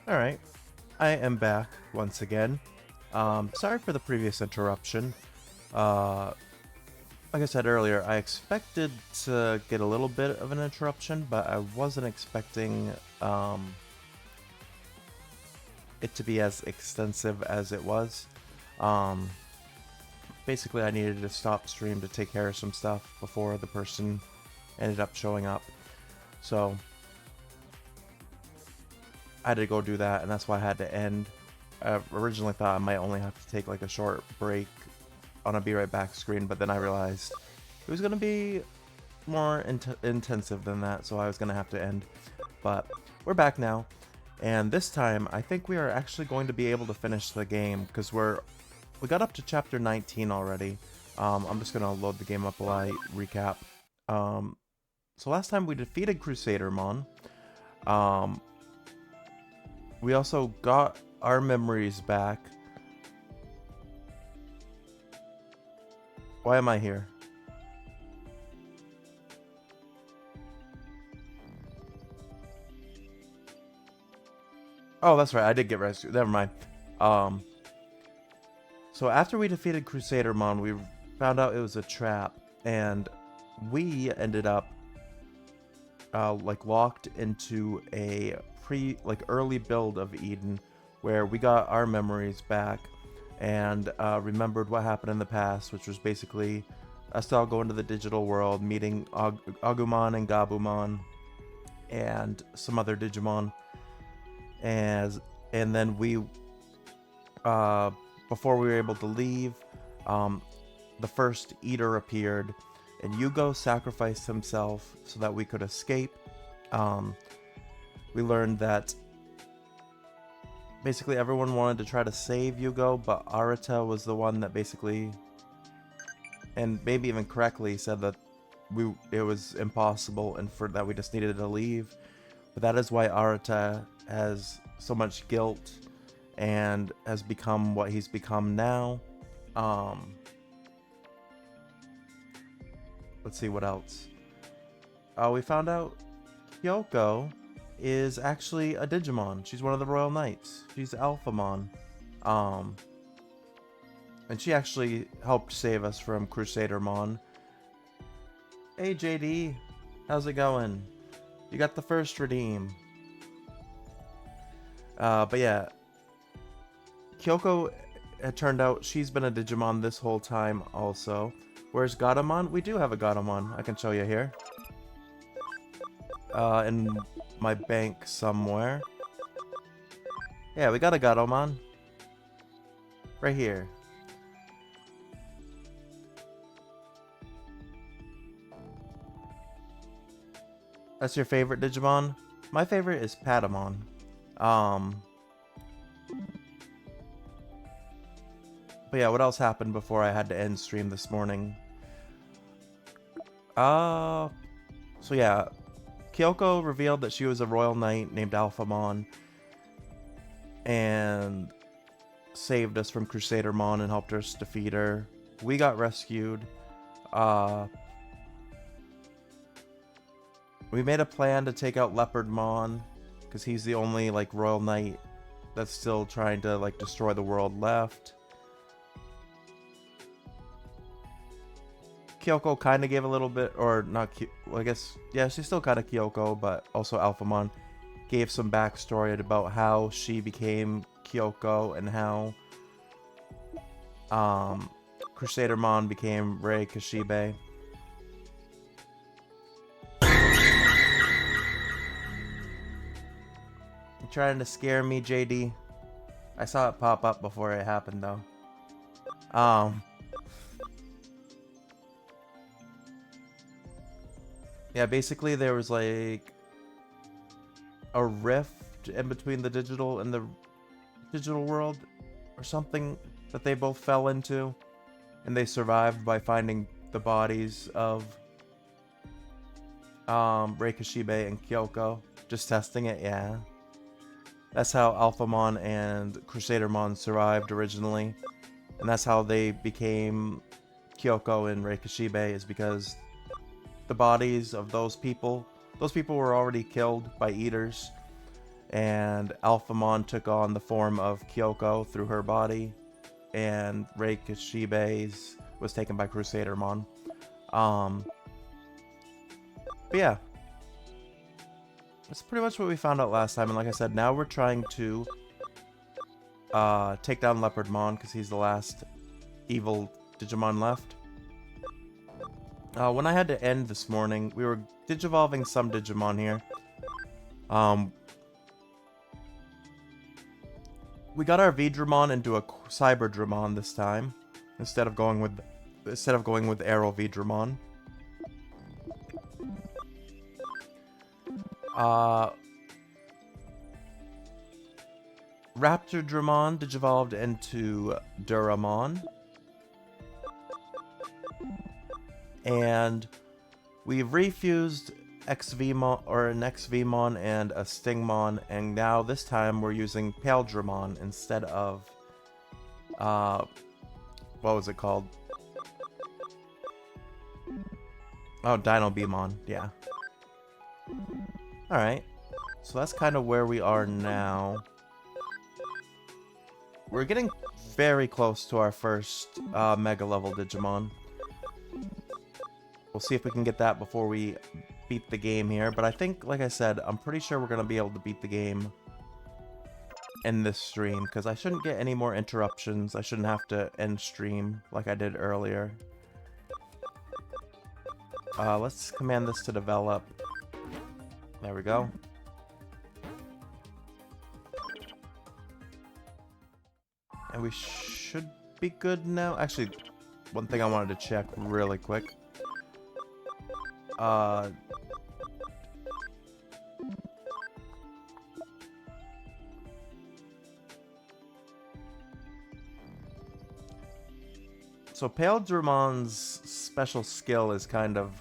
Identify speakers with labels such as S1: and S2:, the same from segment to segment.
S1: Alright, I am back once again. Sorry for the previous interruption. Uh, like I said earlier, I expected to get a little bit of an interruption, but I wasn't expecting it to be as extensive as it was. Um, Basically, I needed to stop stream to take care of some stuff before the person ended up showing up. So, I had to go do that, and that's why I had to end. I originally thought I might only have to take like a short break on a be right back screen, but then I realized it was going to be more intensive than that, so I was going to have to end. But we're back now, and this time I think we are actually going to be able to finish the game because we got up to chapter 19 already. I'm just going to load the game up while I recap. So last time we defeated Crusadermon. We also got our memories back. Why am I here? Oh, that's right. I did get rescued. Never mind. So after we defeated Crusadermon, we found out it was a trap, and we ended up like locked into a early build of Eden, where we got our memories back and remembered what happened in the past, which was basically us all going to the digital world, meeting Agumon and Gabumon, and some other Digimon, and then we before we were able to leave, the first Eater appeared, and Yugo sacrificed himself so that we could escape. We learned that basically everyone wanted to try to save Yugo, but Arata was the one that basically, and maybe even correctly, said that it was impossible and for that we just needed to leave. But that is why Arata has so much guilt and has become what he's become now. Let's see what else. We found out Kyoko is actually a Digimon. She's one of the Royal Knights. She's Alphamon. And she actually helped save us from Crusadermon. Hey JD, how's it going? You got the first redeem. But yeah, Kyoko, it turned out she's been a Digimon this whole time also. Where's Gatomon? We do have a Gatomon. I can show you here. In my bank somewhere. Yeah, we got a Gatomon. Right here. That's your favorite Digimon? My favorite is Patamon. But yeah, what else happened before I had to end stream this morning? So yeah, Kyoko revealed that she was a royal knight named Alphamon and saved us from Crusadermon and helped us defeat her. We got rescued. We made a plan to take out Leopardmon because he's the only like royal knight that's still trying to like destroy the world left. Kyoko kind of gave a little bit, or not, well, I guess, yeah, she's still kind of Kyoko, but also Alphamon gave some backstory about how she became Kyoko and how Crusadermon became Rei Kashibe. You trying to scare me, JD? I saw it pop up before it happened, though. Yeah, basically there was like a rift in between the digital and the digital world or something that they both fell into, and they survived by finding the bodies of Rei Kashibe and Kyoko. Just testing it, yeah. That's how Alphamon and Crusadermon survived originally, and that's how they became Kyoko and Rei Kashibe, is because the bodies of those people were already killed by eaters, and Alphamon took on the form of Kyoko through her body, and Rei Kishibe's was taken by Crusadermon. But yeah, that's pretty much what we found out last time, and like I said, now we're trying to take down Leopardmon, because he's the last evil Digimon left. When I had to end this morning, we were digivolving some Digimon here. We got our Vidramon into a Cyberdramon this time, instead of going with Aero Vidramon. Raptordramon digivolved into Duramon. And we've refused XVmon, or an XVmon and a Stingmon, and now this time we're using Paildramon instead of what was it called? Oh, Dinobemon, yeah. Alright. So that's kind of where we are now. We're getting very close to our first Mega level Digimon. We'll see if we can get that before we beat the game here. But I think, like I said, I'm pretty sure we're going to be able to beat the game in this stream, because I shouldn't get any more interruptions. I shouldn't have to end stream like I did earlier. Let's command this to develop. There we go. And we should be good now. Actually, one thing I wanted to check really quick. So Paildramon's special skill is kind of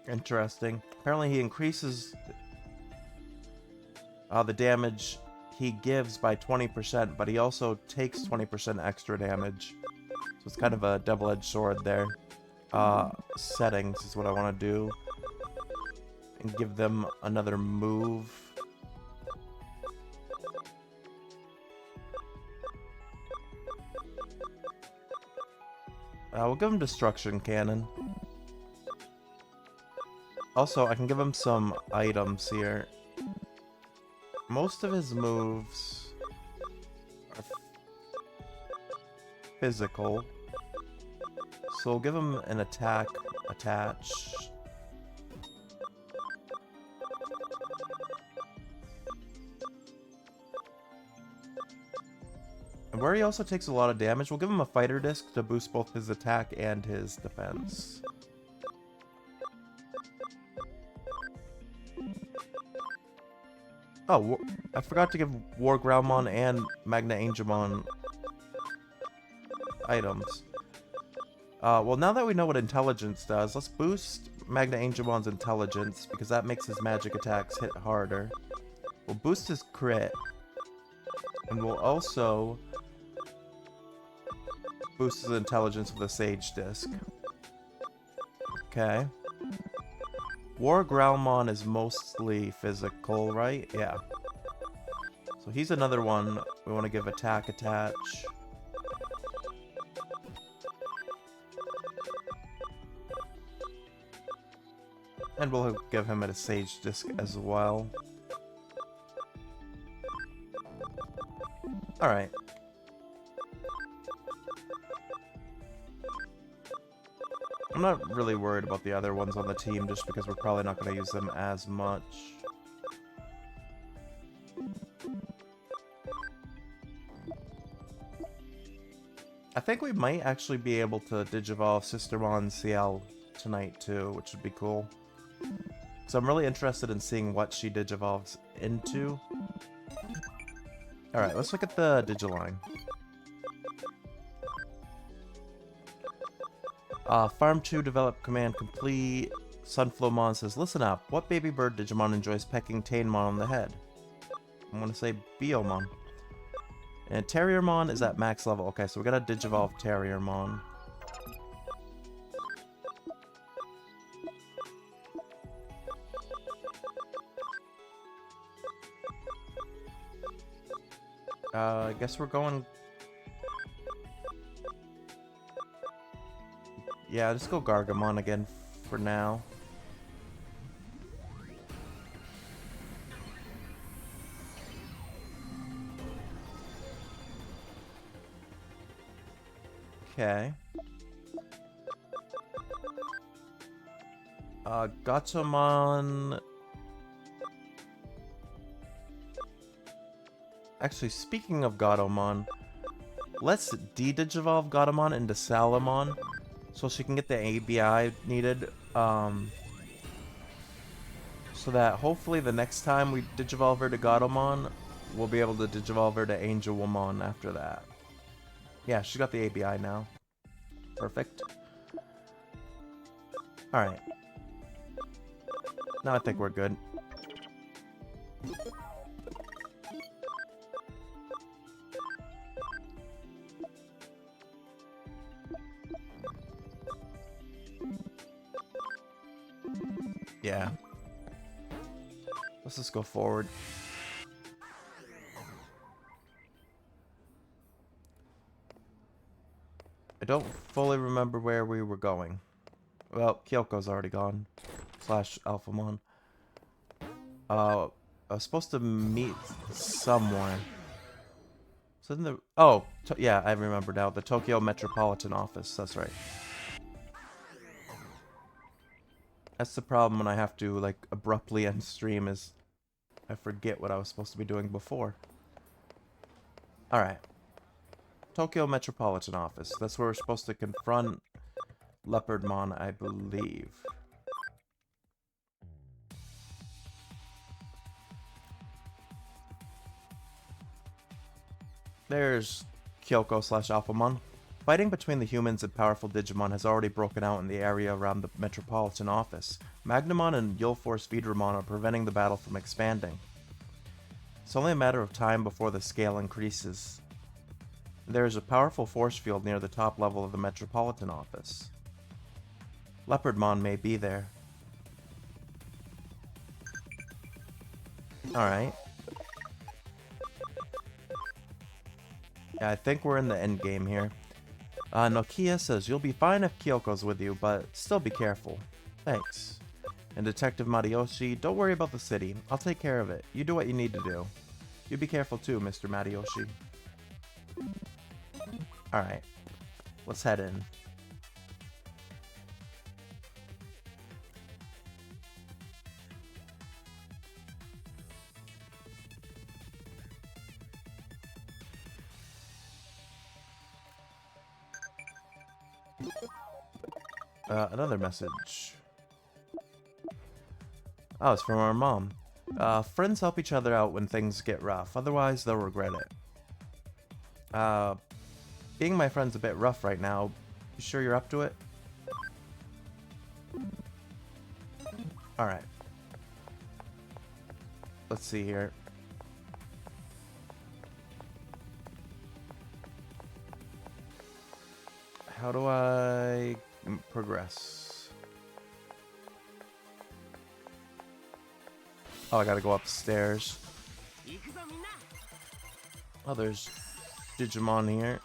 S1: interesting. Apparently he increases the damage he gives by 20%, but he also takes 20% extra damage. So it's kind of a double-edged sword there. Settings is what I want to do. And give them another move. We'll give him Destruction Cannon. Also, I can give him some items here. Most of his moves are physical. So we'll give him an attack attach. And where he also takes a lot of damage, we'll give him a fighter disc to boost both his attack and his defense. Oh, I forgot to give War Growlmon and Magna Angemon items. Well, now that we know what intelligence does, let's boost Magna Angemon's intelligence, because that makes his magic attacks hit harder. We'll boost his crit. And we'll also boost his intelligence with a Sage Disc. Okay. War Growlmon is mostly physical, right? Yeah. So he's another one we want to give attack attach. And we'll give him a Sage Disc as well. Alright. I'm not really worried about the other ones on the team, just because we're probably not going to use them as much. I think we might actually be able to Digivolve Sistermon CL tonight too, which would be cool. So I'm really interested in seeing what she Digivolves into. Alright, let's look at the Digiline. Farm 2 develop command complete. Sunflowmon says, listen up, what baby bird Digimon enjoys pecking Tanemon on the head? I'm gonna say Biomon. And Terriermon is at max level. Okay, so we gotta Digivolve Terriermon. I guess we're going... Yeah, just go Gargamon again for now. Okay. Gatomon... Actually, speaking of Gatomon, let's de-digivolve Gatomon into Salamon so she can get the ABI needed, so that hopefully the next time we digivolve her to Gatomon, we'll be able to digivolve her to Angelwomon after that. Yeah, she's got the ABI now. Perfect. Alright. Now I think we're good. Yeah. Let's just go forward. I don't fully remember where we were going. Well, Kyoko's already gone. Slash Alphamon. I was supposed to meet somewhere. So in the... Oh, yeah, I remember now. The Tokyo Metropolitan Office. That's right. That's the problem when I have to, like, abruptly end stream is... I forget what I was supposed to be doing before. Alright. Tokyo Metropolitan Office. That's where we're supposed to confront Leopardmon, I believe. There's Kyoko slash Alphamon. Fighting between the humans and powerful Digimon has already broken out in the area around the Metropolitan Office. Magnamon and Yulforce Vidramon are preventing the battle from expanding. It's only a matter of time before the scale increases. There is a powerful force field near the top level of the Metropolitan Office. Leopardmon may be there. Alright. Yeah, I think we're in the end game here. Nokia says, you'll be fine if Kyoko's with you, but still be careful. Thanks. And Detective Matayoshi, don't worry about the city. I'll take care of it. You do what you need to do. You be careful too, Mr. Matayoshi. Alright. Let's head in. Another message. Oh, it's from our mom. Friends help each other out when things get rough, otherwise they'll regret it. Being my friend's a bit rough right now. You sure you're up to it? Alright. Let's see here. How do I progress? Oh, I gotta go upstairs. Oh, there's Digimon here.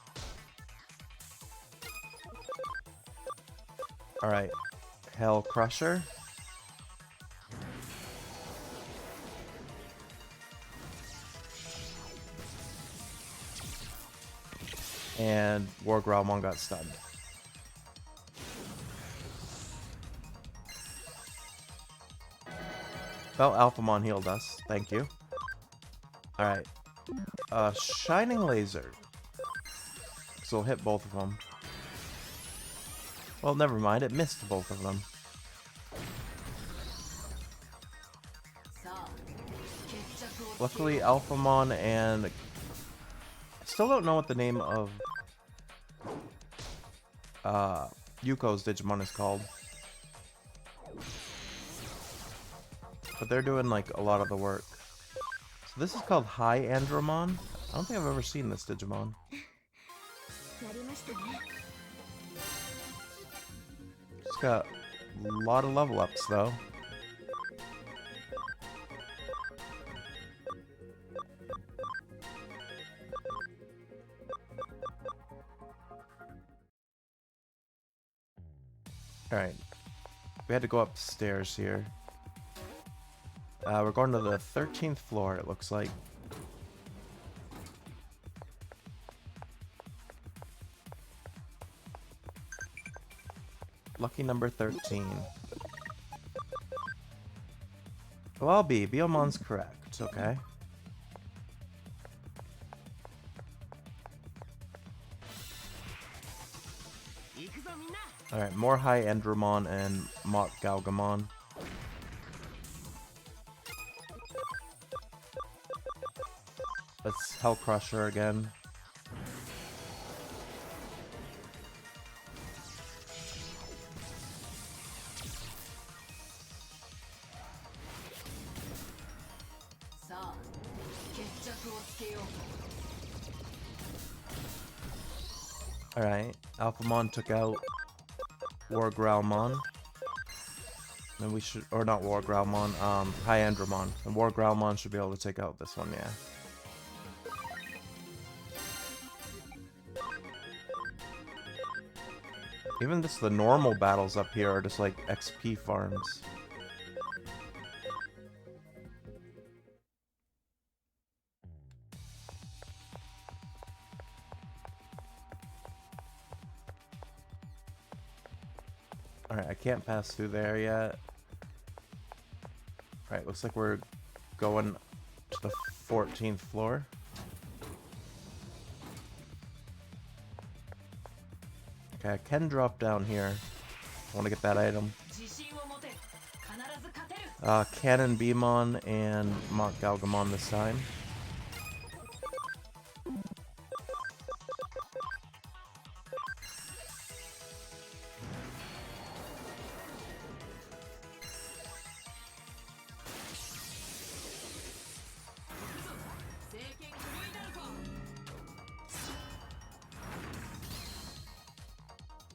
S1: Alright. Hell Crusher. And War Growlmon got stunned. Well, Alphamon healed us. Thank you. Alright. Shining Laser. So we'll hit both of them. Well, never mind. It missed both of them. Luckily, Alphamon and... I still don't know what the name of Yuko's Digimon is called. But they're doing, like, a lot of the work. So this is called High Andromon. I don't think I've ever seen this Digimon. It's got a lot of level ups, though. Alright. We had to go upstairs here. We're going to the 13th floor, it looks like. Lucky number 13. Well, I'll be. Biomon's correct. Okay. Alright, more High Endramon and Mott Galgamon. Let's Hell Crusher again. Alright, Alphamon took out War Growlmon. And we should, or not War Growlmon, High Endramon. And War Growlmon should be able to take out this one, yeah. Even just the normal battles up here are just like XP farms. Alright, I can't pass through there yet. Alright, looks like we're going to the 14th floor. Okay, I can drop down here. I want to get that item. Cannon Beamon and Mott Galgamon this time.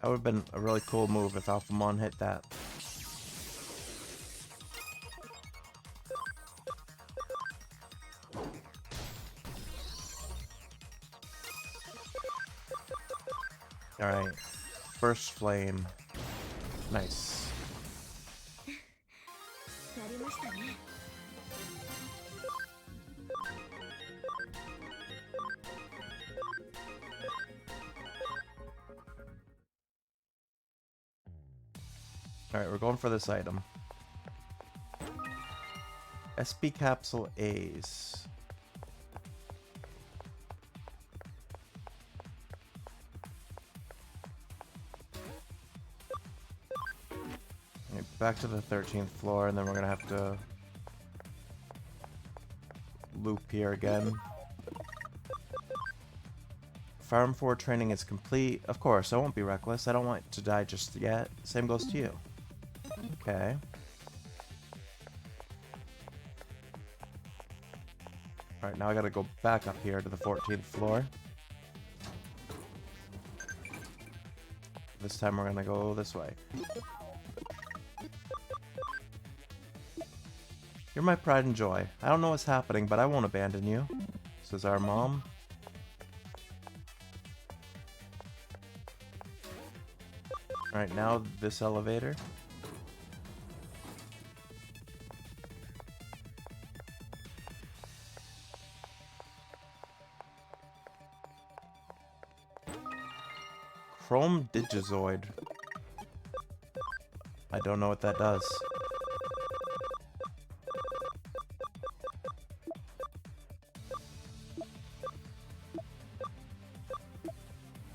S1: That would have been a really cool move if Alphamon hit that. Alright. First flame. Nice. Alright, we're going for this item. SB Capsule A's. Okay, back to the 13th floor, and then we're gonna have to loop here again. Farm 4 training is complete. Of course, I won't be reckless. I don't want to die just yet. Same goes to you. Okay. Alright, now I gotta go back up here to the 14th floor. This time we're gonna go this way. You're my pride and joy. I don't know what's happening, but I won't abandon you, says our mom. Alright, now this elevator. Chrome Digizoid. I don't know what that does.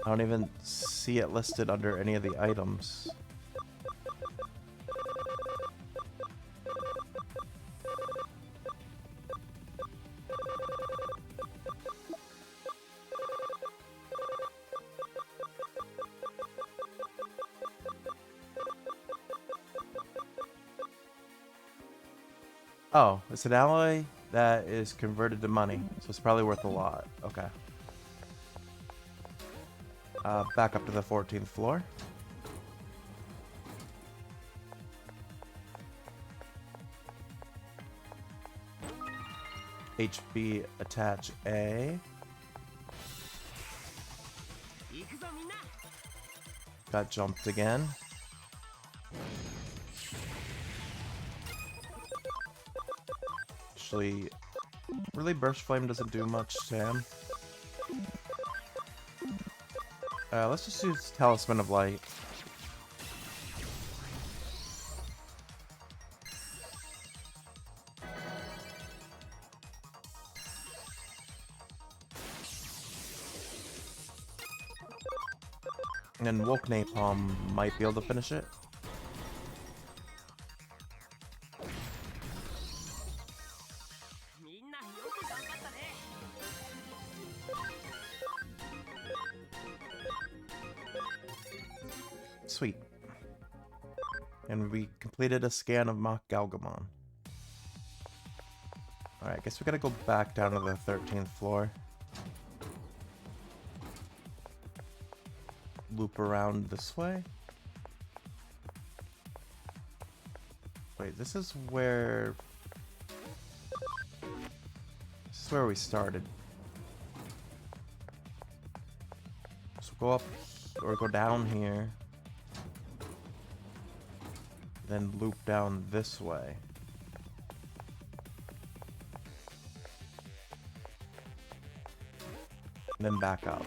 S1: I don't even see it listed under any of the items. Oh, it's an alloy that is converted to money, so it's probably worth a lot. Okay. Back up to the 14th floor. HB attach A. Got jumped again. Actually, really Burst Flame doesn't do much to him. Let's just use Talisman of Light. And then Woke Napalm might be able to finish it. Sweet. And we completed a scan of Mach Galgamon. Alright, I guess we gotta go back down to the 13th floor. Loop around this way. Wait, this is where... This is where we started. So go up, or go down here. Then loop down this way. And then back up.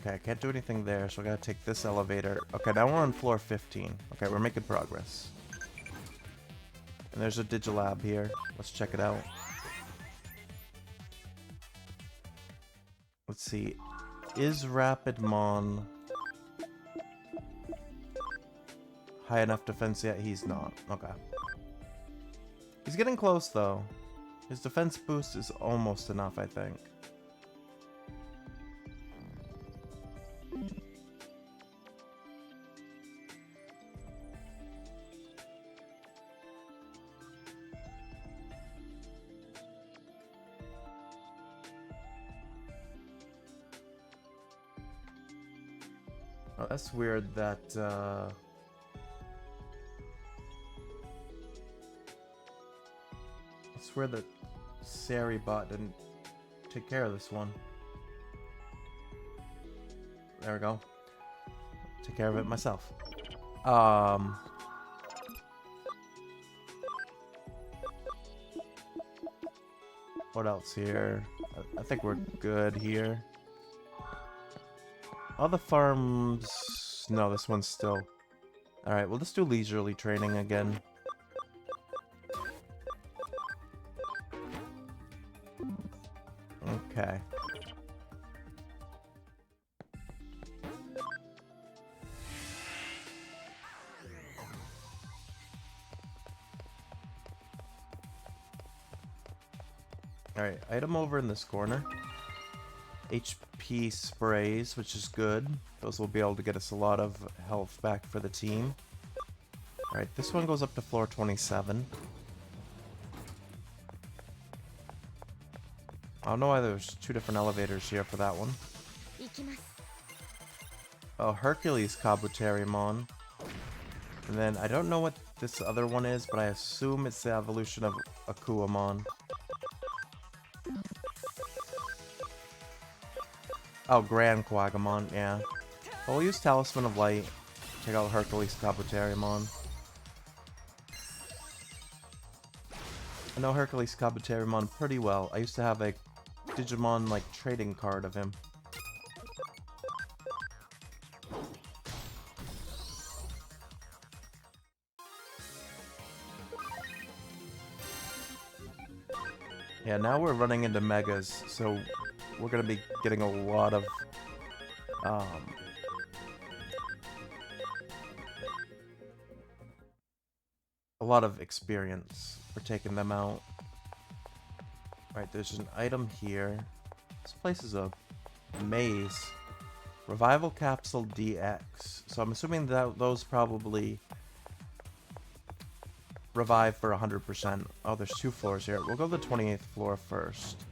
S1: Okay, I can't do anything there, so I gotta take this elevator. Okay, now we're on floor 15. Okay, we're making progress. And there's a Digilab here. Let's check it out. Let's see. Is Rapidmon high enough defense yet? He's not. Okay. He's getting close, though. His defense boost is almost enough, I think. Oh, that's weird that, I swear that Sari bot didn't take care of this one. There we go. Take care of it myself. What else here? I think we're good here. All the farms... No, this one's still... Alright, we'll just do leisurely training again. Okay. Alright, item over in this corner. HP sprays, which is good. Those will be able to get us a lot of health back for the team. Alright, this one goes up to floor 27. I don't know why there's two different elevators here for that one. Oh, Hercules Kabuterimon. And then I don't know what this other one is, but I assume it's the evolution of Akuamon. Oh, Grand Quagamon, yeah. Well, we'll use Talisman of Light. Check out Hercules Kabuterimon. I know Hercules Kabuterimon pretty well. I used to have a Digimon, like, trading card of him. Yeah, now we're running into Megas, so we're gonna be getting a lot of, experience for taking them out. Right, there's an item here. This place is a maze. Revival Capsule DX. So I'm assuming that those probably revive for 100%. Oh, there's two floors here. We'll go to the 28th floor first.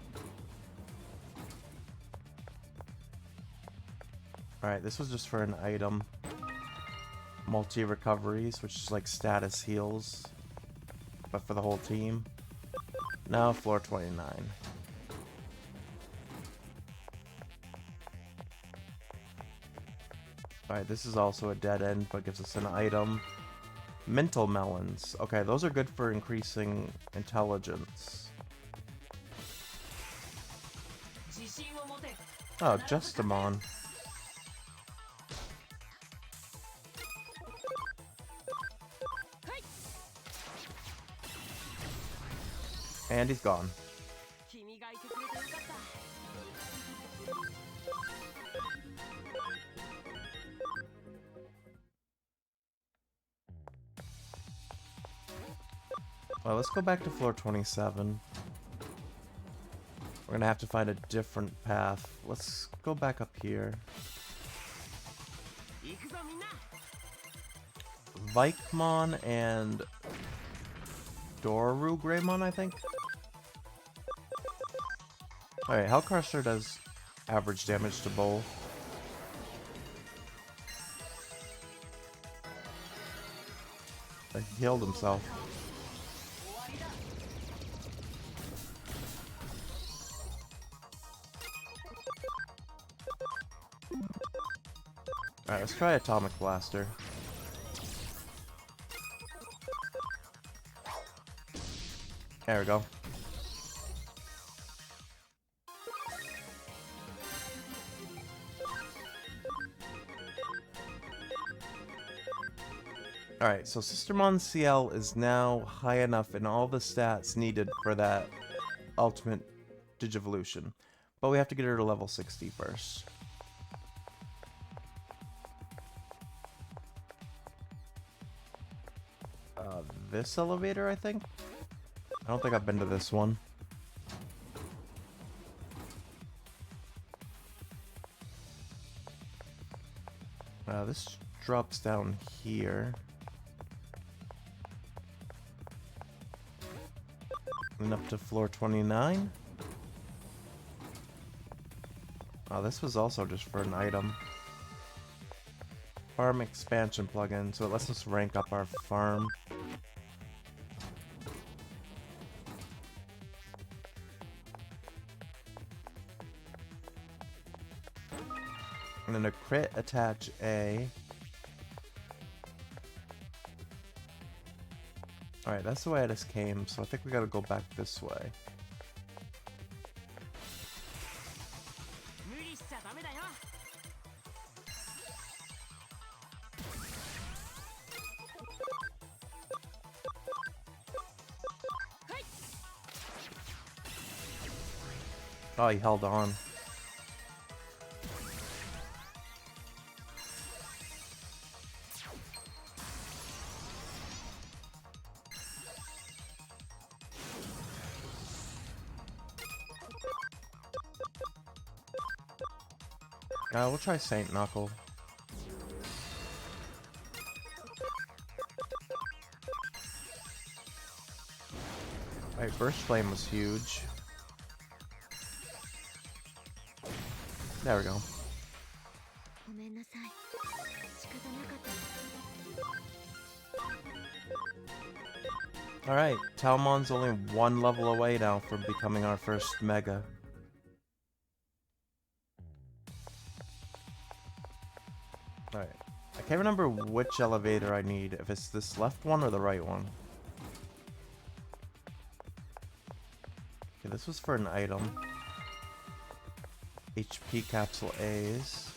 S1: Alright, this was just for an item. Multi-recoveries, which is like status heals, but for the whole team. Now floor 29. Alright, this is also a dead end, but gives us an item. Mental melons. Okay, those are good for increasing intelligence. Oh, Justimon. And he's gone. Well, let's go back to floor 27. We're gonna have to find a different path. Let's go back up here. Vikemon and Doru Greymon, I think. Alright, Hellcrusher does average damage to both. He healed himself. Alright, let's try Atomic Blaster. There we go. Alright, so Sistermon CL is now high enough in all the stats needed for that ultimate Digivolution. But we have to get her to level 60 first. This elevator, I think? I don't think I've been to this one. This drops down here. And up to floor 29. Oh, this was also just for an item. Farm expansion plugin, so it lets us rank up our farm. And then a crit attach A. Alright, that's the way I just came, so I think we gotta go back this way. Oh, he held on. We'll try Saint Knuckle. Alright, Burst Flame was huge. There we go. Alright, Talmon's only one level away now from becoming our first Mega. Alright, I can't remember which elevator I need, if it's this left one or the right one. Okay, this was for an item. HP capsule A's.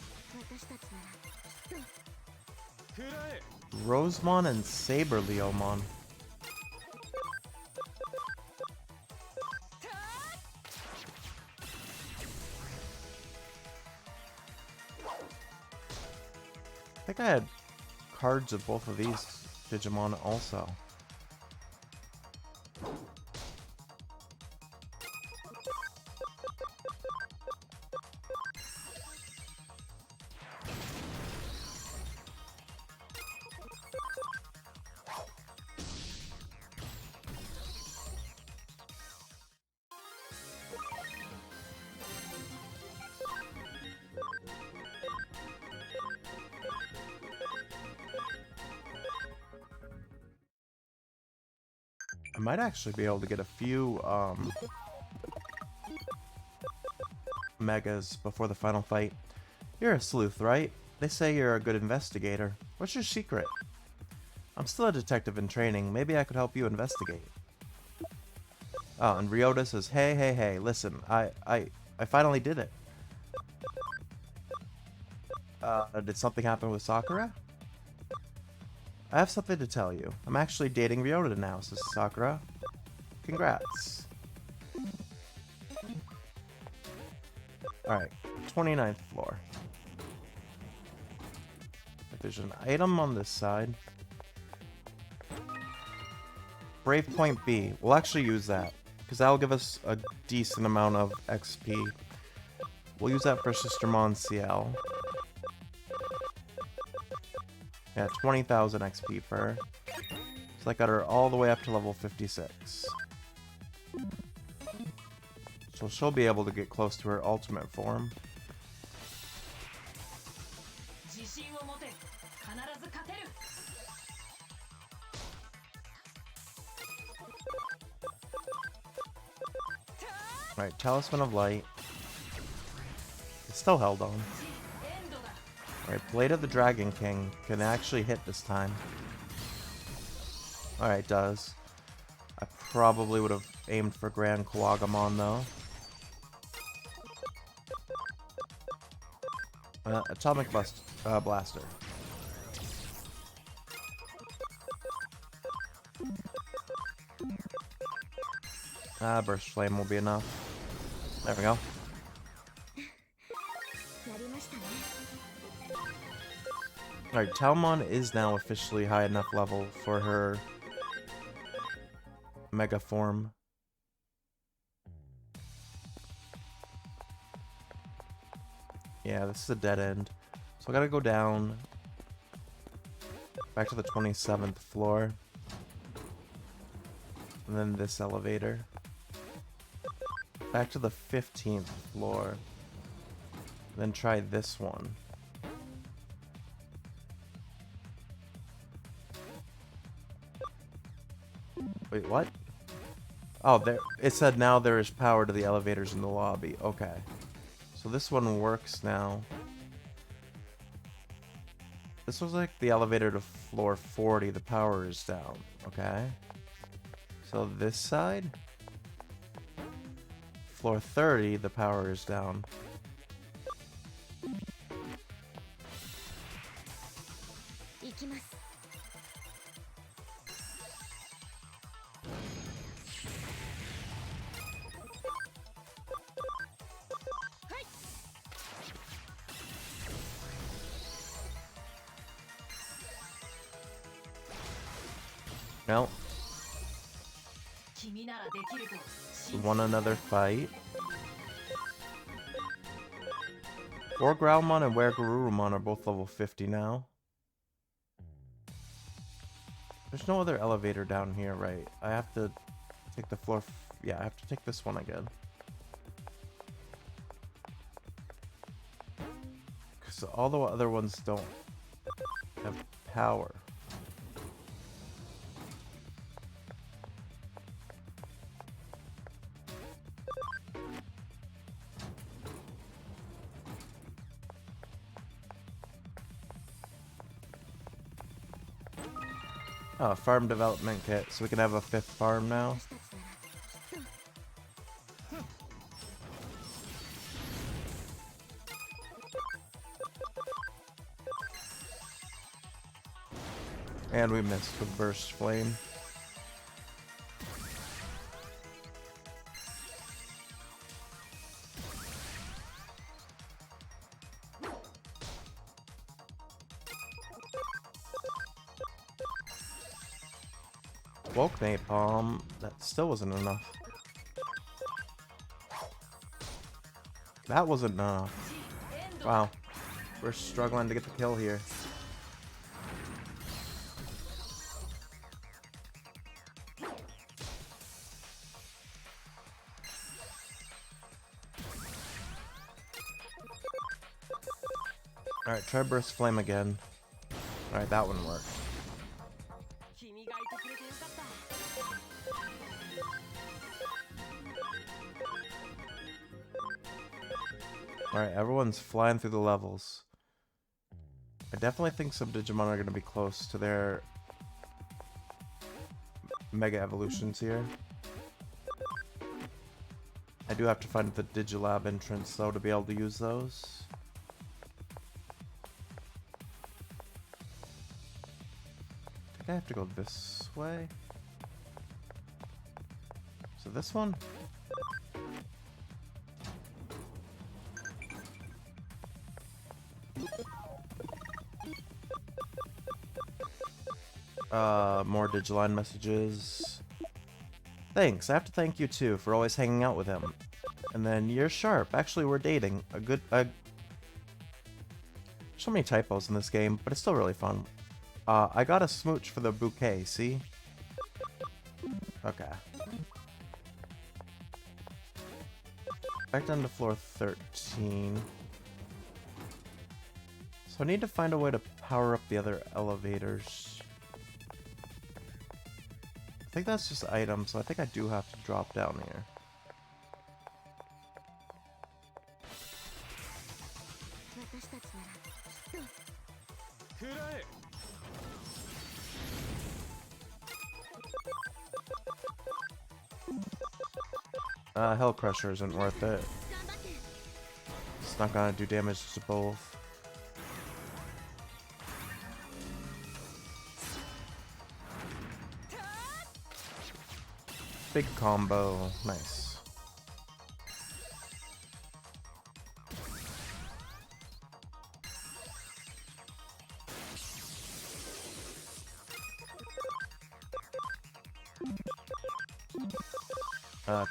S1: Rosemon and Saber Leomon. I think I had cards of both of these Digimon also. I might actually be able to get a few Megas before the final fight. You're a sleuth, right? They say you're a good investigator. What's your secret? I'm still a detective in training. Maybe I could help you investigate. Oh, and Ryota says, hey, listen, I finally did it. Did something happen with Sakura? I have something to tell you. I'm actually dating Ryota now, says Sakura. Congrats. Alright, 29th floor. There's an item on this side. Brave Point B. We'll actually use that, because that'll give us a decent amount of XP. We'll use that for Sister Monsiel. Yeah, 20,000 XP for her. So I got her all the way up to level 56. So she'll be able to get close to her ultimate form. Alright, Talisman of Light. It's still held on. Alright, Blade of the Dragon King can actually hit this time. Alright, does. I probably would have aimed for Grand Kuwagamon though. Atomic Blaster. Burst Flame will be enough. There we go. Alright, Talmon is now officially high enough level for her Mega Form. Yeah, this is a dead end. So I gotta go down back to the 27th floor. And then this elevator. Back to the 15th floor. Then try this one. Wait, what? Oh, there. It said now there is power to the elevators in the lobby. Okay. So this one works now. This was like the elevator to floor 40. The power is down. Okay. So this side. Floor 30, the power is down. No. We want another fight. War Growlmon and Were Garurumon are both level 50 now. There's no other elevator down here, right? I have to take the floor. Yeah, I have to take this one again. Because all the other ones don't have power. Oh, farm development kit, so we can have a 5th farm now. And we missed with Burst Flame. Woke Napalm, that still wasn't enough. That wasn't enough. Wow. We're struggling to get the kill here. Alright, try Burst Flame again. Alright, that one worked. Alright, everyone's flying through the levels. I definitely think some Digimon are going to be close to their Mega Evolutions here. I do have to find the Digilab entrance, though, to be able to use those. I think I have to go this way. So this one? More Digiline messages. Thanks, I have to thank you too for always hanging out with him. And then you're sharp. Actually, we're dating. So many typos in this game, but it's still really fun. I got a smooch for the bouquet, see? Okay. Back down to floor 13. So I need to find a way to power up the other elevators. I think that's just items, so I think I do have to drop down here. Hell Crusher isn't worth it. It's not gonna do damage to both. Big combo, nice.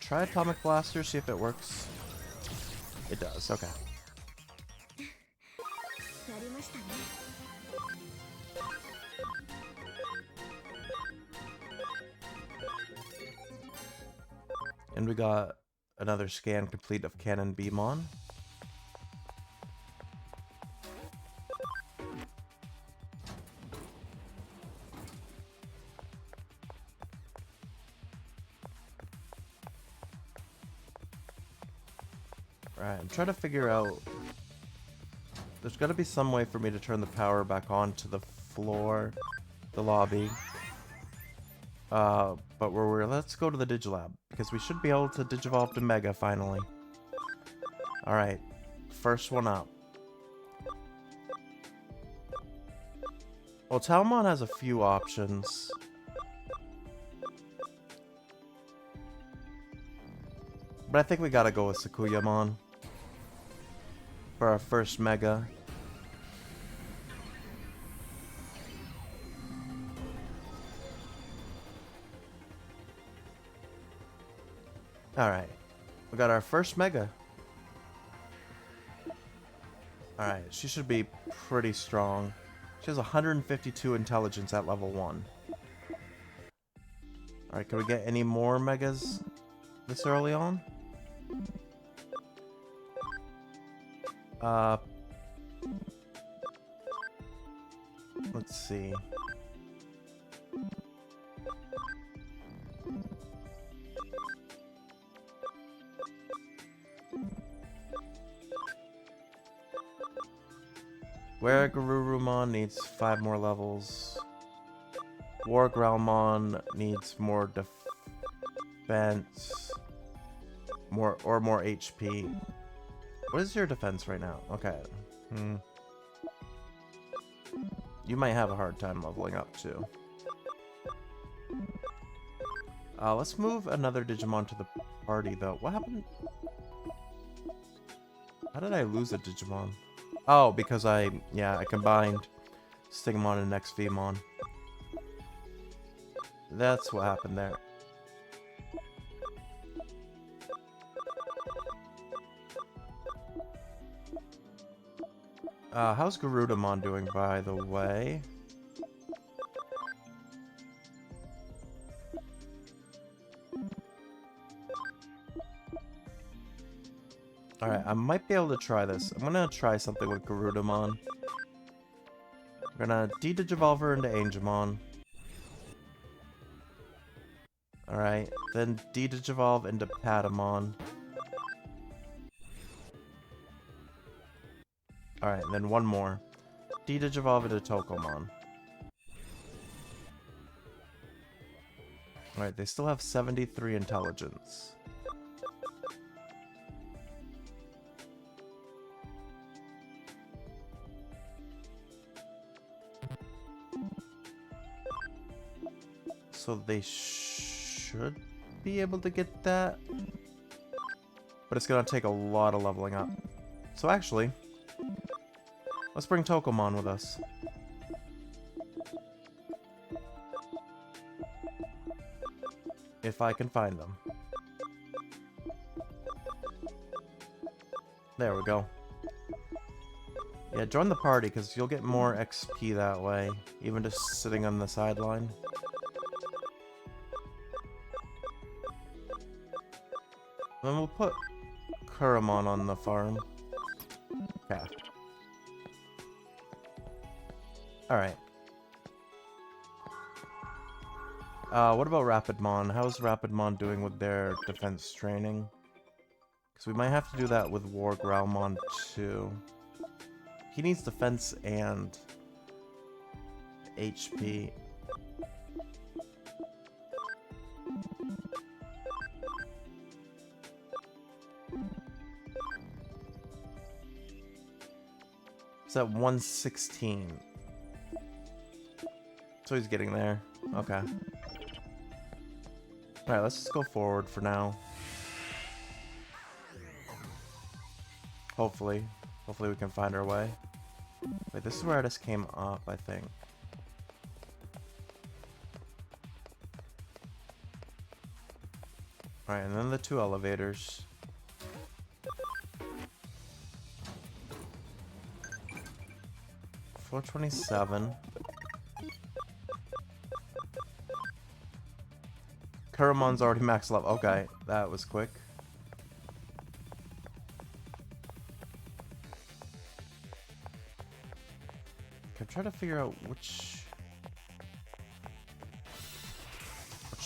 S1: Try Atomic Blaster, see if it works. It does, okay. And we got another scan complete of Cannon Beamon. Right, I'm trying to figure out... There's got to be some way for me to turn the power back on to the floor, the lobby. But let's go to the Digilab, because we should be able to Digivolve to Mega finally. Alright, first one up. Well, Talmon has a few options. But I think we gotta go with Sakuyamon for our first Mega. Alright, we got our first Mega. Alright, she should be pretty strong. She has 152 intelligence at level 1. Alright, can we get any more Megas this early on? Let's see. Where Garurumon needs 5 more levels. War Growlmon needs more defense. More HP. What is your defense right now? Okay. You might have a hard time leveling up too. Let's move another Digimon to the party though. What happened? How did I lose a Digimon? Oh, because I combined Stigmon and XVmon. That's what happened there. How's Garudamon doing, by the way? Alright, I might be able to try this. I'm gonna try something with Garudamon. I'm gonna de-Digivolve her into Angemon. Alright, then de-Digivolve into Patamon. Alright, and then one more. de-digivolve into Tokomon. Alright, they still have 73 intelligence. So they should be able to get that. But it's gonna take a lot of leveling up. So actually, let's bring Tokomon with us. If I can find them. There we go. Yeah, join the party, because you'll get more XP that way, even just sitting on the sideline. Then we'll put Kuramon on the farm. Okay. Alright. What about Rapidmon? How's Rapidmon doing with their defense training? Because we might have to do that with War Growlmon too. He needs defense and HP. It's at 116. So he's getting there. Okay. Alright, let's just go forward for now. Hopefully. Hopefully we can find our way. Wait, this is where I just came up, I think. Alright, and then the two elevators. Floor 27. Kuramon's already max level. Okay, that was quick. I'm trying to figure out which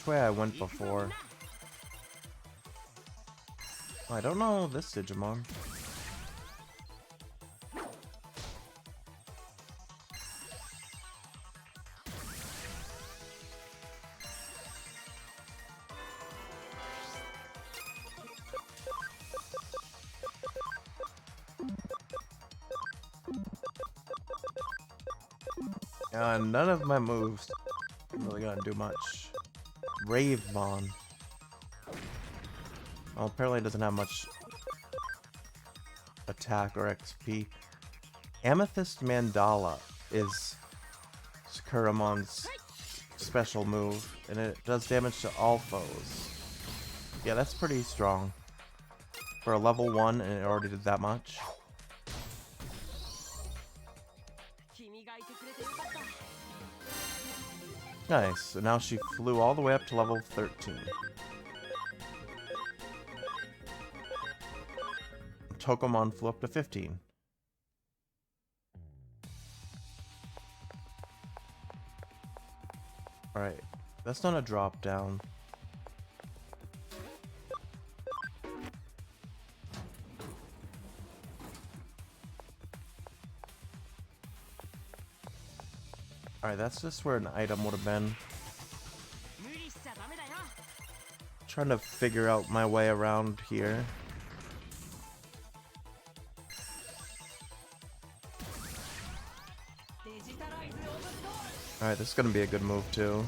S1: way I went before. Oh, I don't know this Digimon. None of my moves really gonna do much. Ravemon. Well, apparently it doesn't have much attack or XP. Amethyst Mandala is Kuramon's special move, and it does damage to all foes. Yeah, that's pretty strong. For a level 1, and it already did that much. Nice, so now she flew all the way up to level 13. Tokomon flew up to 15. Alright, that's not a drop down. Alright, that's just where an item would have been. Trying to figure out my way around here. Alright, this is gonna be a good move too.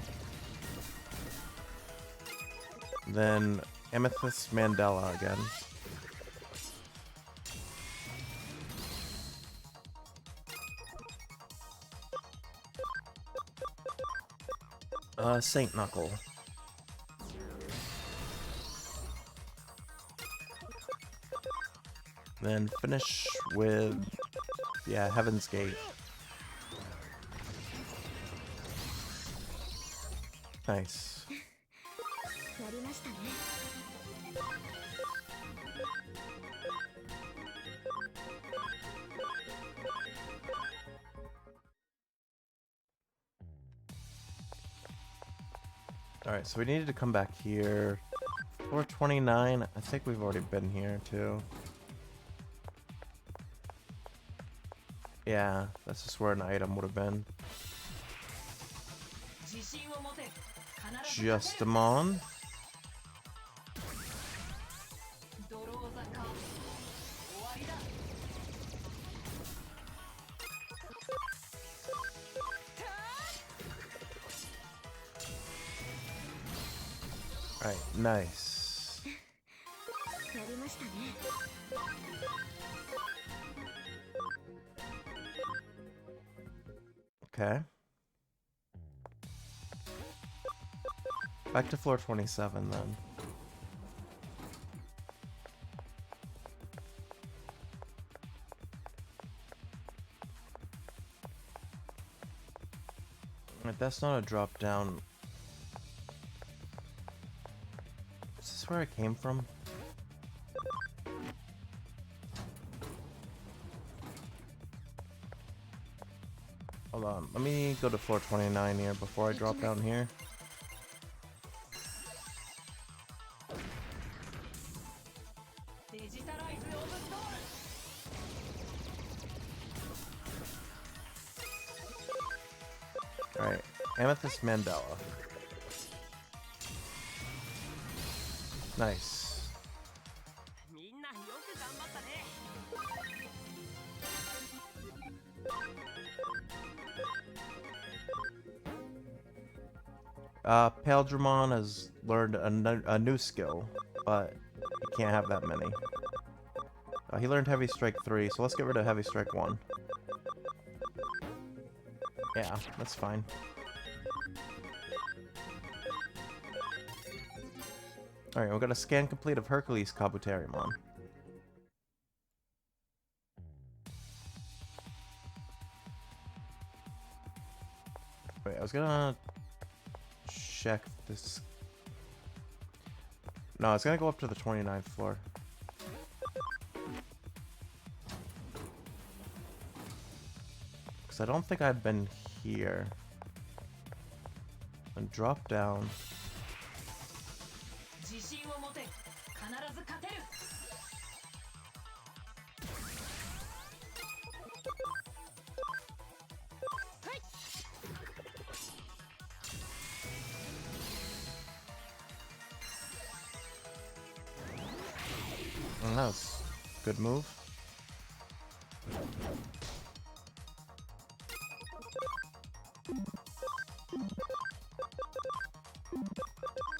S1: Then Amethyst Mandela again. Saint Knuckle. Then finish with, yeah, Heaven's Gate. Nice. Alright, so we needed to come back here. Floor 29, I think we've already been here too. Yeah, that's just where an item would have been. Justamon. Alright, nice. Okay. Back to floor 27 then. Alright, that's not a drop down. Is this where I came from? Hold on, let me go to floor 29 here before I drop down here. Alright, Amethyst Mandela. Nice. Paildramon has learned a new skill, but he can't have that many. He learned Heavy Strike 3, so let's get rid of Heavy Strike 1. Yeah, that's fine. Alright, we've got a scan complete of Hercules Kabuterimon. Wait, I was gonna check this. No, it's gonna go up to the 29th floor. Because I don't think I've been here. And drop down. That was a good move.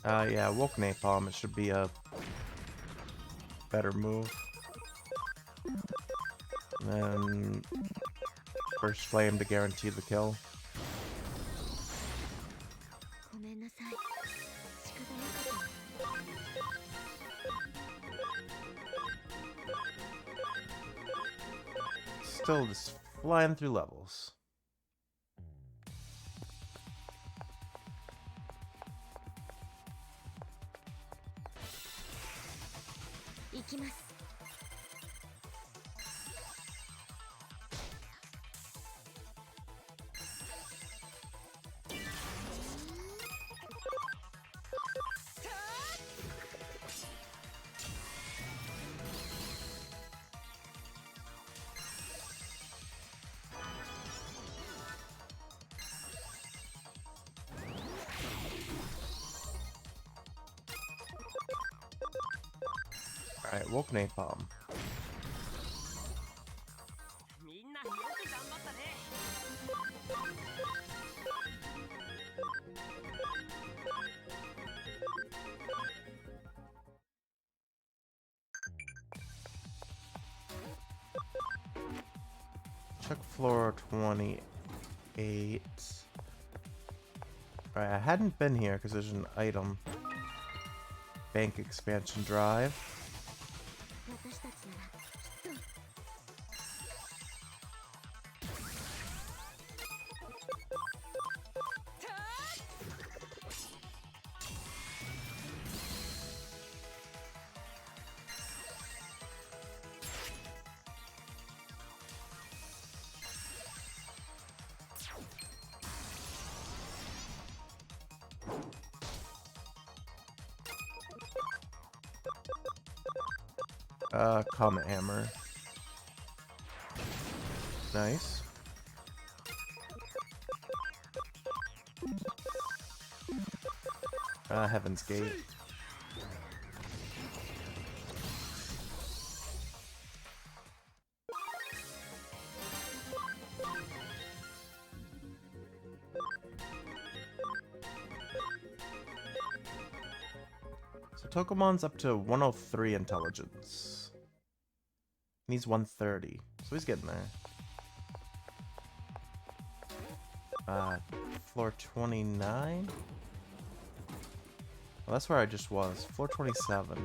S1: Yeah, Woke Napalm, it should be a better move. And then Burst Flame to guarantee the kill. Still just flying through levels. Alright, Woke Napalm. Check floor 28. Alright, I hadn't been here because there's an item. Bank expansion drive. Comet Hammer. Nice. Heaven's Gate. So Tokemon's up to 103 intelligence. Needs 130. So he's getting there. Floor 29? Well, that's where I just was. Floor 27.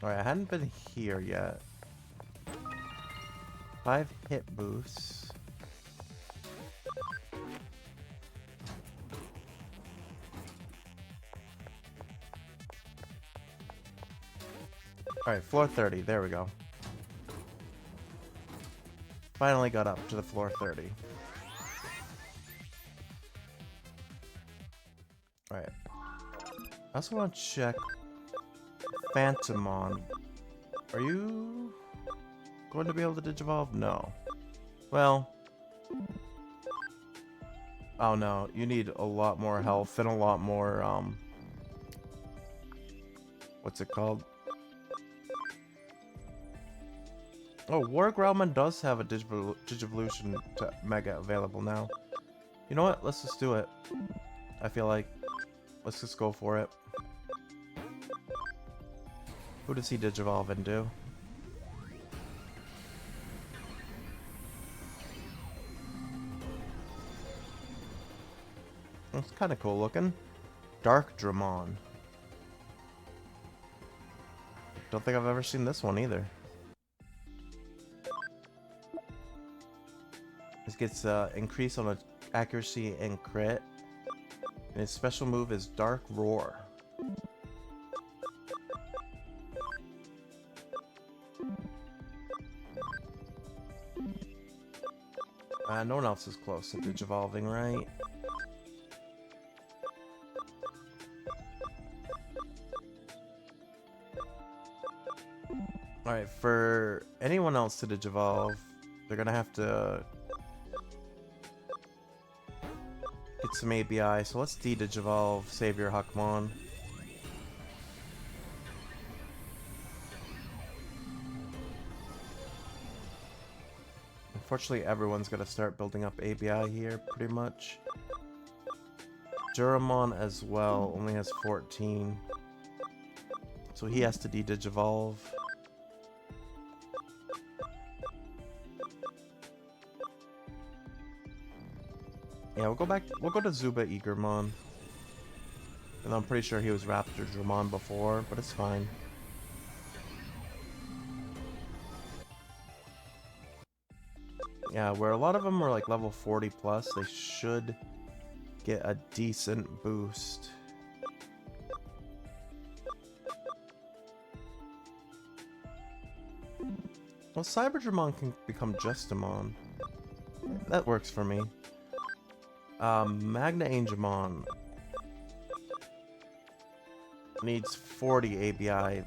S1: Alright, I hadn't been here yet. 5 hit boosts. Alright, floor 30. There we go. Finally got up to the floor 30. Alright. I also want to check Phantomon. Are you going to be able to Digivolve? No. Well. Oh no, you need a lot more health and a lot more, what's it called? Oh, War Growlman does have a Digivolution Mega available now. You know what? Let's just do it. I feel like... Let's just go for it. Who does he Digivolve into? It's kind of cool looking. Dark Dramon. Don't think I've ever seen this one either. This gets increase on accuracy and crit. And his special move is Dark Roar. No one else is close to Digivolving, right? Alright, for anyone else to Digivolve, they're gonna have to get some ABI, so let's de-Digivolve Savior Huckmon. Unfortunately, everyone's gonna start building up ABI here, pretty much. Duramon as well, only has 14. So he has to de-Digivolve. Yeah, we'll go to Zuba Eagermon. And I'm pretty sure he was Raptor Dramon before, but it's fine. Yeah, where a lot of them were like level 40 plus, they should get a decent boost. Well, Cyber Dramon can become Justamon. That works for me. Magna Angemon needs 40 ABI.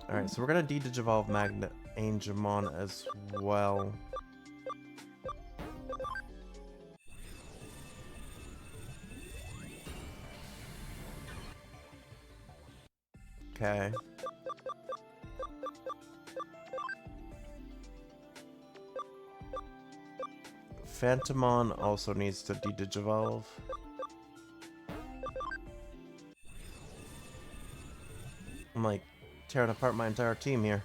S1: Alright, so we're gonna de-Digivolve Magna Angemon as well. Okay. Phantomon also needs to de-Digivolve. I'm like tearing apart my entire team here.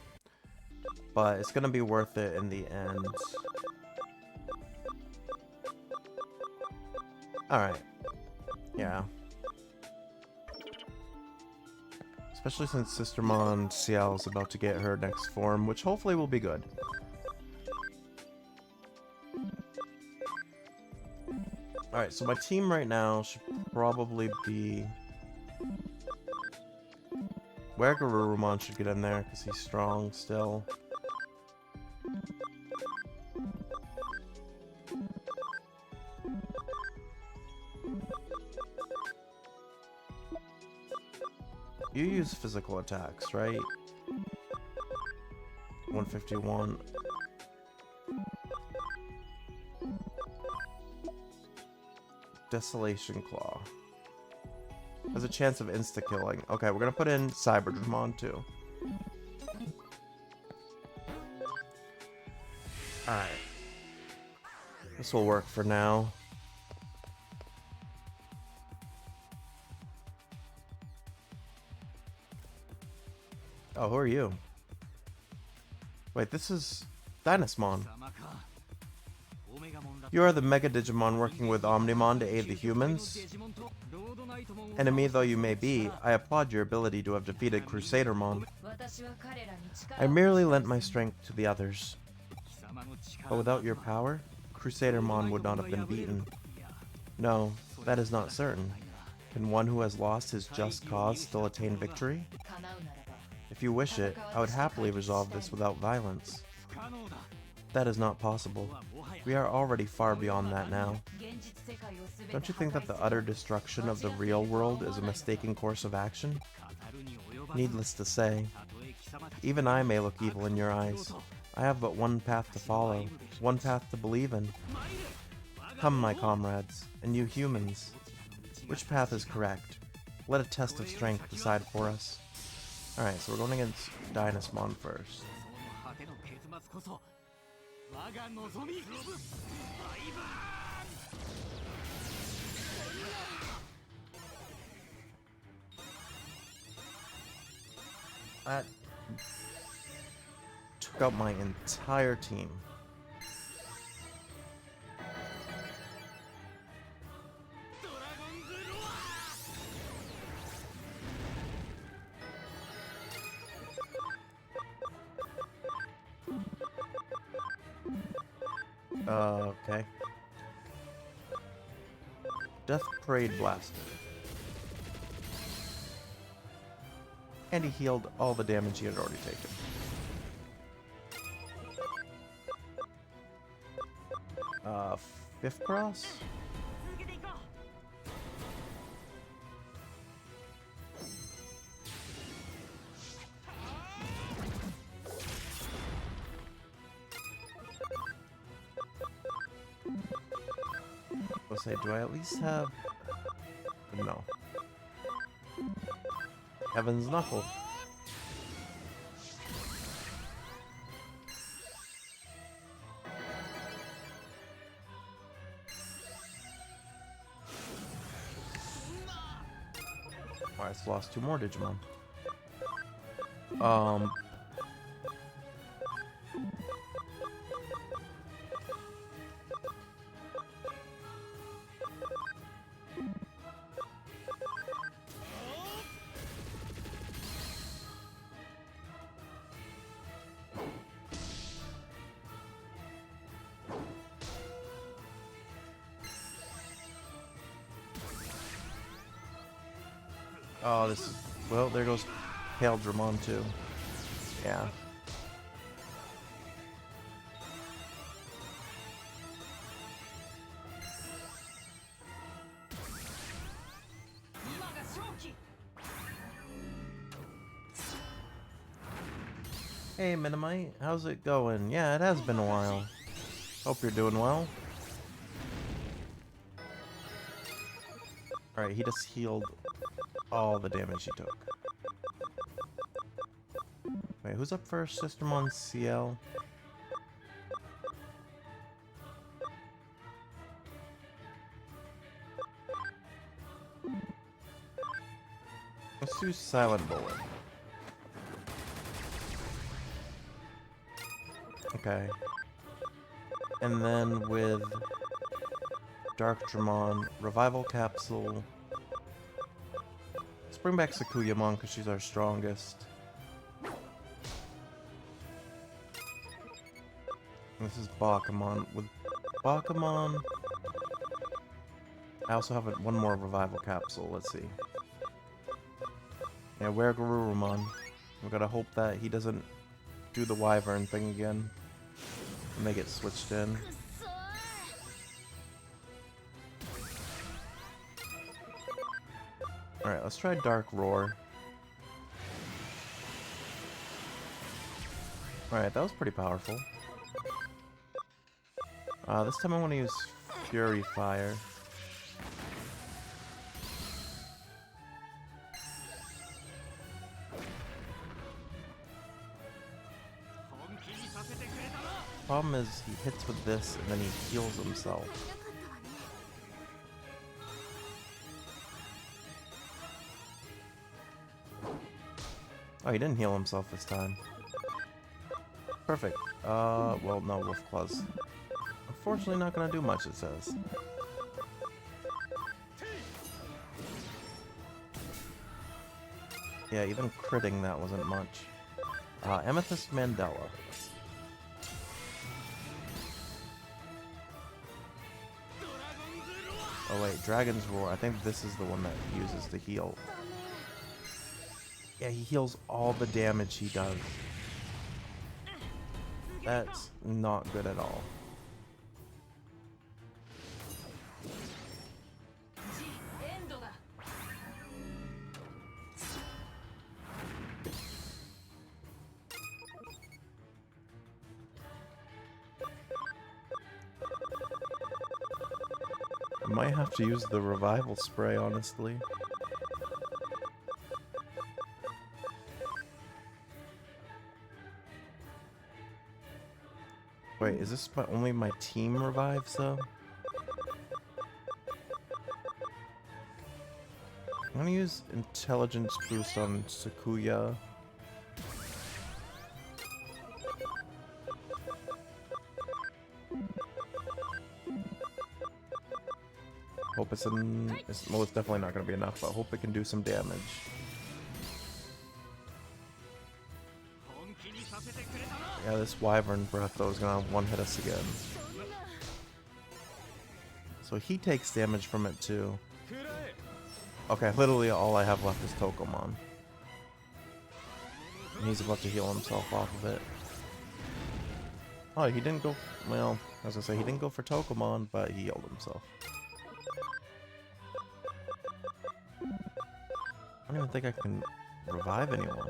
S1: But it's gonna be worth it in the end. Alright. Yeah. Especially since Sistermon Ciel is about to get her next form, which hopefully will be good. Alright, so my team right now should probably be... Wagarurumon should get in there, because he's strong still. You use physical attacks, right? 151. Desolation Claw. Has a chance of insta-killing. Okay, we're gonna put in Cyberdramon too. Alright. This will work for now. Oh, who are you? Wait, this is Dynasmon. You are the Mega Digimon working with Omnimon to aid the humans. Enemy though you may be, I applaud your ability to have defeated Crusadermon. I merely lent my strength to the others. But without your power, Crusadermon would not have been beaten. No, that is not certain. Can one who has lost his just cause still attain victory? If you wish it, I would happily resolve this without violence. That is not possible. We are already far beyond that now. Don't you think that the utter destruction of the real world is a mistaken course of action? Needless to say, even I may look evil in your eyes. I have but one path to follow, one path to believe in. Come, my comrades, and you humans. Which path is correct? Let a test of strength decide for us. Alright, so we're going against Dynasmon first. That took out my entire team. Okay. Death Parade Blaster. And he healed all the damage he had already taken. Fifth cross? I'll say, do I at least have... No. Heaven's Knuckle. Alright, so lost two more Digimon. Oh, this is... Well, there goes Pale Dramon too. Yeah. Hey, Minimite, how's it going? Yeah, it has been a while. Hope you're doing well. Alright, he just healed all the damage he took. Wait, who's up first? Sistermon CL? Let's do Silent Bullet. Okay. And then with Dark Dramon, Revival Capsule. Let's bring back Sakuyamon because she's our strongest. And this is Bakumon. With Bakumon, I also have one more Revival Capsule. Let's see. Yeah, Garurumon. We gotta hope that he doesn't do the Wyvern thing again and they get switched in. Alright, let's try Dark Roar. Alright, that was pretty powerful. This time I want to use Fury Fire. Problem is, he hits with this and then he heals himself. Oh, he didn't heal himself this time. Perfect. Well, no, Wolf Claws. Unfortunately, not gonna do much, it says. Yeah, even critting that wasn't much. Amethyst Mandela. Oh wait, Dragon's Roar. I think this is the one that he uses to heal. Yeah, he heals all the damage he does. That's not good at all. I might have to use the revival spray, honestly. Wait, is this only my team revives though? I'm gonna use intelligence boost on Sakuya. Hope it's well, it's definitely not gonna be enough, but hope it can do some damage. Yeah, this Wyvern Breath though is gonna one-hit us again. So he takes damage from it too. Okay, literally all I have left is Tokomon. And he's about to heal himself off of it. Oh, he didn't go... Well, I was gonna say, he didn't go for Tokomon, but he healed himself. I don't even think I can revive anyone.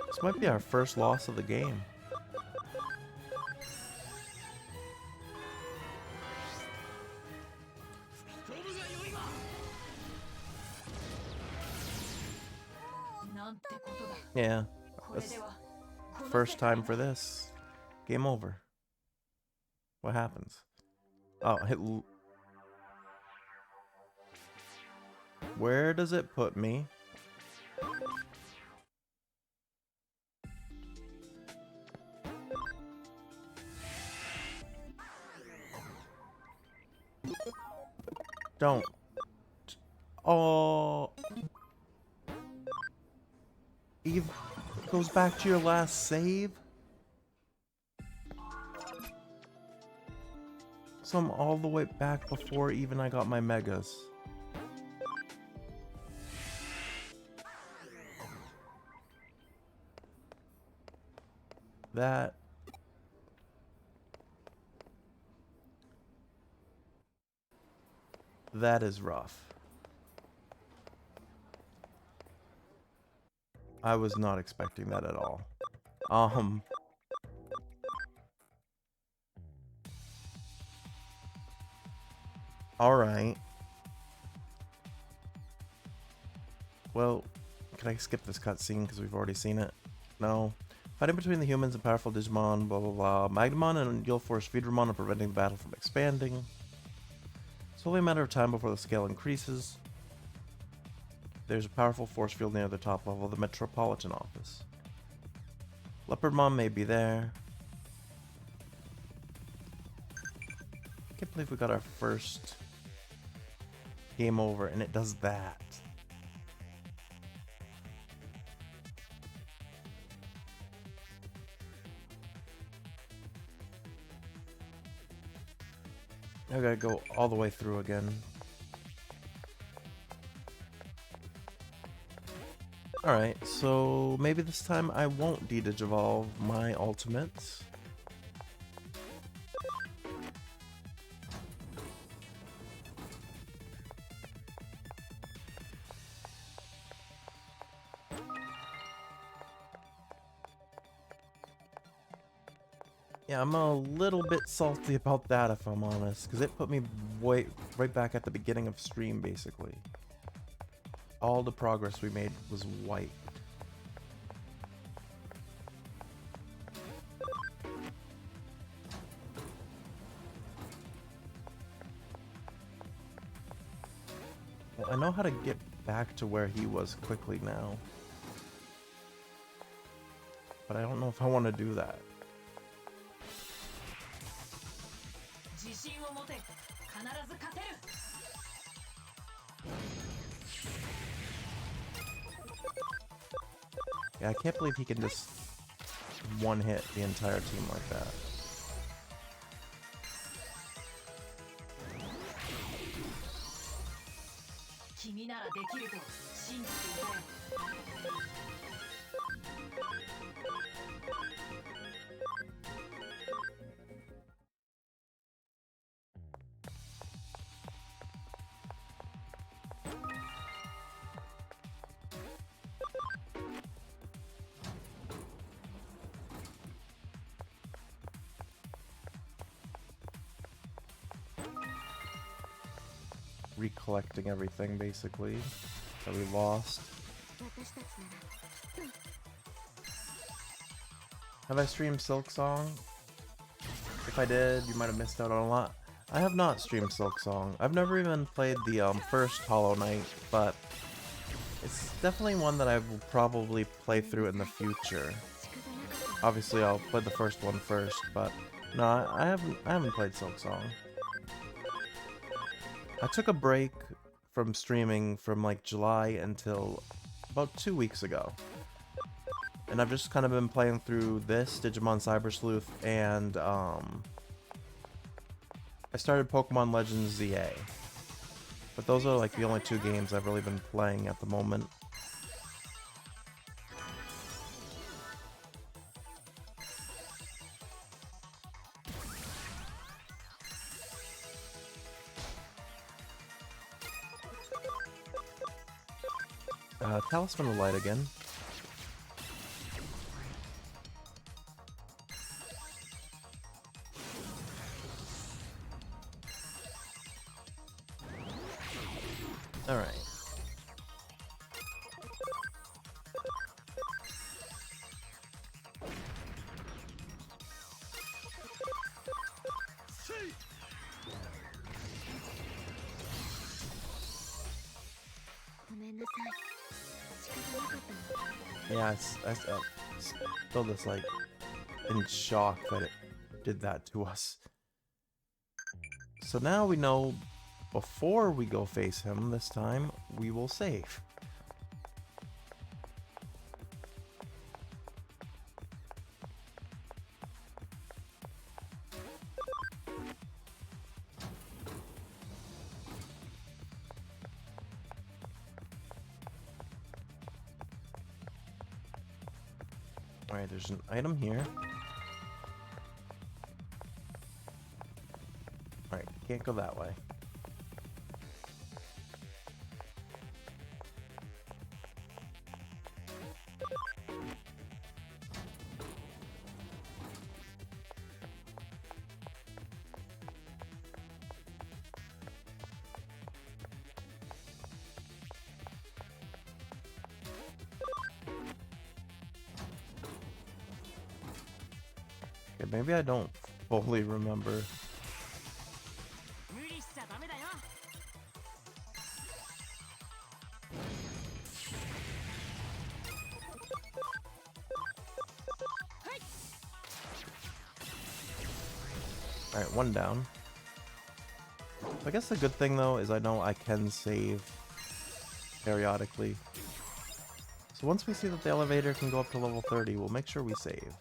S1: This might be our first loss of the game. Yeah, that's first time for this. Game over. What happens? Oh, hit. Where does it put me? Don't. Oh. Eve goes back to your last save? So I'm all the way back before even I got my megas. That is rough. I was not expecting that at all. Alright. Well, can I skip this cutscene because we've already seen it? No. Fighting between the humans and powerful Digimon, blah blah blah. Magnemon and you'll force Feedermon on preventing the battle from expanding. It's only a matter of time before the scale increases. There's a powerful force field near the top level of the Metropolitan Office. Leopardmon may be there. I can't believe we got our first game over and it does that. I gotta go all the way through again. Alright, so maybe this time I won't de-digivolve my ultimates. Yeah, I'm a little bit salty about that, if I'm honest, because it put me right back at the beginning of stream, basically. All the progress we made was wiped. Well, I know how to get back to where he was quickly now. But I don't know if I want to do that. Yeah, I can't believe he can just one-hit the entire team like that. Recollecting everything, basically, that we lost. Have I streamed Silk Song? If I did, you might have missed out on a lot. I have not streamed Silk Song. I've never even played the first Hollow Knight, but it's definitely one that I will probably play through in the future. Obviously, I'll play the first one first, but no, I haven't played Silk Song. I took a break from streaming from like July until about 2 weeks ago. And I've just kind of been playing through this, Digimon Cyber Sleuth, and I started Pokemon Legends ZA. But those are like the only 2 games I've really been playing at the moment. Talisman of Light again. Alright. Yeah, I still just like in shock that it did that to us. So now we know before we go face him this time, we will save. Alright, there's an item here. Alright, can't go that way. Okay, maybe I don't fully remember. Alright, one down. I guess the good thing though is I know I can save periodically. So once we see that the elevator can go up to level 30, we'll make sure we save.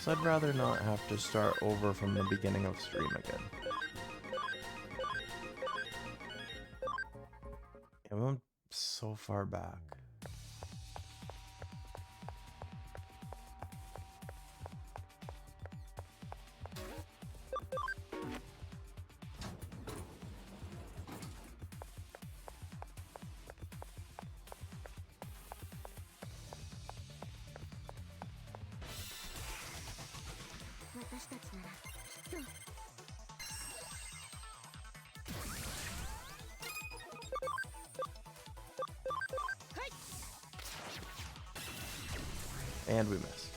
S1: So I'd rather not have to start over from the beginning of stream again. Yeah, we went so far back. And we miss.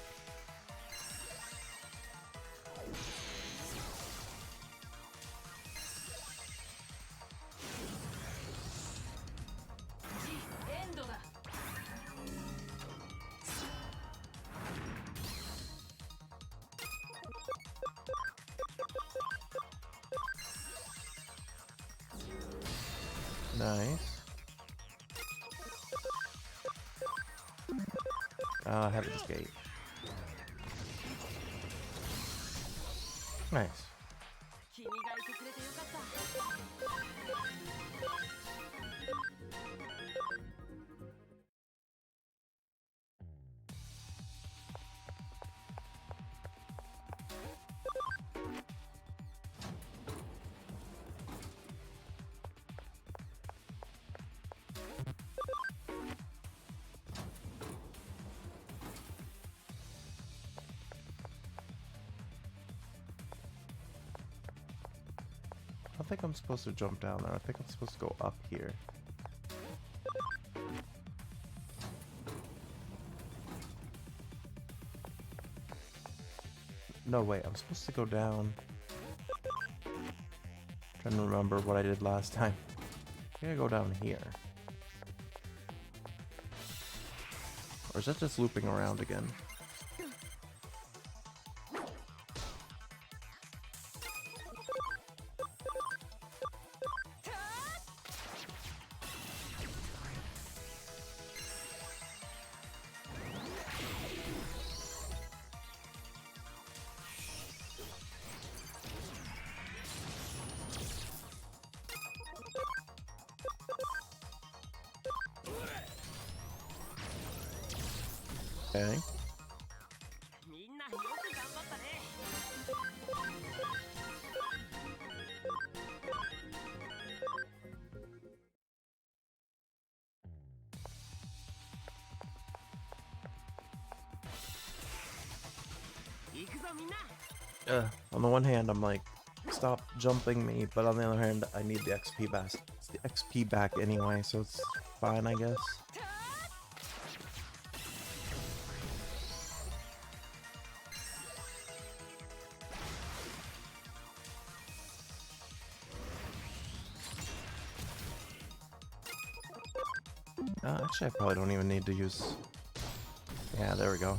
S1: Nice. I have this gate. Nice. I don't think I'm supposed to jump down there. I think I'm supposed to go up here. No, wait. I'm supposed to go down. Trying to remember what I did last time. I gotta go down here. Or is that just looping around again? Okay. On the one hand, I'm like, stop jumping me, but on the other hand, I need the XP back. It's the XP back anyway, so it's fine, I guess. Actually, I probably don't even need to use... Yeah, there we go.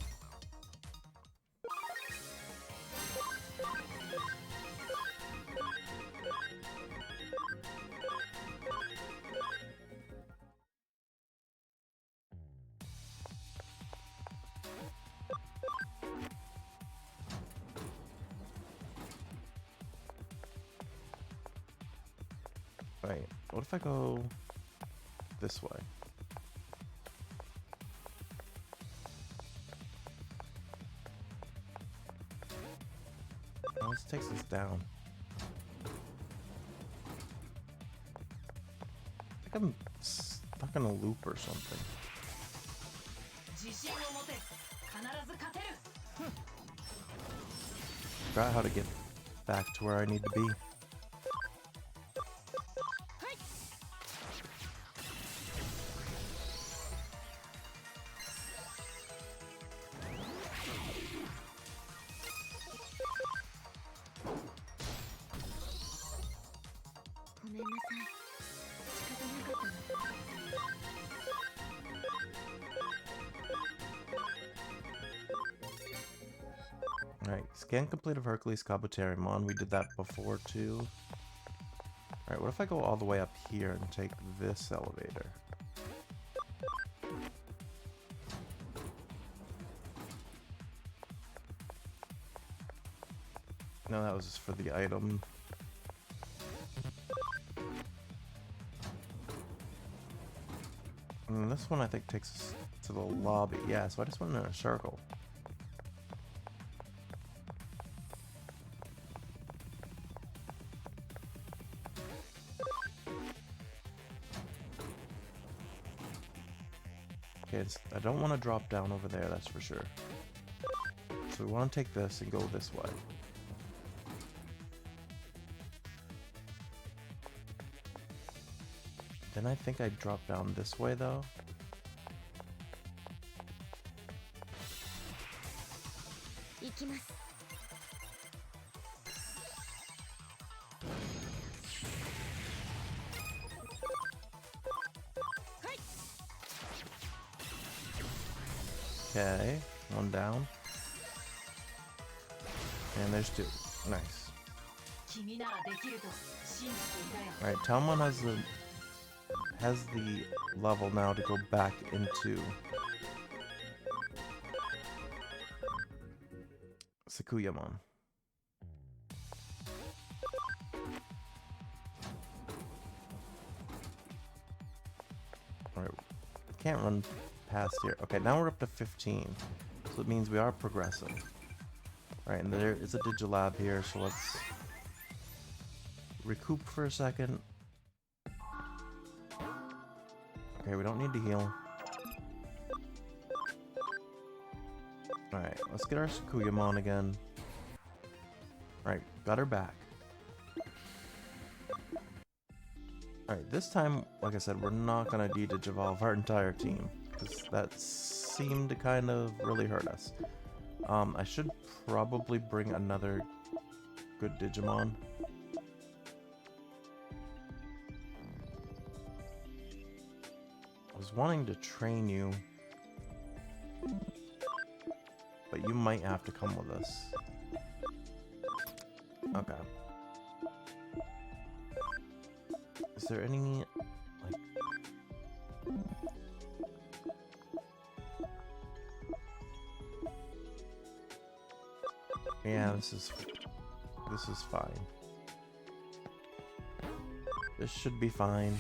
S1: Wait, what if I go this way? Oh, this takes us down. I think I'm stuck in a loop or something. Forgot how to get back to where I need to be. Alright, scan complete of Hercules Kabuterimon. We did that before too. Alright, what if I go all the way up here and take this elevator? No, that was just for the item. And this one I think takes us to the lobby. Yeah, so I just went in a circle. Okay, I don't want to drop down over there, that's for sure. So we want to take this and go this way. Then I think I dropped down this way though. Okay, one down. And there's two. Nice. Alright, Talmon has the level now to go back into Sakuyamon. Alright, can't run past here. Okay, now we're up to 15. So it means we are progressing. Alright, and there is a Digilab here, so let's recoup for a second. Okay, we don't need to heal. Alright, let's get our Sakuyamon again. Alright, got her back. Alright, this time, like I said, we're not gonna de-digivolve our entire team, because that seemed to kind of really hurt us. I should probably bring another good Digimon. I was wanting to train you, but you might have to come with us. Okay. Is there any, like... Yeah, this is fine. This should be fine.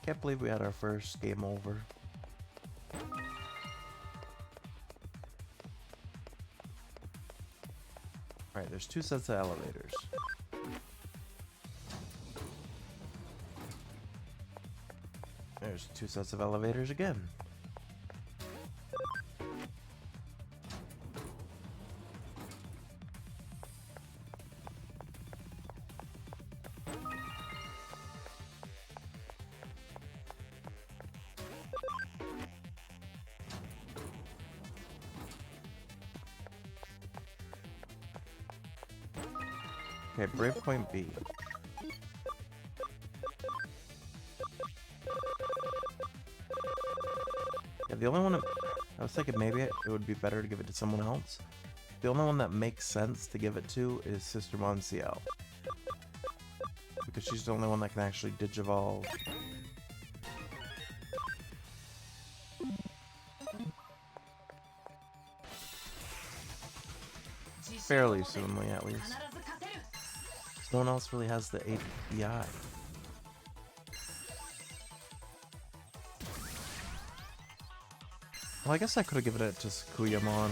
S1: Can't believe we had our first game over. Alright, there's two sets of elevators. There's two sets of elevators again. Okay, Brave Point B. Yeah, the only one I was thinking maybe it would be better to give it to someone else. The only one that makes sense to give it to is Sister Monsiel. Because she's the only one that can actually digivolve. Fairly soonly, at least. No one else really has the API. Well, I guess I could have given it to Sakuyamon.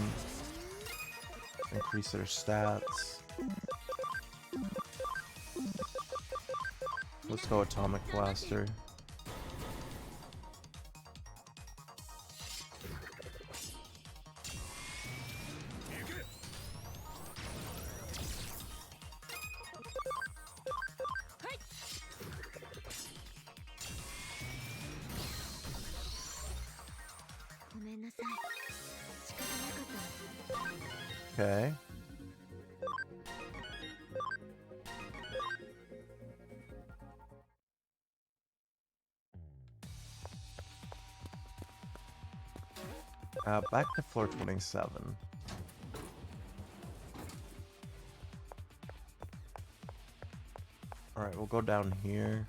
S1: Increase their stats. Let's go Atomic Blaster. Okay. Back to floor 27. Alright, we'll go down here.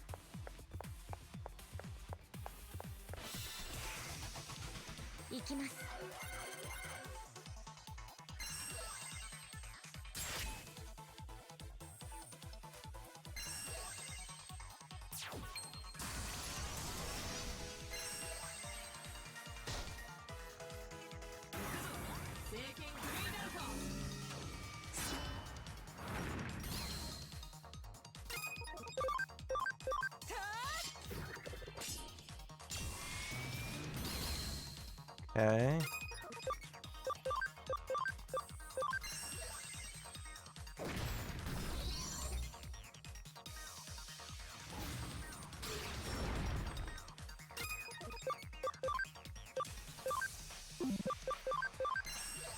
S1: Okay.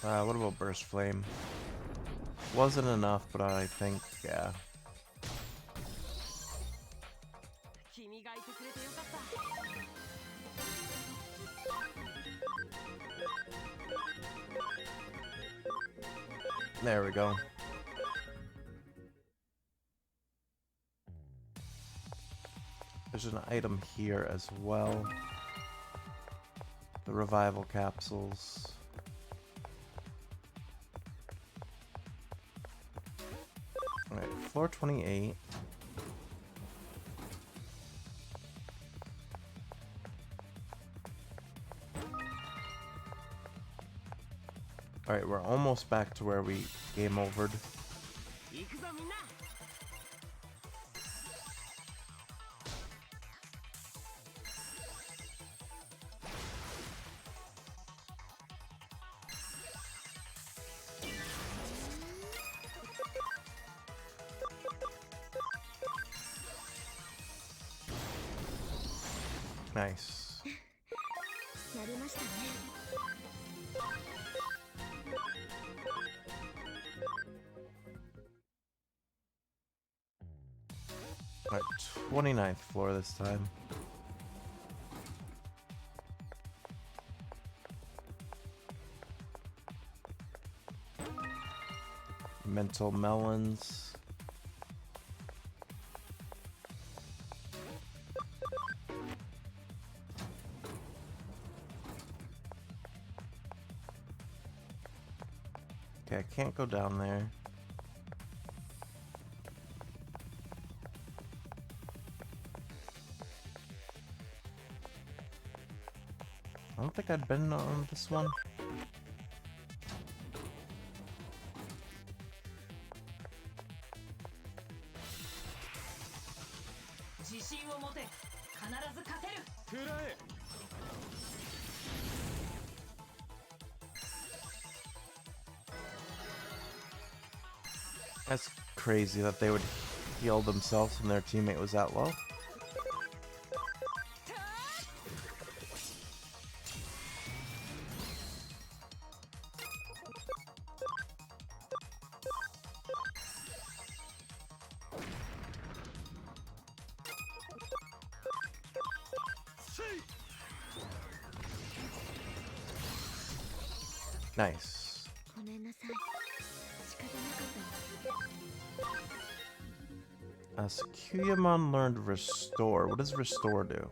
S1: What about Burst Flame? Wasn't enough, but I think, yeah. There we go. There's an item here as well. The revival capsules. Alright, floor 28. Alright, we're almost back to where we game overed. Nice. Alright, 29th floor this time. Mental melons. Okay, I can't go down there. I don't think I'd been on this one. That's crazy that they would heal themselves when their teammate was that low. Nice. Ookamiyoru learned Restore. What does Restore do?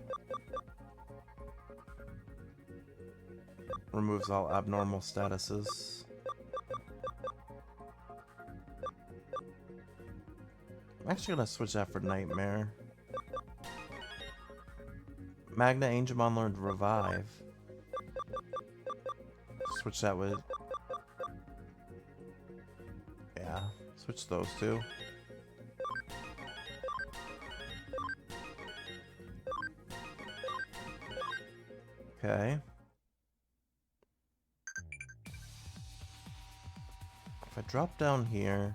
S1: Removes all abnormal statuses. I'm actually gonna switch that for Nightmare. Magna Angemon learned Revive. Switch that with... yeah, switch those two. Okay. If I drop down here...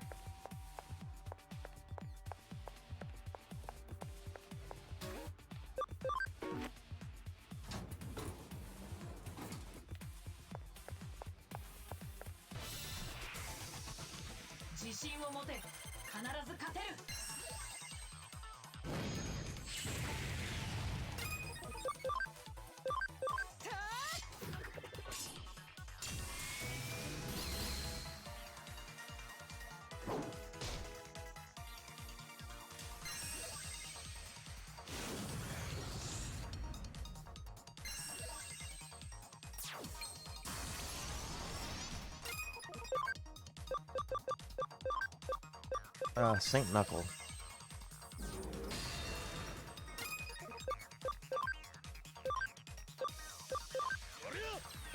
S1: Saint Knuckle.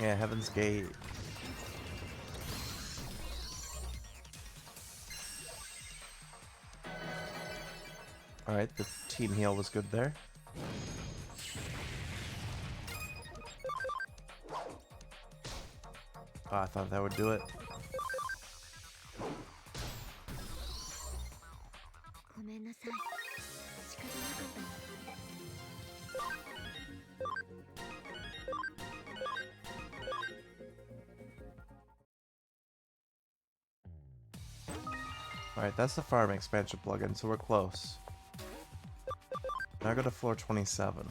S1: Yeah, Heaven's Gate. Alright, the team heal was good there. Oh, I thought that would do it. Alright, that's the farm expansion plugin, so we're close. Now I go to floor 27.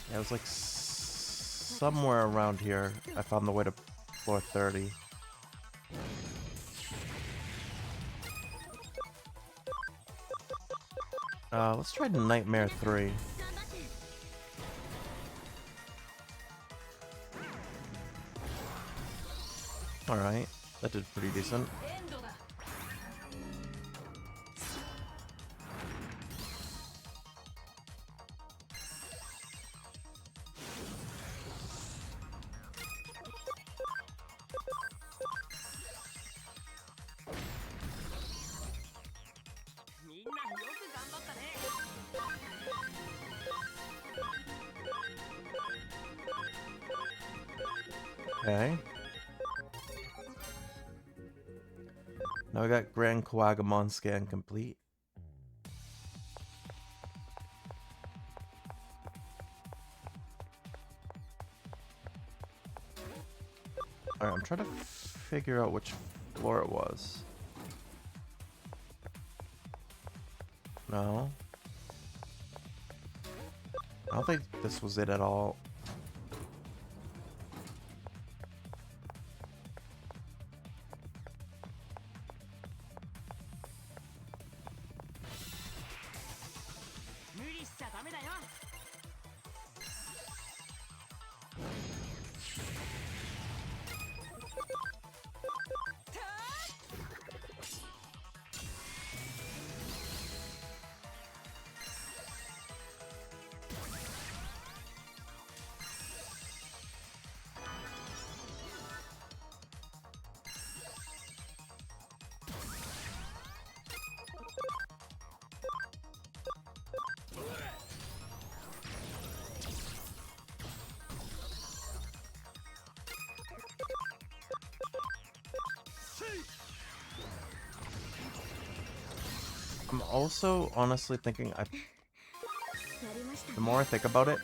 S1: Yeah, it was like somewhere around here. I found the way to floor 30. Let's try Nightmare 3. Alright, that did pretty decent. Okay. Now we got Grand Kowagamon scan complete. Alright, I'm trying to figure out which floor it was. No. I don't think this was it at all. I'm also honestly thinking the more I think about it,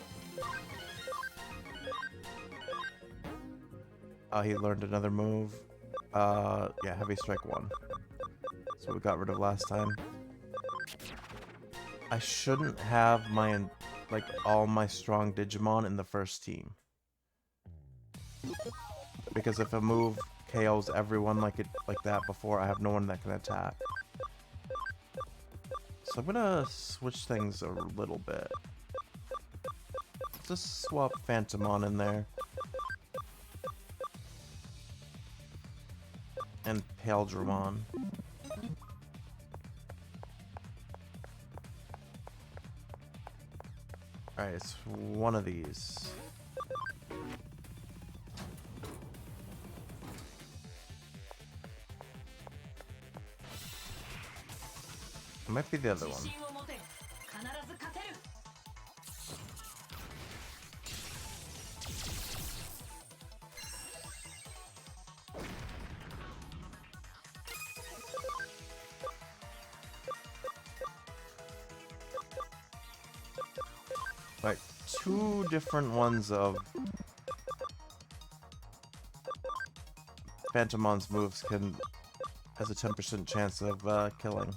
S1: he learned another move. Yeah, Heavy Strike 1. So we got rid of last time. I shouldn't have all my strong Digimon in the first team. Because if a move KOs everyone like that before, I have no one that can attack. So I'm gonna switch things a little bit. Just swap Phantomon in there. And Paildramon. Alright, it's one of these. It might be the other one. Like, two different ones of Phantomon's moves has a 10% chance of killing.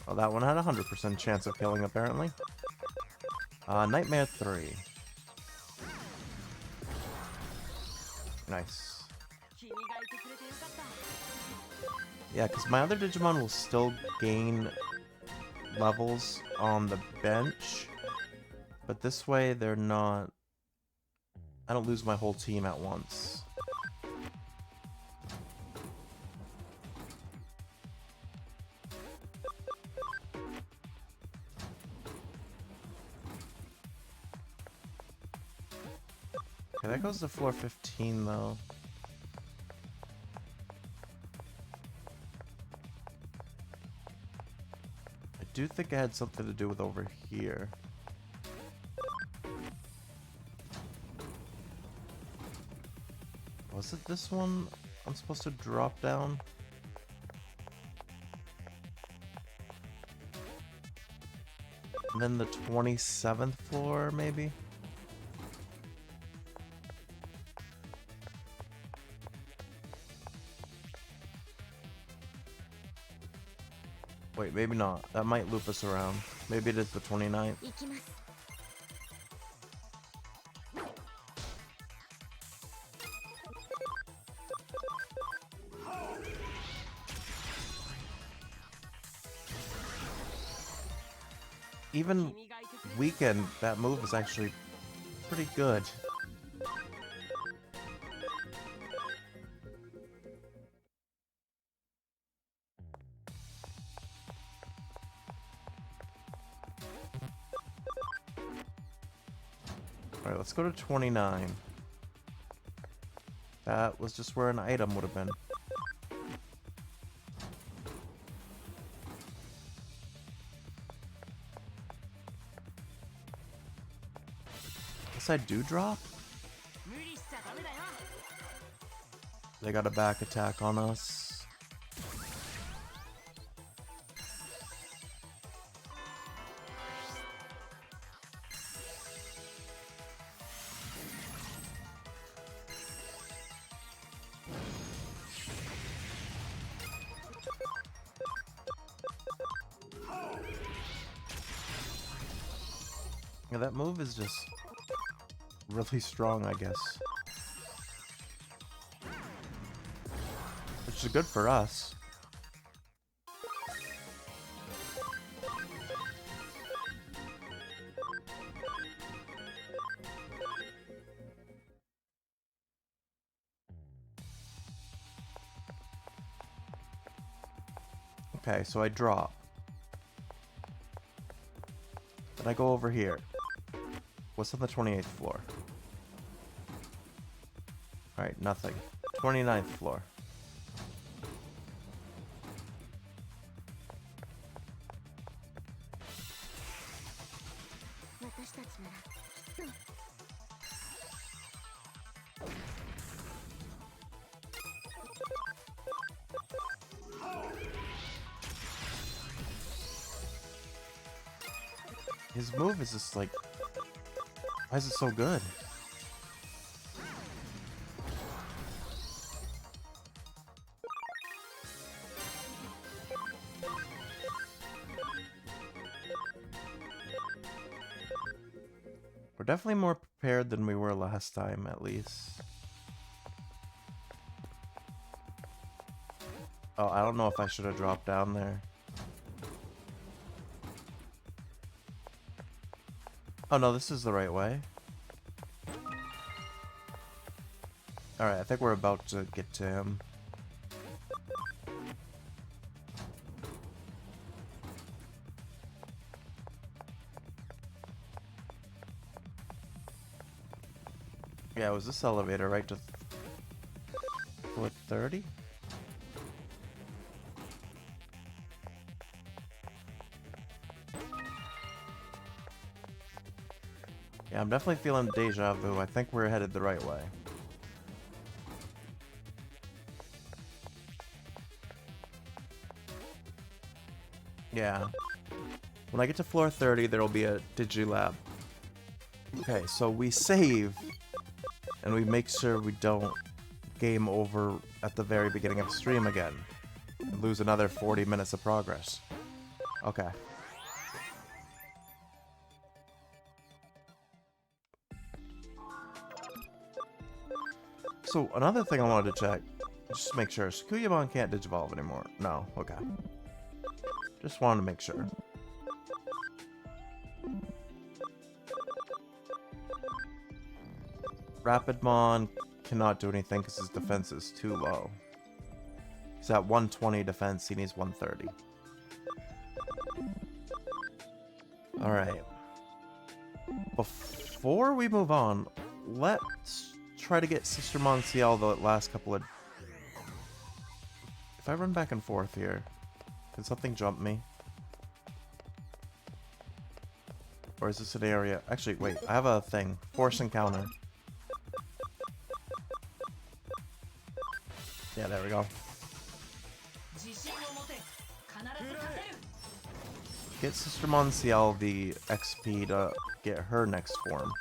S1: Well, that one had a 100% chance of killing, apparently. Nightmare 3. Nice. Yeah, because my other Digimon will still gain levels on the bench, but this way they're not... I don't lose my whole team at once. Okay, that goes to floor 15 though. I do think it had something to do with over here. Oh, Was it this one I'm supposed to drop down? And then the 27th floor, maybe? Wait, maybe not. That might loop us around. Maybe it is the 29th. Even weekend, that move is actually pretty good. Alright, let's go to 29. That was just where an item would have been. Guess I do drop? They got a back attack on us. Yeah, that move is just really strong, I guess. Which is good for us. Okay, so I drop. Then I go over here. What's on the 28th floor? Alright, nothing. 29th floor. His move is just like... Why is it so good? We're definitely more prepared than we were last time, at least. Oh, I don't know if I should have dropped down there. Oh no, this is the right way. Alright, I think we're about to get to him. Yeah, it was this elevator right to floor 30? Yeah, I'm definitely feeling deja vu. I think we're headed the right way. Yeah. When I get to floor 30, there'll be a Digilab. Okay, so we save, and we make sure we don't game over at the very beginning of the stream again. And lose another 40 minutes of progress. Okay. So, another thing I wanted to check, just to make sure, Sukuyamon can't Digivolve anymore. No, okay. Just wanted to make sure. Rapidmon cannot do anything because his defense is too low. He's at 120 defense, he needs 130. Alright. Before we move on, let's try to get Sister Monsiel the last couple of... If I run back and forth here, can something jump me? Or is this an area... Actually, wait, I have a thing. Force encounter. Yeah, there we go. Get Sistermon CL the XP to get her next form.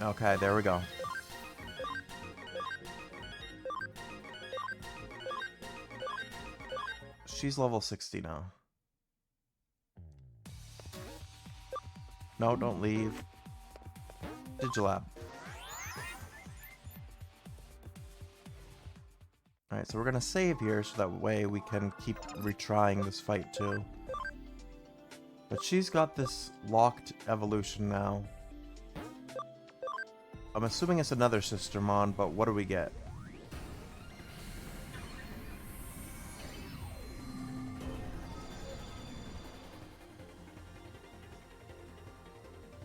S1: Okay, there we go. She's level 60 now. No, don't leave. Digilab. Alright, so we're gonna save here so that way we can keep retrying this fight too. But she's got this locked evolution now. I'm assuming it's another Sistermon, but what do we get?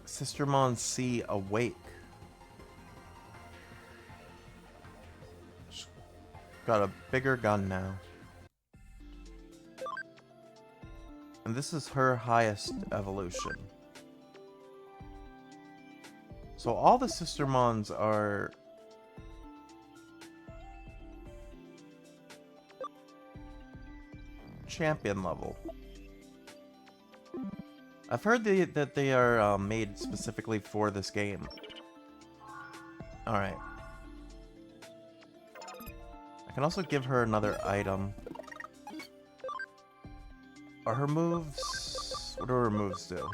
S1: Sistermon C Awake. She's got a bigger gun now. And this is her highest evolution. So all the Sistermons are champion level. I've heard that they are made specifically for this game. Alright. I can also give her another item. Are her moves... What do her moves do?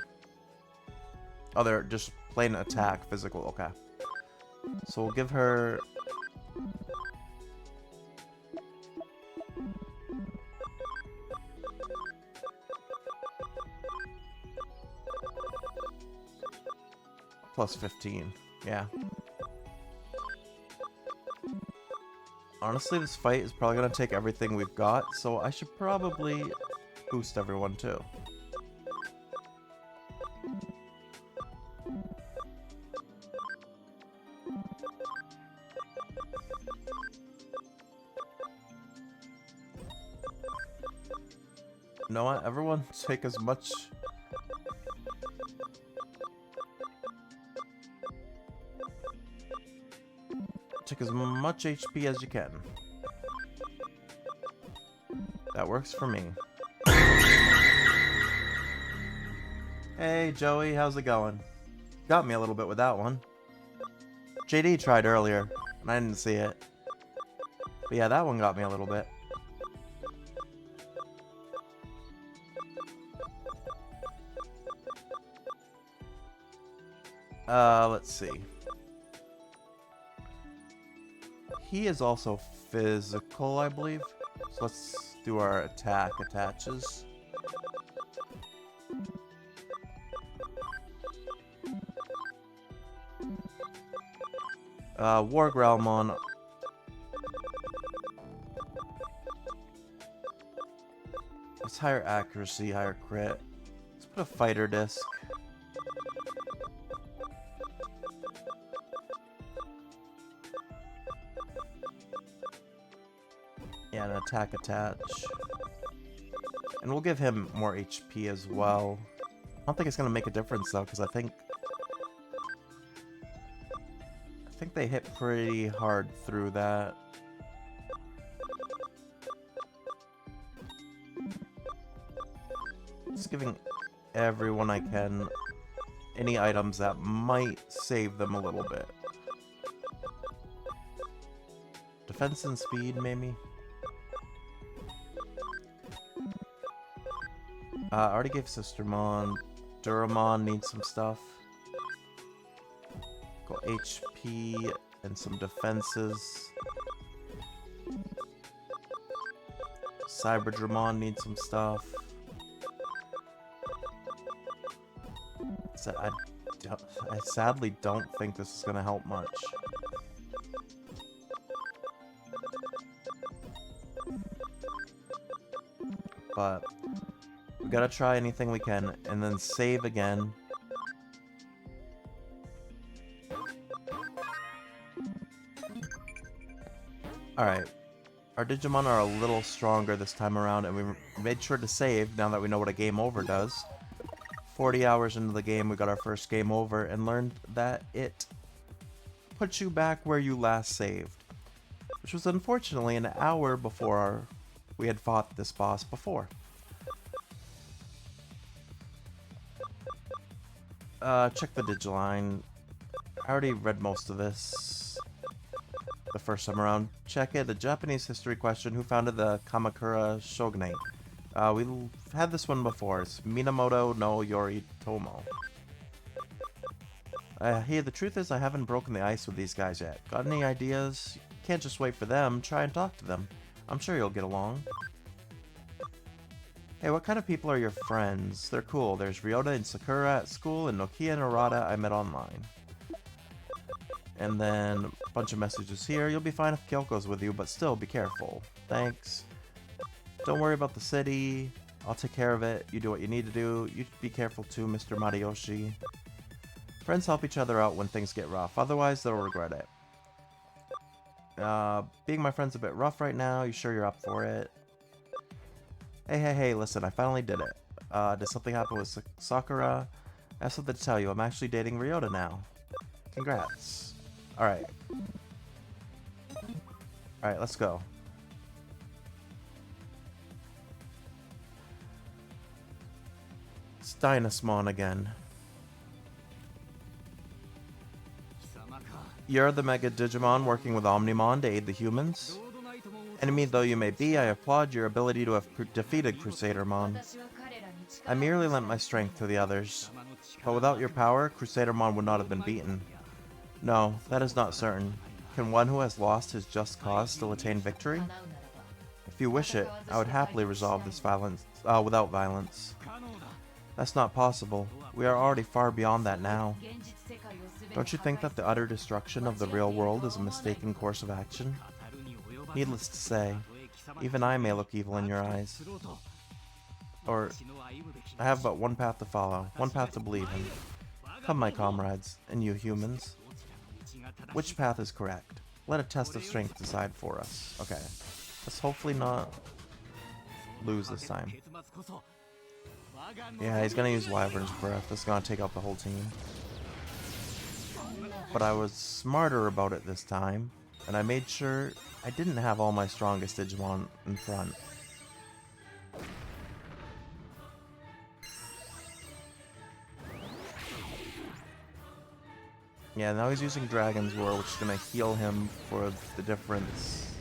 S1: Oh, they're just plain attack, physical, okay. So we'll give her... Plus 15, yeah. Honestly, this fight is probably going to take everything we've got, so I should probably boost everyone too. You know what? Everyone take as much... Take as much HP as you can. That works for me. Hey Joey, how's it going? Got me a little bit with that one. JD tried earlier, and I didn't see it. But yeah, that one got me a little bit. Let's see. He is also physical, I believe. So let's do our attack attaches. War Growlmon. It's higher accuracy, higher crit. Let's put a fighter disc. Yeah, an attack attach. And we'll give him more HP as well. I don't think it's going to make a difference though, because I think they hit pretty hard through that. Just giving everyone I can any items that might save them a little bit. Defense and speed, maybe? I already gave Sistermon. Duramon needs some stuff. Go HP and some defenses. Cyberdramon needs some stuff. So I sadly don't think this is going to help much. But we gotta try anything we can, and then save again. Alright. Our Digimon are a little stronger this time around, and we made sure to save now that we know what a game over does. 40 hours into the game, we got our first game over and learned that it puts you back where you last saved, which was unfortunately an hour before we had fought this boss before. Check the Digiline. I already read most of this the first time around. Check it. The Japanese history question: who founded the Kamakura Shogunate? We had this one before. It's Minamoto no Yoritomo. Hey, the truth is I haven't broken the ice with these guys yet. Got any ideas? Can't just wait for them. Try and talk to them. I'm sure you'll get along. Hey, what kind of people are your friends? They're cool. There's Ryota and Sakura at school, and Nokia and Arata I met online. And then a bunch of messages here. You'll be fine if Kyoko's with you, but still, be careful. Thanks. Don't worry about the city. I'll take care of it. You do what you need to do. You be careful too, Mr. Matayoshi. Friends help each other out when things get rough. Otherwise, they'll regret it. Being my friend's a bit rough right now. You sure you're up for it? Hey, listen, I finally did it. Did something happen with Sakura? I have something to tell you. I'm actually dating Ryota now. Congrats. Alright. Alright, let's go. It's Dynasmon again. You're the Mega Digimon working with Omnimon to aid the humans. Enemy though you may be, I applaud your ability to have defeated Crusadermon. I merely lent my strength to the others, but without your power, Crusadermon would not have been beaten. No, that is not certain. Can one who has lost his just cause still attain victory? If you wish it, I would happily resolve this violence without violence. That's not possible. We are already far beyond that now. Don't you think that the utter destruction of the real world is a mistaken course of action? Needless to say, even I may look evil in your eyes. Or, I have but one path to follow, one path to believe in. Come, my comrades, and you humans. Which path is correct? Let a test of strength decide for us. Okay, let's hopefully not lose this time. Yeah, he's gonna use Wyvern's Breath. That's gonna take out the whole team. But I was smarter about it this time, and I made sure I didn't have all my strongest Digimon in front. Yeah, now he's using Dragon's Roar, which is gonna heal him for the difference.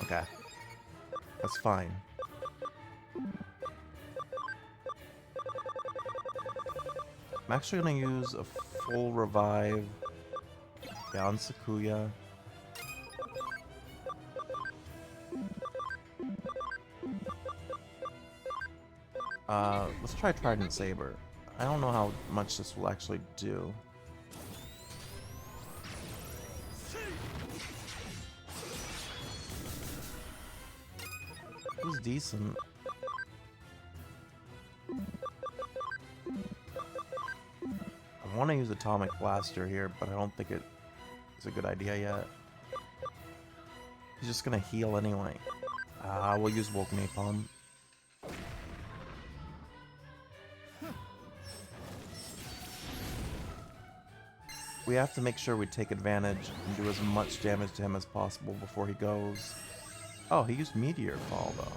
S1: Okay. That's fine. I'm actually gonna use a full revive on Sakuya. Let's try Trident Saber. I don't know how much this will actually do. It was decent. I want to use Atomic Blaster here, but I don't think it is a good idea yet. He's just gonna heal anyway. We'll use Woke Napalm. We have to make sure we take advantage and do as much damage to him as possible before he goes. Oh, he used Meteor Fall though.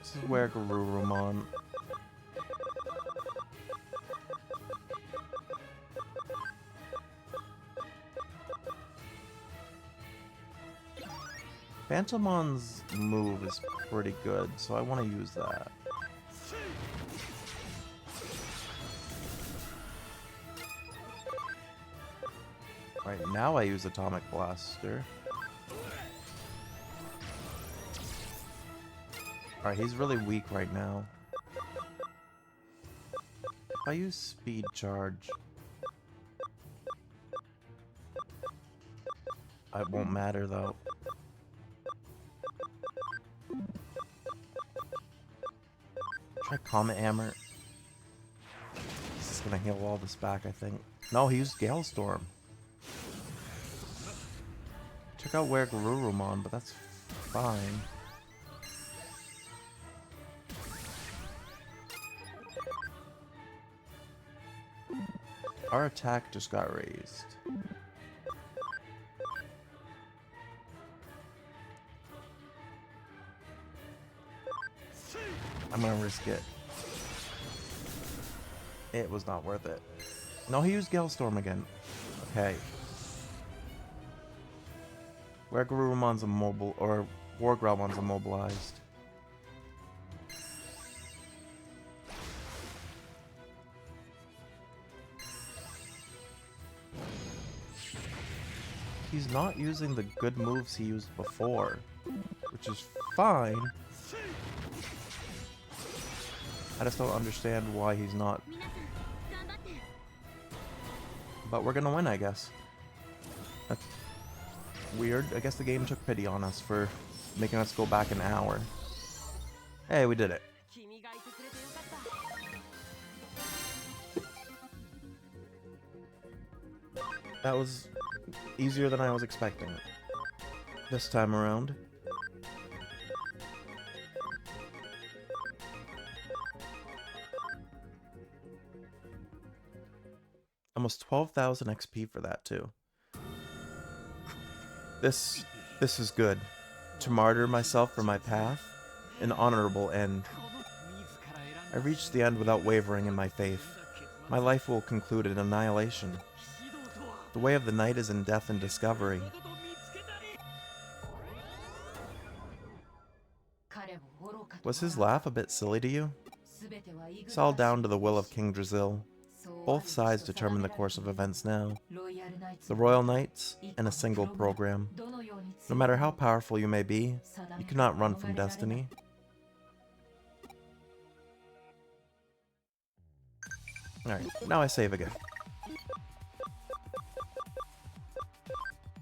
S1: This is where Garurumon. Phantomon's move is pretty good, so I want to use that. Right, now I use Atomic Blaster. Alright, he's really weak right now. If I use Speed Charge, it won't matter though. Try Comet Hammer. This is gonna heal all this back, I think. No, he used Gale Storm. Took out Where Garurumon, but that's fine. Our attack just got raised. I'm gonna risk it. It was not worth it. No, he used Galestorm again. Okay. Where Garurumon's immobile, or Wargrowmon's immobilized. He's not using the good moves he used before, which is fine. I just don't understand why he's not. But we're gonna win, I guess. That's weird. I guess the game took pity on us for making us go back an hour. Hey, we did it. That was easier than I was expecting this time around. Almost 12,000 XP for that too. This is good. To martyr myself for my path, an honorable end. I reached the end without wavering in my faith. My life will conclude in annihilation. The way of the knight is in death and discovery. Was his laugh a bit silly to you? It's all down to the will of King Drazil. Both sides determine the course of events now. The Royal Knights and a single program. No matter how powerful you may be, you cannot run from destiny. Alright, now I save again.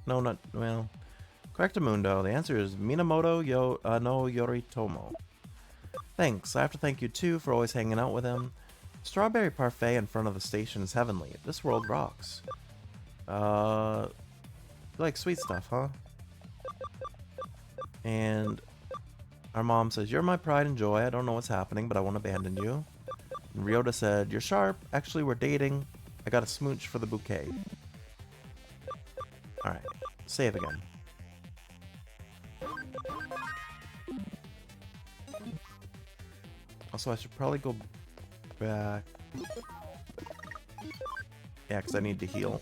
S1: No, not, well... Correctamundo, the answer is Minamoto no Yoritomo. Thanks, I have to thank you too for always hanging out with him. Strawberry parfait in front of the station is heavenly. This world rocks. You like sweet stuff, huh? And our mom says, you're my pride and joy. I don't know what's happening, but I won't abandon you. And Ryota said, you're sharp. Actually, we're dating. I got a smooch for the bouquet. Alright, save again. Also, I should probably go back. Yeah, because I need to heal.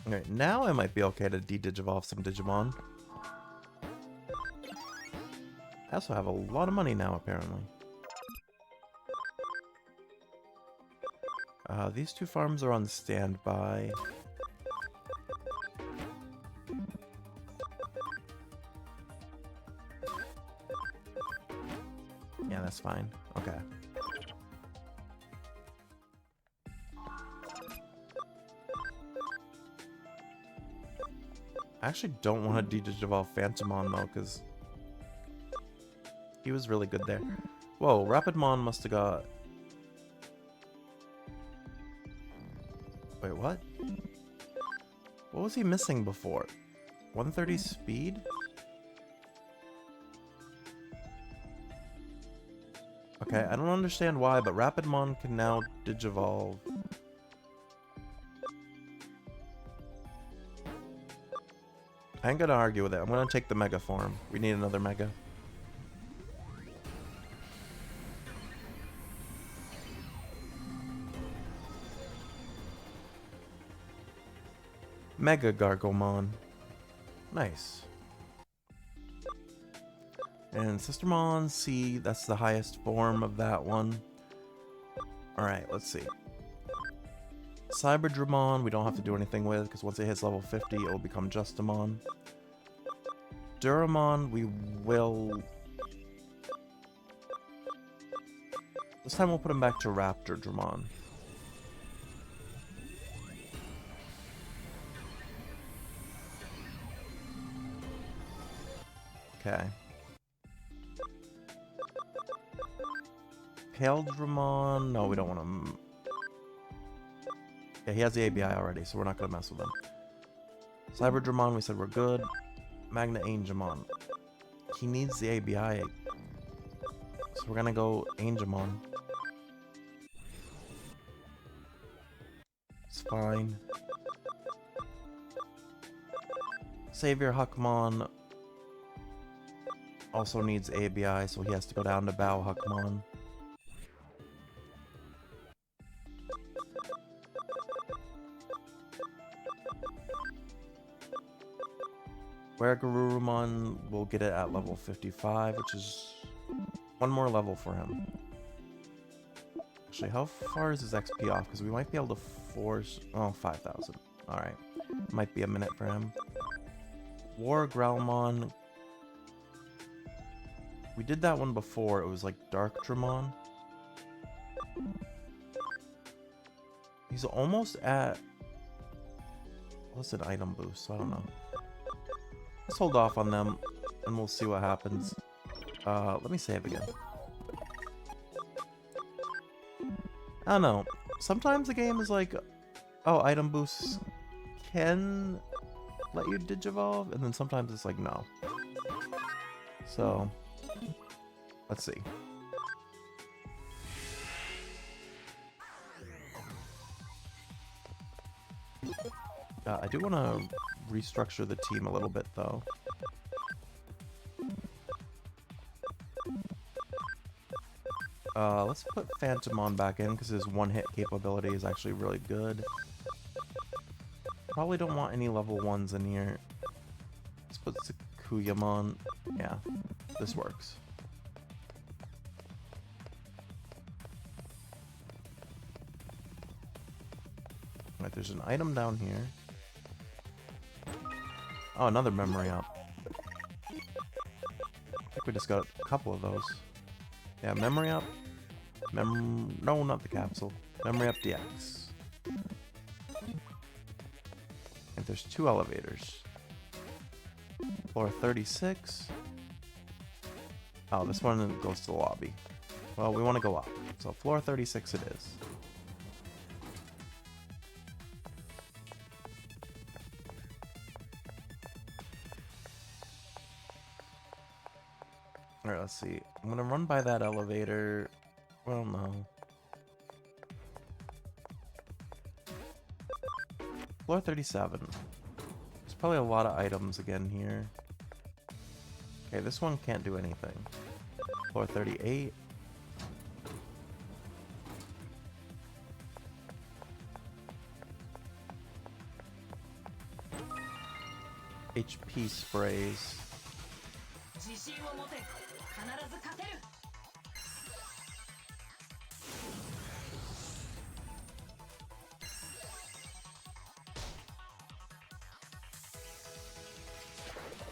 S1: Alright, now I might be okay to de-digivolve some Digimon. I also have a lot of money now, apparently. These two farms are on standby. Yeah, that's fine. Okay. I actually don't want to de-digivolve Phantomon though, because he was really good there. Whoa, Rapidmon must have got... Wait, what? What was he missing before? 130 speed? Okay, I don't understand why, but Rapidmon can now digivolve. I ain't gonna argue with it. I'm gonna take the Mega form. We need another Mega. Mega Gargomon. Nice. And Sistermon, C, that's the highest form of that one. Alright, let's see. Cyberdramon, we don't have to do anything with, because once it hits level 50, it will become Justamon. Duramon, we will... This time we'll put him back to Raptor Dramon. Okay. Paildramon, no, we don't want him. Yeah, he has the ABI already, so we're not gonna mess with him. Cyberdramon, we said we're good. Magna Angemon. he needs the ABI. So we're gonna go Angemon. It's fine. Savior Huckmon also needs ABI, so he has to go down to Bao Huckmon. Where Garurumon will get it at level 55, which is one more level for him. Actually, how far is his XP off? Because we might be able to force... Oh, 5,000. Alright. Might be a minute for him. War Growlmon. We did that one before. It was like Dark Dramon. He's almost at... What's an item boost? So I don't know. Let's hold off on them, and we'll see what happens. Let me save again. I don't know. Sometimes the game is like, oh, item boosts can let you digivolve, and then sometimes it's like, no. So, let's see. I do want to restructure the team a little bit, though. Let's put Phantomon back in, because his one-hit capability is actually really good. Probably don't want any level 1s in here. Let's put Sakuyamon. Yeah, this works. Alright, there's an item down here. Oh, another memory up. I think we just got a couple of those. Yeah, memory up. No, not the capsule. Memory up DX. And there's 2 elevators. Floor 36. Oh, this one goes to the lobby. Well, we want to go up. So floor 36 it is. Alright, let's see. I'm gonna run by that elevator. Well, no. Floor 37. There's probably a lot of items again here. Okay, this one can't do anything. Floor 38. HP sprays.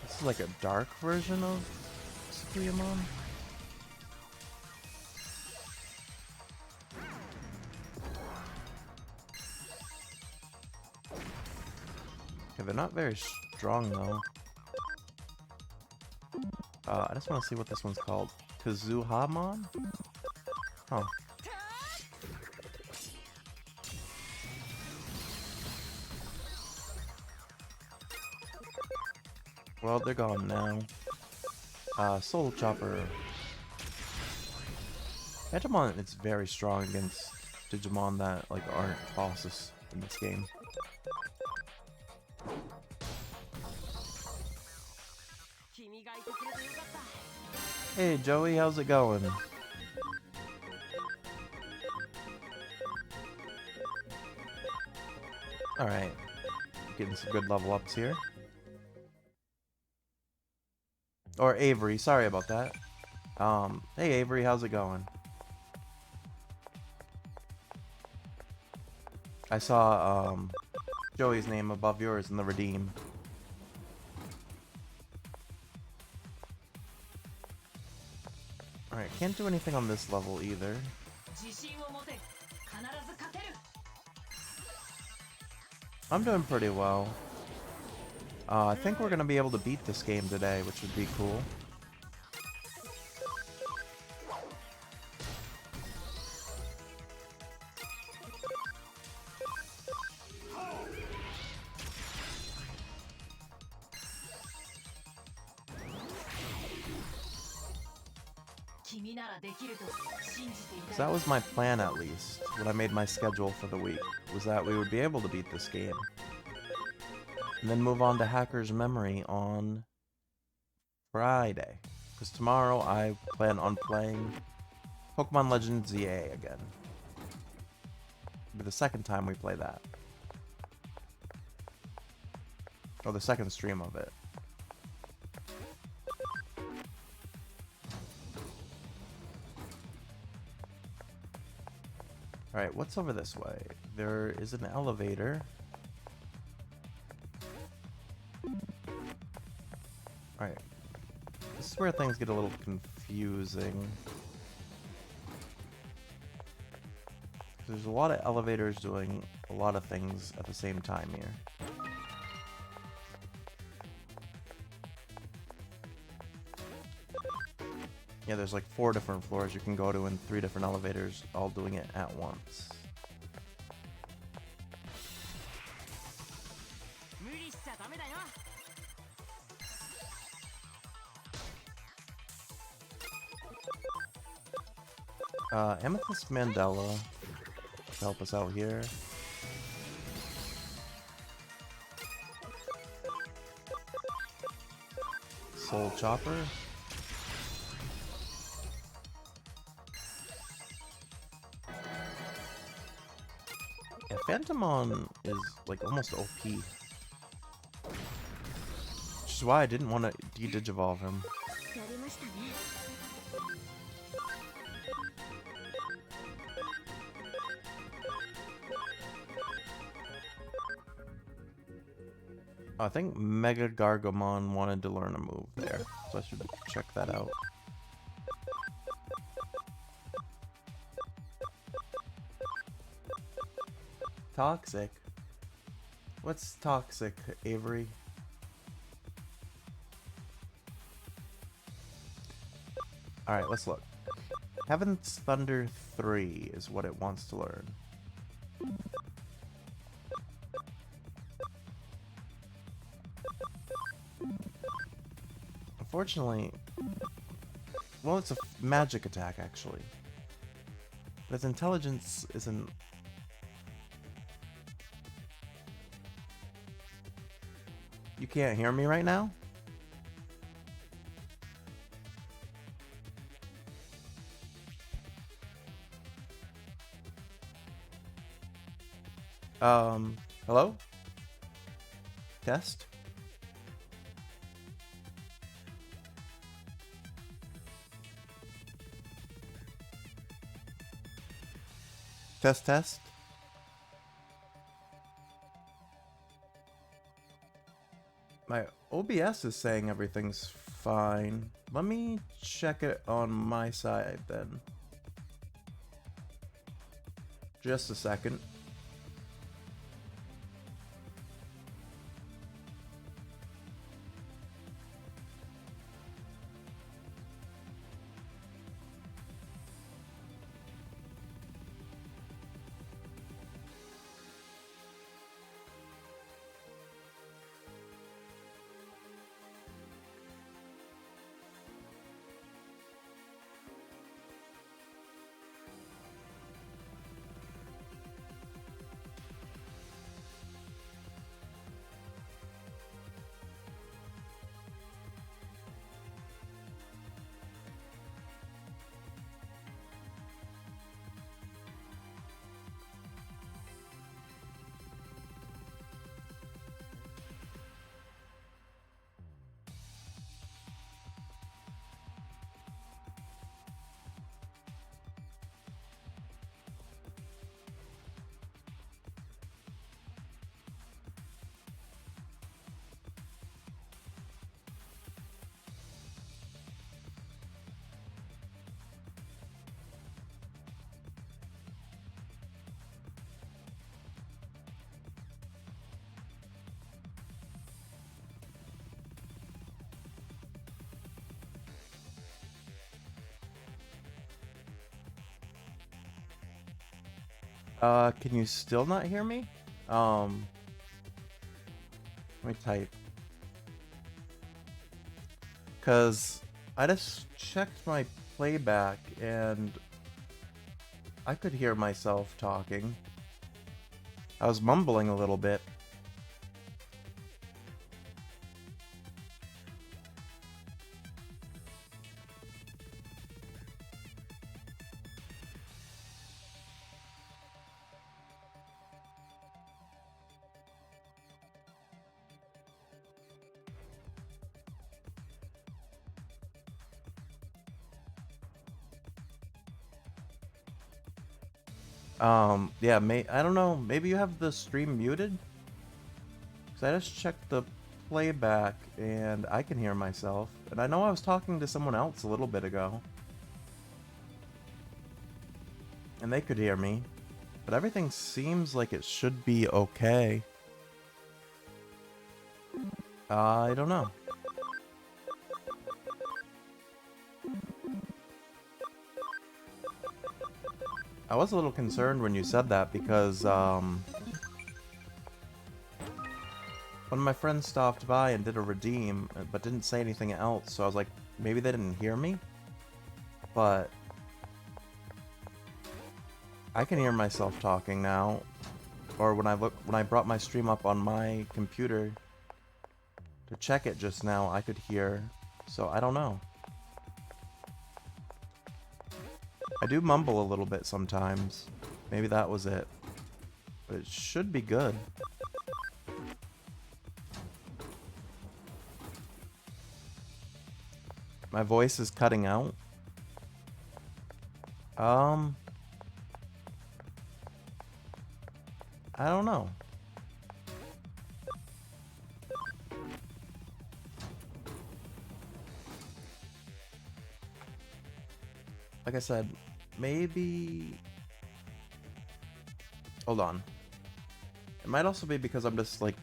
S1: This is like a dark version of Sukuyamon. Okay, they're not very strong though. I just want to see what this one's called. Kazuhamon? Huh. Well, they're gone now. Soul Chopper. Digimon, it's very strong against Digimon that like aren't bosses in this game. Hey Joey, how's it going? Alright. Getting some good level ups here. Or Avery, sorry about that. Hey Avery, how's it going? I saw Joey's name above yours in the redeem. Alright, can't do anything on this level either. I'm doing pretty well. I think we're gonna be able to beat this game today, which would be cool. So that was my plan, at least, when I made my schedule for the week, was that we would be able to beat this game. And then move on to Hacker's Memory on Friday. Because tomorrow I plan on playing Pokemon Legends ZA again. It'll be the second time we play that. Or the second stream of it. Alright, what's over this way? There is an elevator. Alright. This is where things get a little confusing. There's a lot of elevators doing a lot of things at the same time here. Yeah, there's like 4 different floors you can go to and 3 different elevators all doing it at once. Amethyst Mandela to help us out here. Soul Chopper. Yeah, Phantomon is like almost OP. Which is why I didn't want to de-digivolve him. I think Mega Gargomon wanted to learn a move there, so I should check that out. Toxic? What's toxic, Avery? Alright, let's look. Heaven's Thunder 3 is what it wants to learn. Unfortunately, well, it's a magic attack, actually. But its intelligence isn't... You can't hear me right now? Hello? Test? Test, test. My OBS is saying everything's fine. Let me check it on my side then. Just a second. Can you still not hear me? Let me type. 'Cause I just checked my playback and I could hear myself talking. I was mumbling a little bit. Yeah, I don't know, maybe you have the stream muted? Because I just checked the playback and I can hear myself. And I know I was talking to someone else a little bit ago. And they could hear me. But everything seems like it should be okay. I don't know. I was a little concerned when you said that because, one of my friends stopped by and did a redeem, but didn't say anything else, so I was like, maybe they didn't hear me? But I can hear myself talking now. Or when I brought my stream up on my computer to check it just now, I could hear. So I don't know. I do mumble a little bit sometimes. Maybe that was it. But it should be good. My voice is cutting out. I don't know. Like I said, maybe... Hold on. It might also be because I'm just like...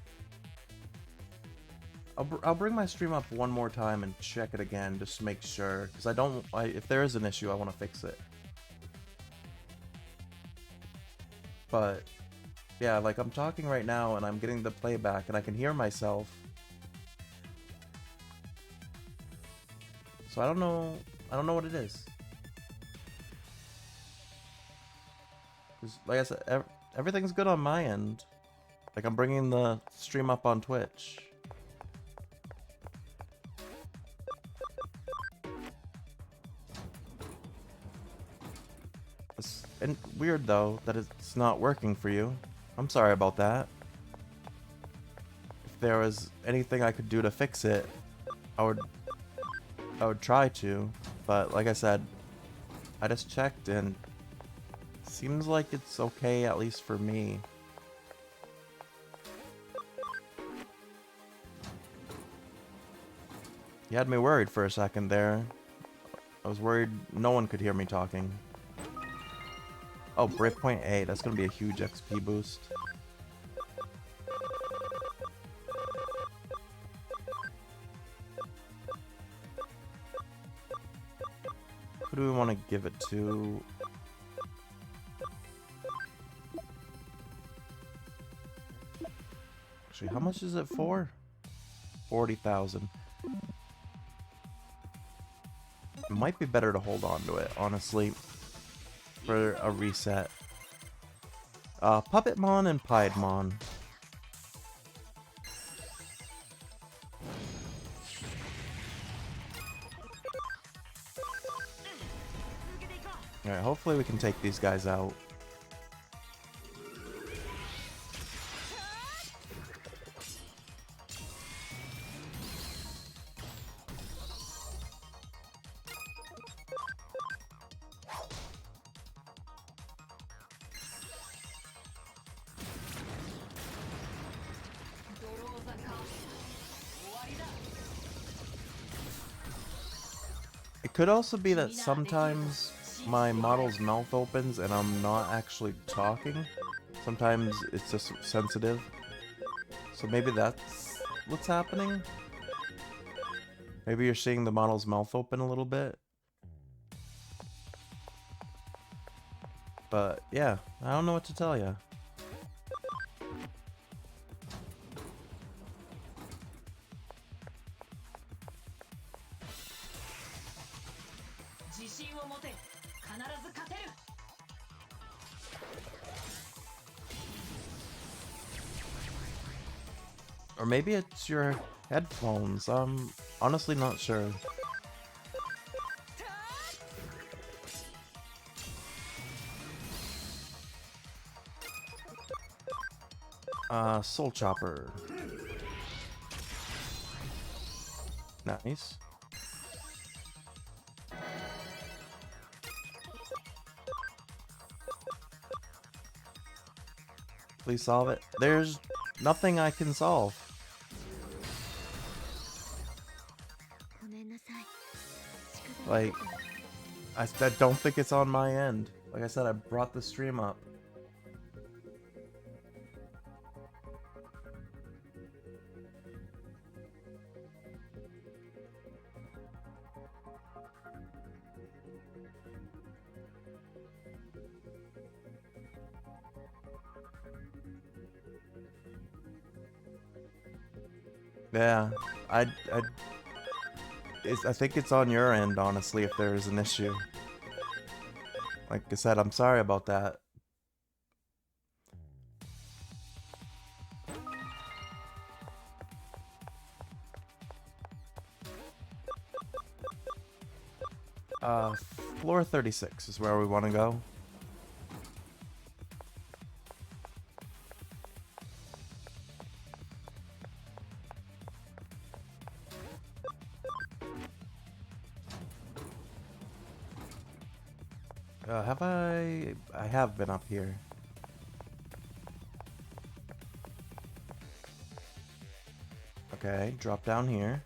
S1: I'll bring my stream up one more time and check it again just to make sure. Because if there is an issue, I want to fix it. But... yeah, like I'm talking right now and I'm getting the playback and I can hear myself. So I don't know what it is. Cause like I said, everything's good on my end. Like I'm bringing the stream up on Twitch. It's weird though that it's not working for you. I'm sorry about that. If there was anything I could do to fix it, I would try to, but like I said, I just checked and it seems like it's okay, at least for me. You had me worried for a second there. I was worried no one could hear me talking. Oh, breakpoint A, that's gonna be a huge XP boost. Who do we want to give it to? Actually, how much is it for? 40,000. It might be better to hold on to it, honestly, for a reset. Puppetmon and Piedmon. Alright, hopefully we can take these guys out. It could also be that sometimes my model's mouth opens and I'm not actually talking. Sometimes it's just sensitive. So maybe that's what's happening? Maybe you're seeing the model's mouth open a little bit. But yeah, I don't know what to tell you. Or maybe it's your headphones. I'm honestly not sure. Soul Chopper. Nice. Please solve it. There's nothing I can solve. Like, I don't think it's on my end. Like I said, I brought the stream up. Yeah, I think it's on your end, honestly, if there is an issue. Like I said, I'm sorry about that. Floor 36 is where we want to go. Have I have been up here. Okay, drop down here.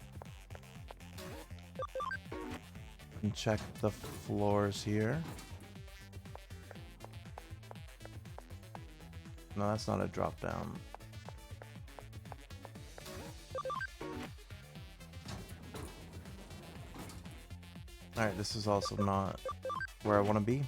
S1: And check the floors here. No, that's not a drop down. Alright, this is also not where I want to be.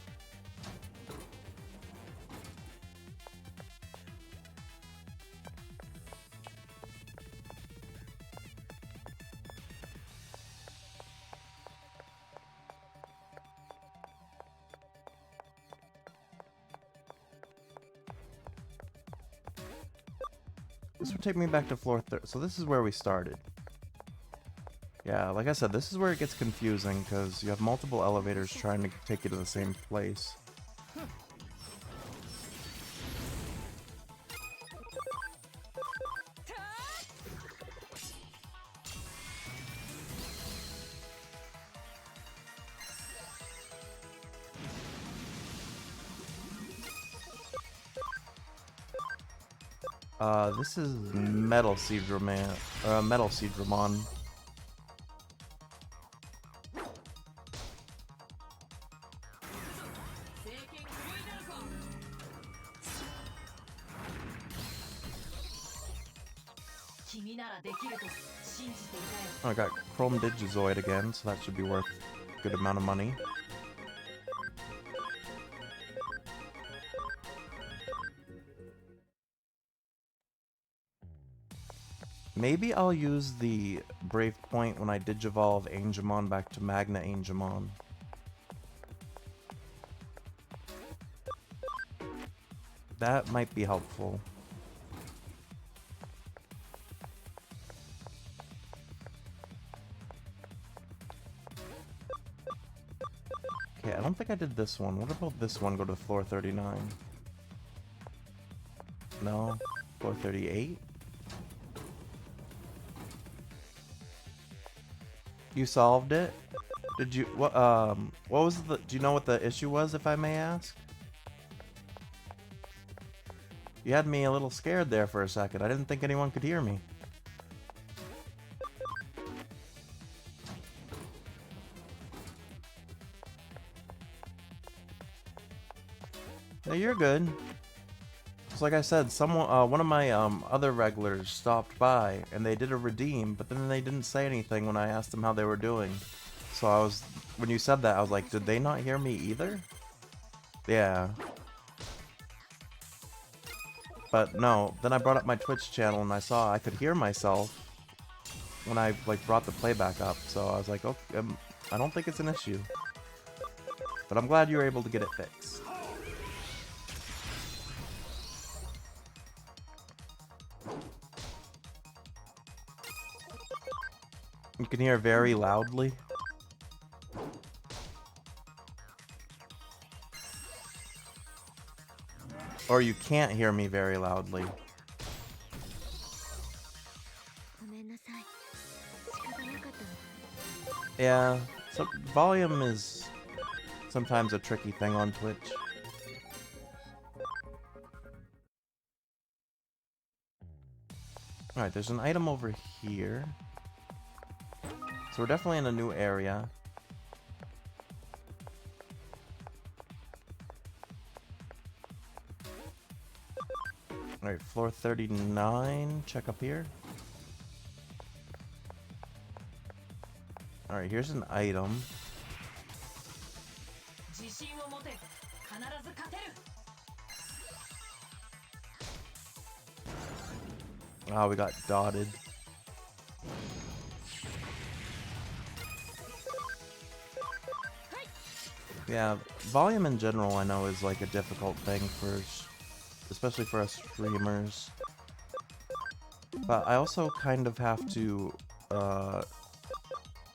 S1: This would take me back to floor 30. So this is where we started. Yeah, like I said, this is where it gets confusing because you have multiple elevators trying to take you to the same place. This is Metal Seedramon. Metal Seedramon. Oh, I got Chrome Digizoid again, so that should be worth a good amount of money. Maybe I'll use the Brave Point when I Digivolve Angemon back to Magna Angemon. That might be helpful. Okay, I don't think I did this one. What about this one? Go to floor 39. No? Floor 38? You solved it? Did you, what was the, do you know what the issue was, if I may ask? You had me a little scared there for a second. I didn't think anyone could hear me. No, you're good. So like I said, someone, one of my other regulars stopped by and they did a redeem, but then they didn't say anything when I asked them how they were doing. So I was, when you said that, I was like, did they not hear me either? Yeah. But no, then I brought up my Twitch channel and I saw I could hear myself when I like brought the playback up. So I was like, okay, I don't think it's an issue. But I'm glad you were able to get it fixed. You can hear very loudly. Or you can't hear me very loudly. Yeah, so volume is sometimes a tricky thing on Twitch. Alright, there's an item over here. So we're definitely in a new area. Alright, floor 39. Check up here. Alright, here's an item. Oh, we got dotted. Yeah, volume in general I know is like a difficult thing for, especially for us streamers. But I also kind of have to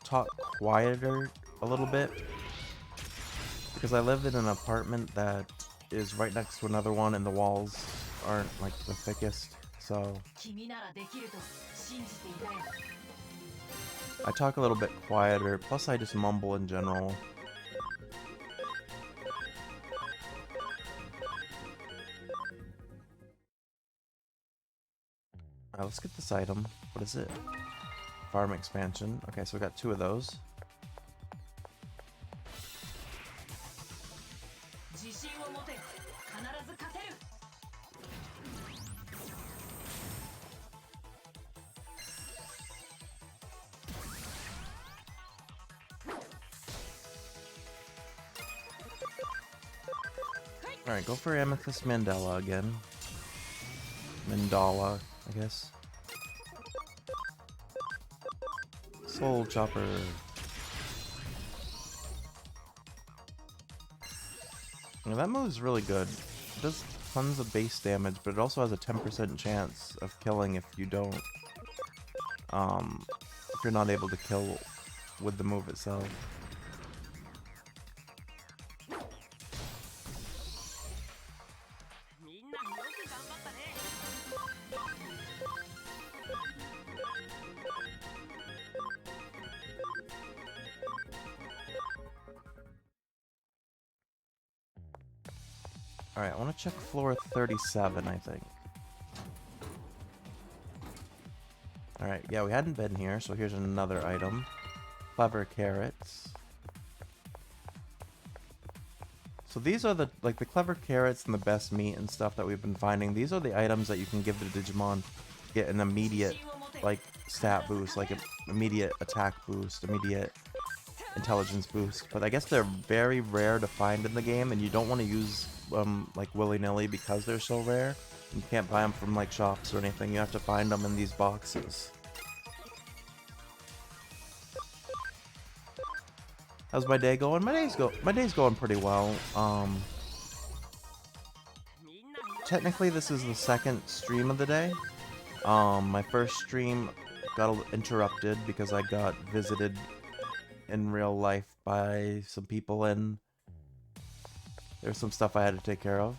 S1: talk quieter a little bit. Because I live in an apartment that is right next to another one and the walls aren't like the thickest. So I talk a little bit quieter, plus I just mumble in general. Alright, let's get this item. What is it? Farm expansion. Okay, so we got 2 of those. Alright, go for Amethyst Mandala again. Mandala, I guess. Soul Chopper. Now that move's really good. It does tons of base damage, but it also has a 10% chance of killing if you don't, if you're not able to kill with the move itself. Alright, I want to check floor 37, I think. Alright, yeah, we hadn't been here, so here's another item. Clever carrots. So these are the, like, the clever carrots and the best meat and stuff that we've been finding. These are the items that you can give to Digimon to get an immediate, like, stat boost, like an immediate attack boost, immediate intelligence boost. But I guess they're very rare to find in the game, and you don't want to use like willy-nilly because they're so rare. You can't buy them from like shops or anything. You have to find them in these boxes. How's my day going? My day's going pretty well. Technically this is the second stream of the day. My first stream got interrupted because I got visited in real life by some people, and there's some stuff I had to take care of.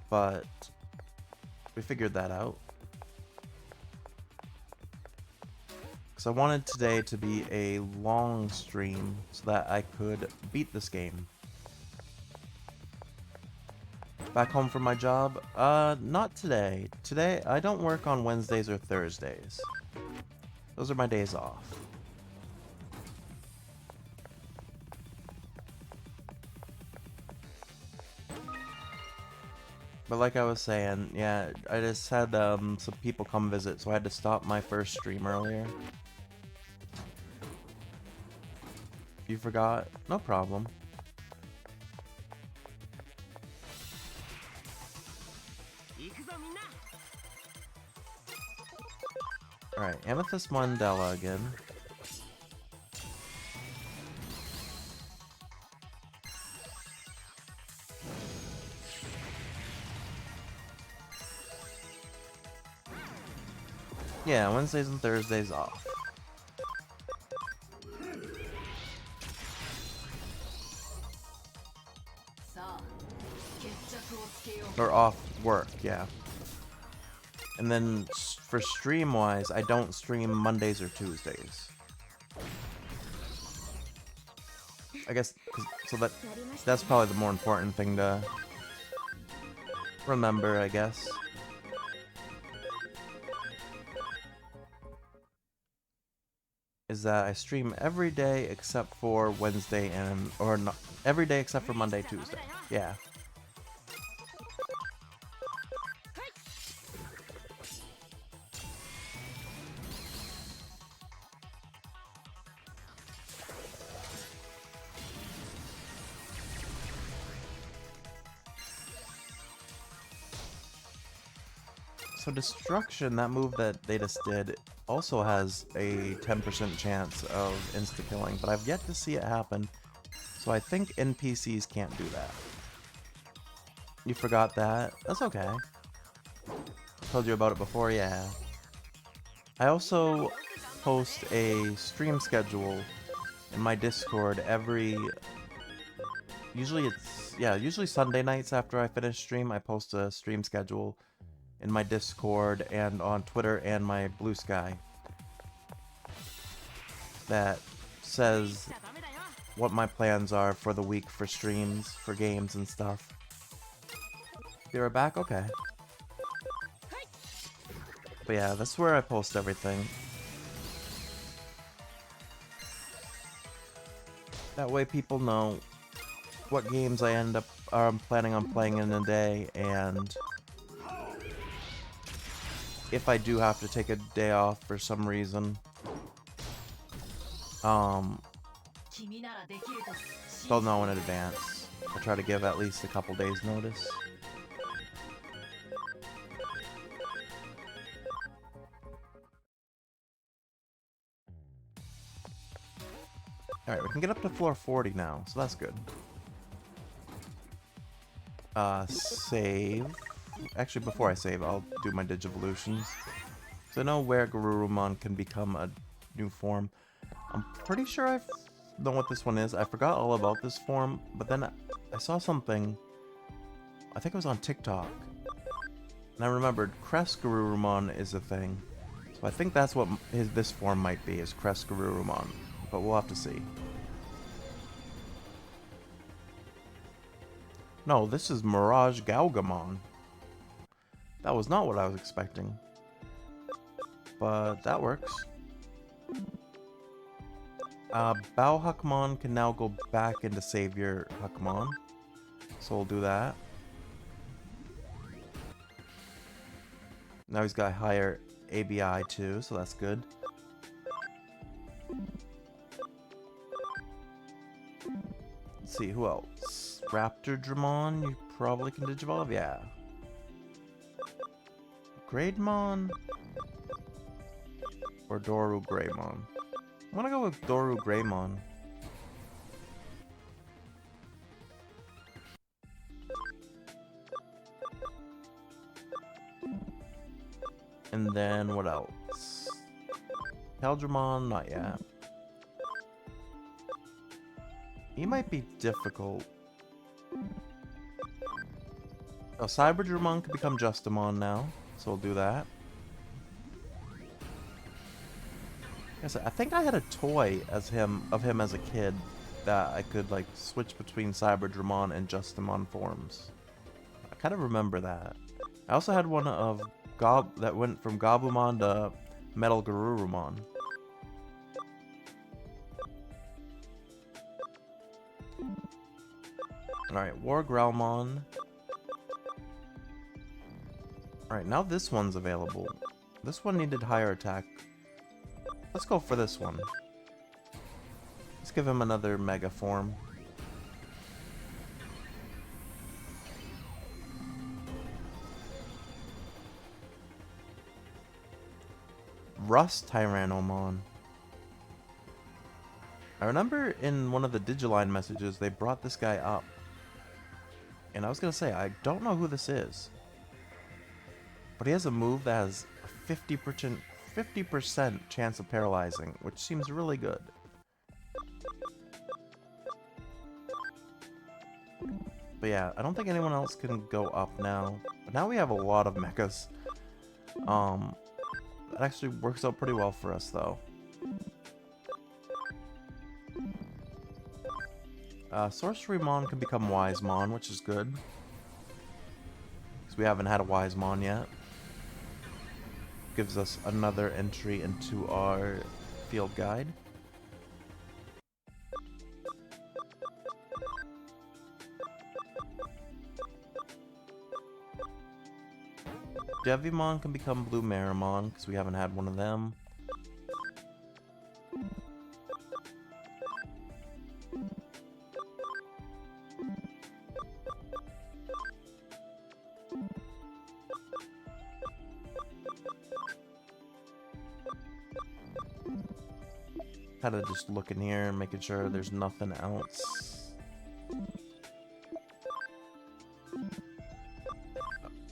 S1: But we figured that out. Because I wanted today to be a long stream so that I could beat this game. Back home from my job? Not today. Today, I don't work on Wednesdays or Thursdays. Those are my days off. But like I was saying, yeah, I just had some people come visit, so I had to stop my first stream earlier. You forgot? No problem. Alright, Amethyst Mandala again. Yeah, Wednesdays and Thursdays off. Or off work, yeah. And then for stream-wise, I don't stream Mondays or Tuesdays. I guess, so that's probably the more important thing to remember, I guess. Is that I stream every day except for Wednesday or not, every day except for Monday, Tuesday. Yeah. So Destruction, that move that they just did, also has a 10% chance of insta-killing, but I've yet to see it happen. So I think NPCs can't do that. You forgot that? That's okay. Told you about it before, yeah. I also post a stream schedule in my Discord usually Sunday nights after I finish stream, I post a stream schedule in my Discord and on Twitter and my Blue Sky that says what my plans are for the week for streams, for games and stuff. You're back? Okay. But yeah, that's where I post everything. That way people know what games I I'm planning on playing in a day, and if I do have to take a day off for some reason, they'll know in advance. I try to give at least a couple days notice. Alright, we can get up to floor 40 now, so that's good. Save. Actually, before I save, I'll do my Digivolutions. So I know where Garurumon can become a new form. I'm pretty sure I know what this one is. I forgot all about this form, but then I saw something, I think it was on TikTok, and I remembered Crest Garurumon is a thing. So I think that's what this form might be, is Crest Garurumon, but we'll have to see. No, this is Mirage Gaugamon. That was not what I was expecting. But that works. Bao Huckmon can now go back into Savior Huckmon. So we'll do that. Now he's got higher ABI too, so that's good. Let's see, who else? Raptor Dramon, you probably can Digivolve, yeah. Grademon? Or Doru Greymon? I'm gonna go with Doru Greymon. And then what else? Keldramon, not yet. He might be difficult. Oh, Cyberdramon can become Justamon now, so we'll do that. I think I had a toy of him as a kid that I could like switch between Cyberdramon and Justamon forms. I kind of remember that. I also had one of that went from Gabumon to Metal Garurumon. Alright, War Growlmon. Alright, now this one's available. This one needed higher attack. Let's go for this one. Let's give him another Mega form. Rust Tyrannomon. I remember in one of the Digiline messages they brought this guy up. And I was gonna say, I don't know who this is. But he has a move that has a 50% 50% chance of paralyzing, which seems really good. But yeah, I don't think anyone else can go up now. But now we have a lot of mechas. It actually works out pretty well for us, though. Sorcerymon can become Wisemon, which is good. Because we haven't had a Wisemon yet. Gives us another entry into our field guide. Devimon can become Blue Marimon, because we haven't had one of them. Kind of just looking here and making sure there's nothing else.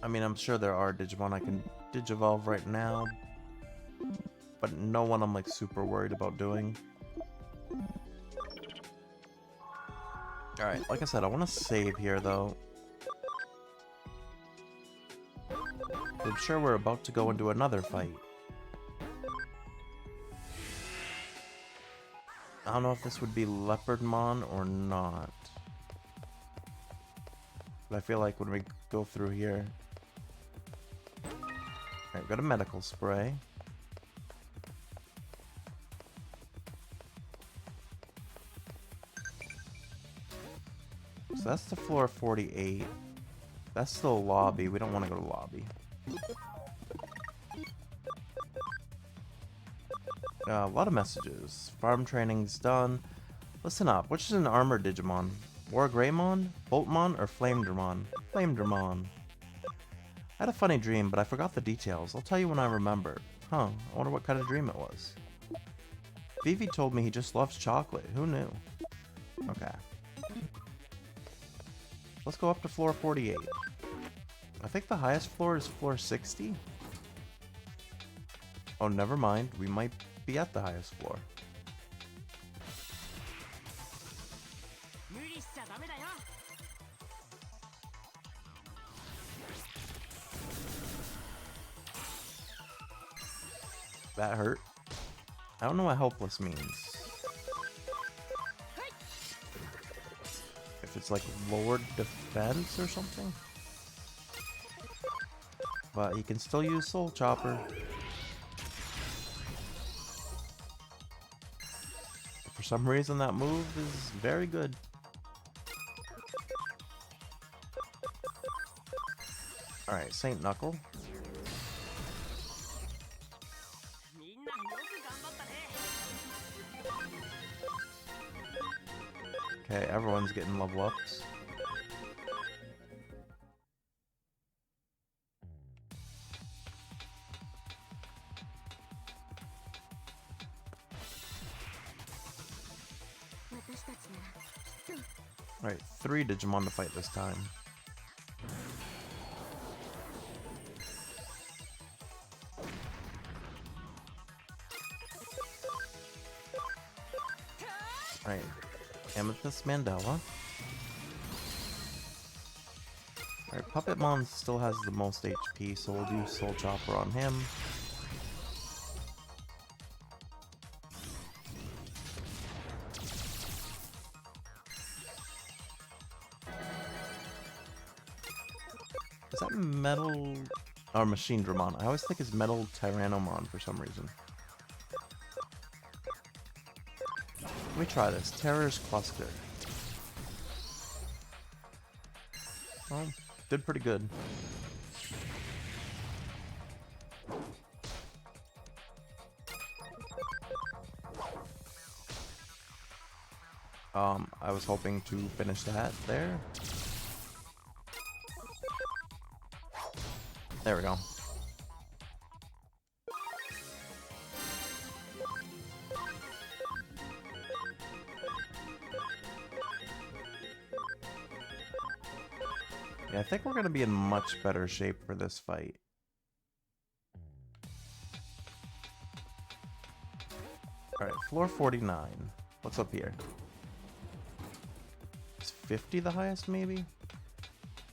S1: I mean, I'm sure there are Digimon I can Digivolve right now, but no one I'm like super worried about doing. Alright, like I said, I want to save here though. I'm sure we're about to go into another fight. I don't know if this would be Leopardmon or not. But I feel like when we go through here... Alright, got a medical spray. So that's the floor 48. That's still lobby. We don't want to go to lobby. A lot of messages. Farm training's done. Listen up. Which is an armored Digimon? War Greymon? Boltmon? Or Flamedramon? Flamedramon. I had a funny dream, but I forgot the details. I'll tell you when I remember. Huh, I wonder what kind of dream it was. Vivi told me he just loves chocolate. Who knew? Okay. Let's go up to floor 48. I think the highest floor is floor 60. Oh, never mind. We might be at the highest floor. That hurt. I don't know what helpless means. If it's like lowered defense or something. But he can still use Soul Chopper. For some reason that move is very good. Alright, Saint Knuckle. Okay, everyone's getting level ups. Alright, 3 Digimon to fight this time. Alright, Amethyst Mandela. Alright, Puppetmon still has the most HP, so we'll do Soul Chopper on him. Is that Metal... or Machine Dramon? I always think it's Metal Tyrannomon for some reason. Let me try this. Terror's Cluster. Oh, did pretty good. I was hoping to finish that there. There we go. Yeah, I think we're going to be in much better shape for this fight. Alright, floor 49. What's up here? Is 50 the highest, maybe?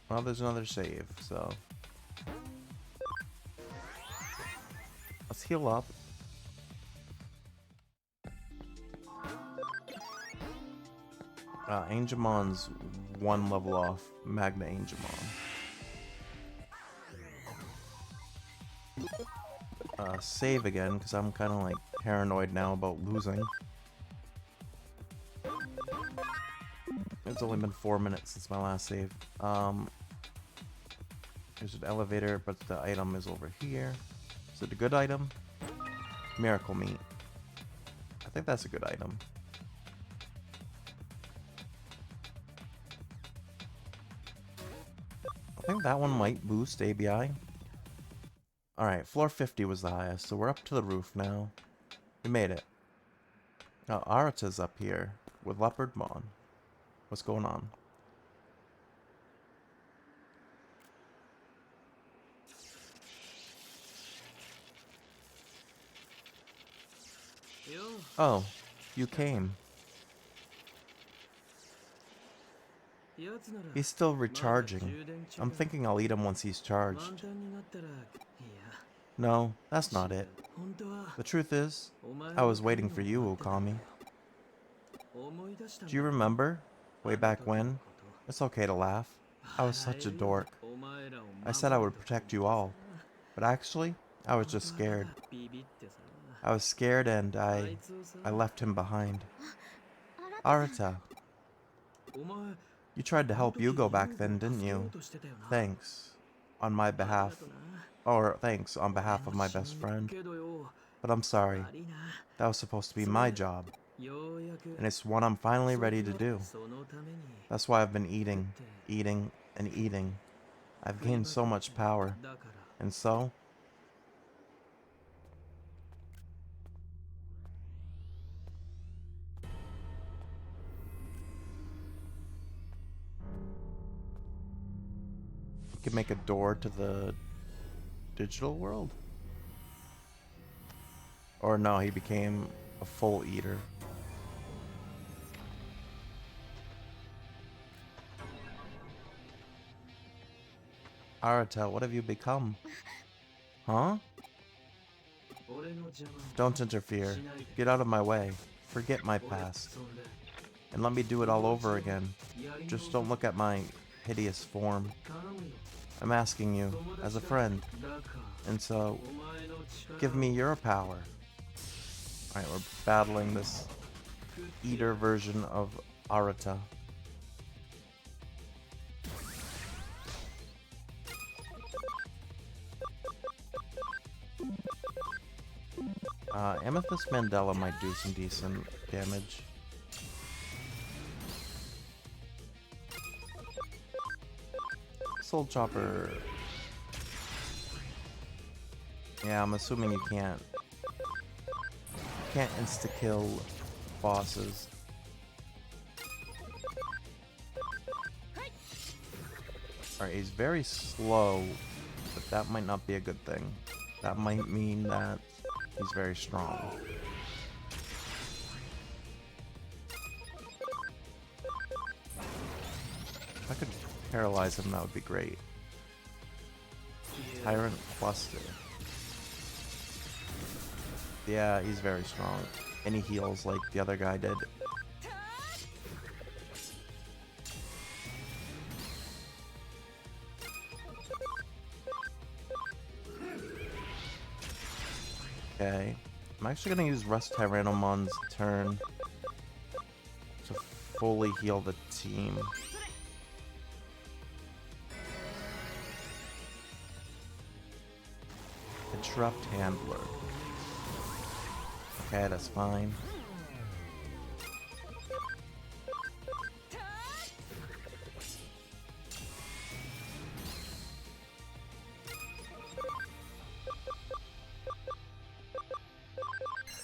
S1: Well, there's another save, so... let's heal up. Angemon's one level off Magna Angemon. Save again, because I'm kind of like paranoid now about losing. It's only been 4 minutes since my last save. There's an elevator, but the item is over here. Is it a good item? Miracle Meat. I think that's a good item. I think that one might boost ABI. Alright, floor 50 was the highest, so we're up to the roof now. We made it. Now, Arata's up here with Leopardmon. What's going on? Oh, you came. He's still recharging. I'm thinking I'll eat him once he's charged. No, that's not it. The truth is, I was waiting for you, Okami. Do you remember? Way back when? It's okay to laugh. I was such a dork. I said I would protect you all. But actually, I was just scared. I was scared and I left him behind. Arata. You tried to help Yugo back then, didn't you? Thanks. On my behalf. Or thanks on behalf of my best friend. But I'm sorry. That was supposed to be my job. And it's one I'm finally ready to do. That's why I've been eating, eating, and eating. I've gained so much power. And so... you can make a door to the digital world? Or no, he became a full eater. Arata, what have you become? Huh? Don't interfere. Get out of my way. Forget my past. And let me do it all over again. Just don't look at my hideous form. I'm asking you, as a friend. And so, give me your power. Alright, we're battling this eater version of Arata. Amethyst Mandela might do some decent damage. Soul Chopper. Yeah, I'm assuming you can't insta-kill bosses. Alright, he's very slow, but that might not be a good thing. That might mean that he's very strong. If I could paralyze him, that would be great. Tyrant Cluster. Yeah, he's very strong. And he heals like the other guy did. Okay. I'm actually going to use Rust Tyrannomon's turn to fully heal the team. Interrupt Handler. Okay, that's fine.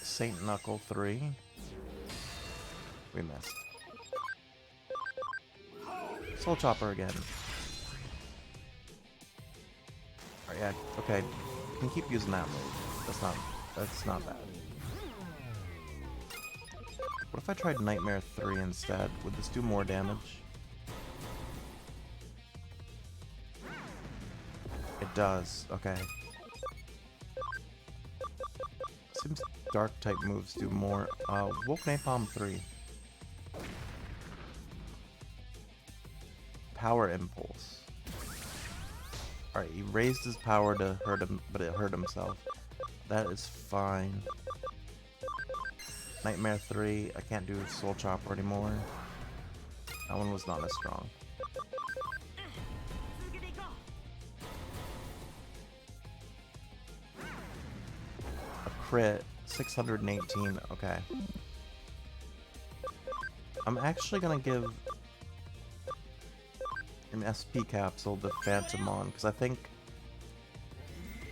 S1: Saint Knuckle 3. We missed. Soul Chopper again. Oh, yeah, okay. You can keep using that move. That's not bad. What if I tried Nightmare 3 instead? Would this do more damage? It does, okay. Seems dark type moves do more. Wolf Napalm 3. Power Impulse. Alright, he raised his power to hurt him, but it hurt himself. That is fine. Nightmare 3, I can't do Soul Chopper anymore. That one was not as strong. A crit, 618, okay. I'm actually gonna give an SP capsule to Phantomon, because I think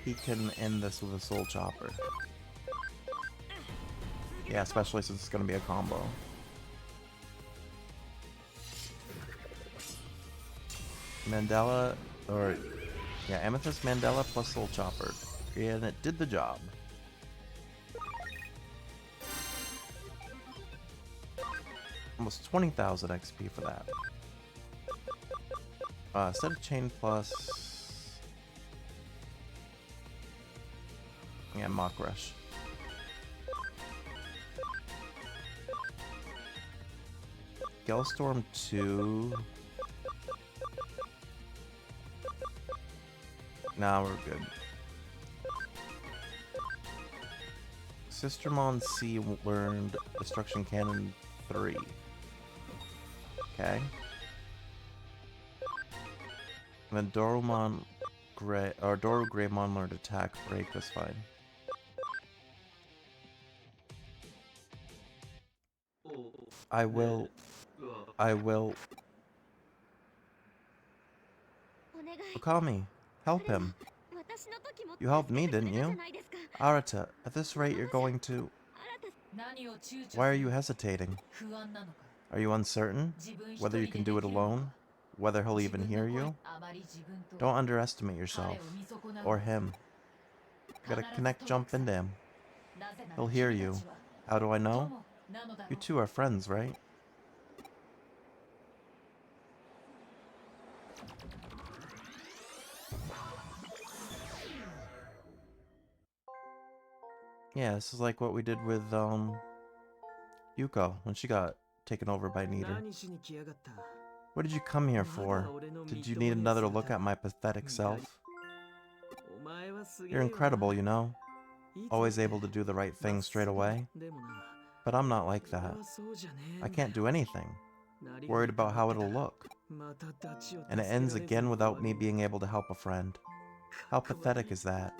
S1: he can end this with a Soul Chopper. Yeah, especially since it's gonna be a combo. Mandela, or yeah, Amethyst Mandela plus Soul Chopper. And it did the job. Almost 20,000 XP for that. Set of Chain plus... yeah, Mock Rush. Gelstorm 2... nah, we're good. Sistermon C learned Destruction Cannon 3. Okay. And then Dorumon Grey, or Doru Greymon learned Attack Break, that's fine. I will. Okami, help him. You helped me, didn't you? Arata, at this rate you're going to... Why are you hesitating? Are you uncertain? Whether you can do it alone? Whether he'll even hear you? Don't underestimate yourself. Or him. You gotta connect jump into him. He'll hear you. How do I know? You two are friends, right? Yeah, this is like what we did with, Yuko, when she got taken over by Neater. What did you come here for? Did you need another look at my pathetic self? You're incredible, you know? Always able to do the right thing straight away. But I'm not like that. I can't do anything. Worried about how it'll look. And it ends again without me being able to help a friend. How pathetic is that?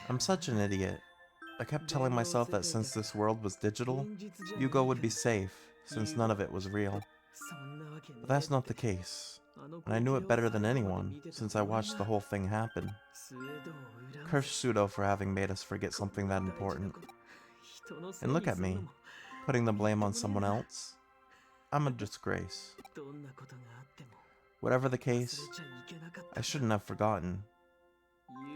S1: I'm such an idiot. I kept telling myself that since this world was digital, Yugo would be safe, since none of it was real. But that's not the case. And I knew it better than anyone, since I watched the whole thing happen. Curse Pseudo for having made us forget something that important. And look at me, putting the blame on someone else. I'm a disgrace. Whatever the case, I shouldn't have forgotten.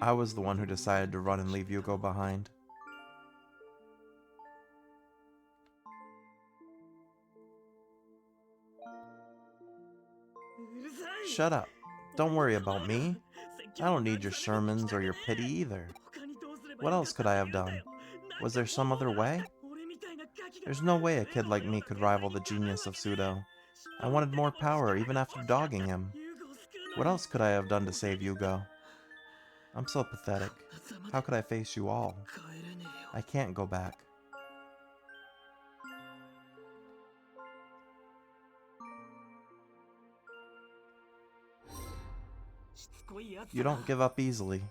S1: I was the one who decided to run and leave Yugo behind. Shut up. Don't worry about me. I don't need your sermons or your pity either. What else could I have done? Was there some other way? There's no way a kid like me could rival the genius of Pseudo. I wanted more power even after dogging him. What else could I have done to save Yugo? I'm so pathetic. How could I face you all? I can't go back. You don't give up easily.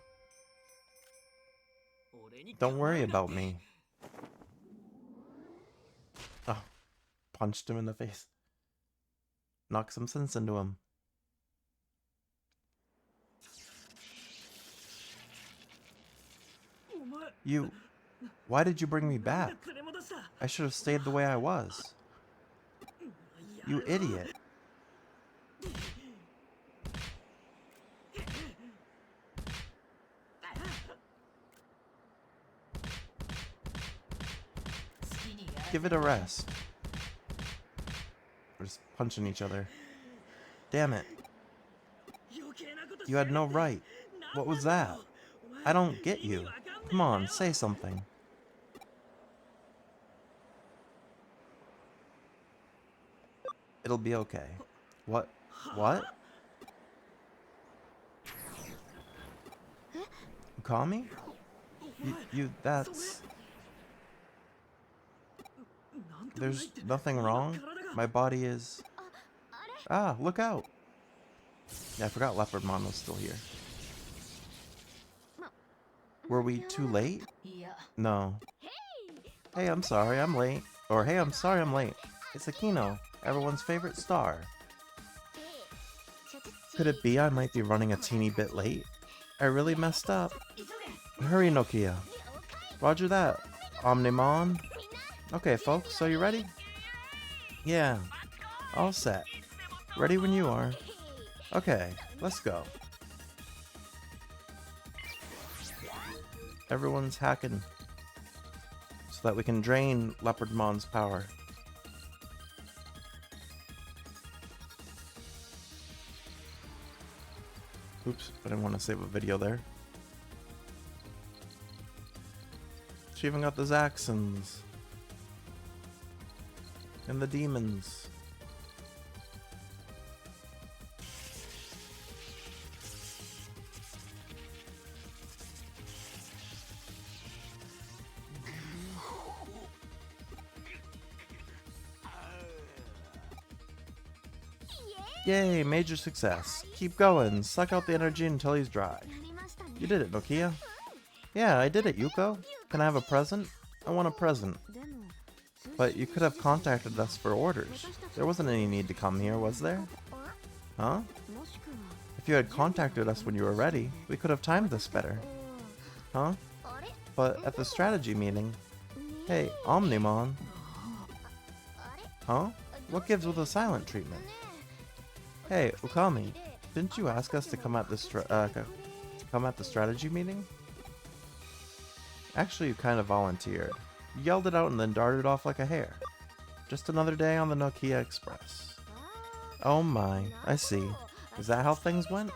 S1: Don't worry about me. Oh, punched him in the face. Knock some sense into him. You... Why did you bring me back? I should have stayed the way I was. You idiot. Give it a rest. We're just punching each other. Damn it. You had no right. What was that? I don't get you. Come on, say something. It'll be okay. What? What? Ukami? That's... There's nothing wrong. My body is... Ah, look out. Yeah, I forgot Leopardmon was still here. Were we too late? No. Hey, I'm sorry, I'm late. Or, hey, I'm sorry, I'm late. It's Akino, everyone's favorite star. Could it be I might be running a teeny bit late? I really messed up. Hurry, Nokia. Roger that, Omnimon. Okay, folks, so you ready? Yeah, all set. Ready when you are. Okay, let's go. Everyone's hacking so that we can drain Leopardmon's power. Oops, I didn't want to save a video there. She even got the Zaxxons. And the demons. Yay, major success. Keep going, suck out the energy until he's dry. You did it, Nokia. Yeah, I did it, Yuko. Can I have a present? I want a present. But you could have contacted us for orders. There wasn't any need to come here, was there? Huh? If you had contacted us when you were ready, we could have timed this better. Huh? But at the strategy meeting... Hey, Omnimon. Huh? What gives with a silent treatment? Hey, Ukami, didn't you ask us to come at the strategy meeting? Actually, you kind of volunteered. You yelled it out and then darted off like a hare. Just another day on the Nokia Express. Oh my, I see. Is that how things went?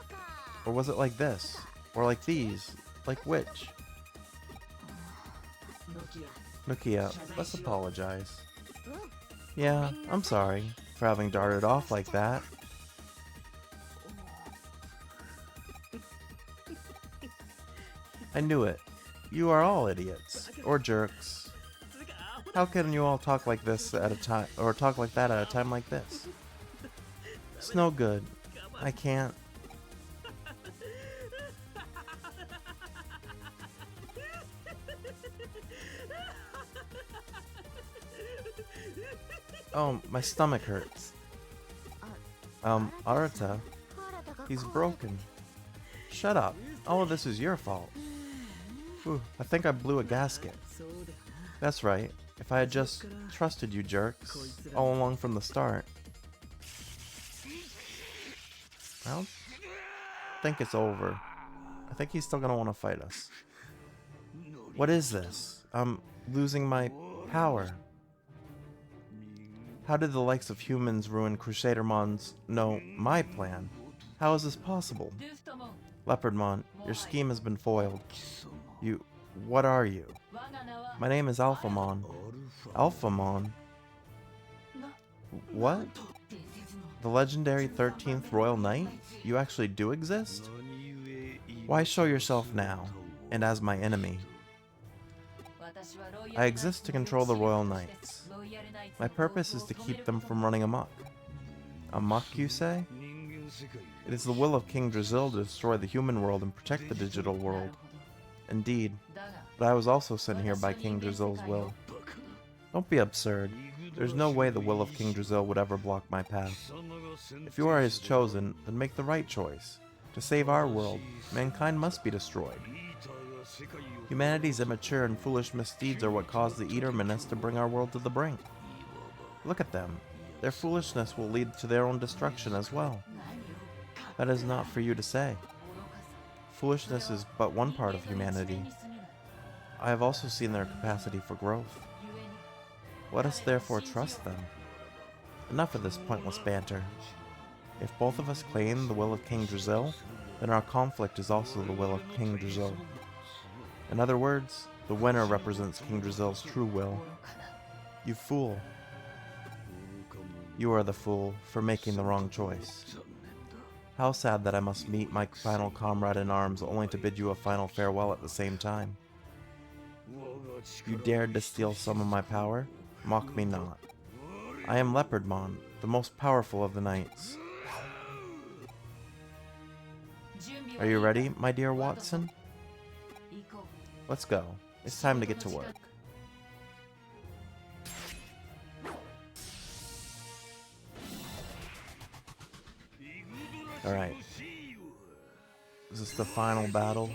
S1: Or was it like this? Or like these? Like which? Nokia, let's apologize. Yeah, I'm sorry for having darted off like that. I knew it. You are all idiots. Or jerks. How can you all talk like this at a time, or talk like that at a time like this? It's no good. I can't. Oh, my stomach hurts. Arata, he's broken. Shut up. All of this is your fault. Whew, I think I blew a gasket. That's right. If I had just trusted you jerks all along from the start. I don't think it's over. I think he's still gonna want to fight us. What is this? I'm losing my power. How did the likes of humans ruin Crusadermons know my plan? How is this possible? Leopardmon, your scheme has been foiled. What are you? My name is Alphamon. Alphamon? What? The legendary 13th Royal Knight? You actually do exist? Why show yourself now, and as my enemy? I exist to control the Royal Knights. My purpose is to keep them from running amok. Amok, you say? It is the will of King Drazil to destroy the human world and protect the digital world. Indeed, but I was also sent here by King Drazil's will. Don't be absurd. There's no way the will of King Drazil would ever block my path. If you are his chosen, then make the right choice. To save our world, mankind must be destroyed. Humanity's immature and foolish misdeeds are what caused the Eater Menace to bring our world to the brink. Look at them. Their foolishness will lead to their own destruction as well. That is not for you to say. Foolishness is but one part of humanity. I have also seen their capacity for growth. Let us therefore trust them. Enough of this pointless banter. If both of us claim the will of King Drazil, then our conflict is also the will of King Drazil. In other words, the winner represents King Drazil's true will. You fool. You are the fool for making the wrong choice. How sad that I must meet my final comrade in arms only to bid you a final farewell at the same time. You dared to steal some of my power? Mock me not. I am Leopardmon, the most powerful of the knights. Are you ready, my dear Watson? Let's go. It's time to get to work. Alright. This is the final battle.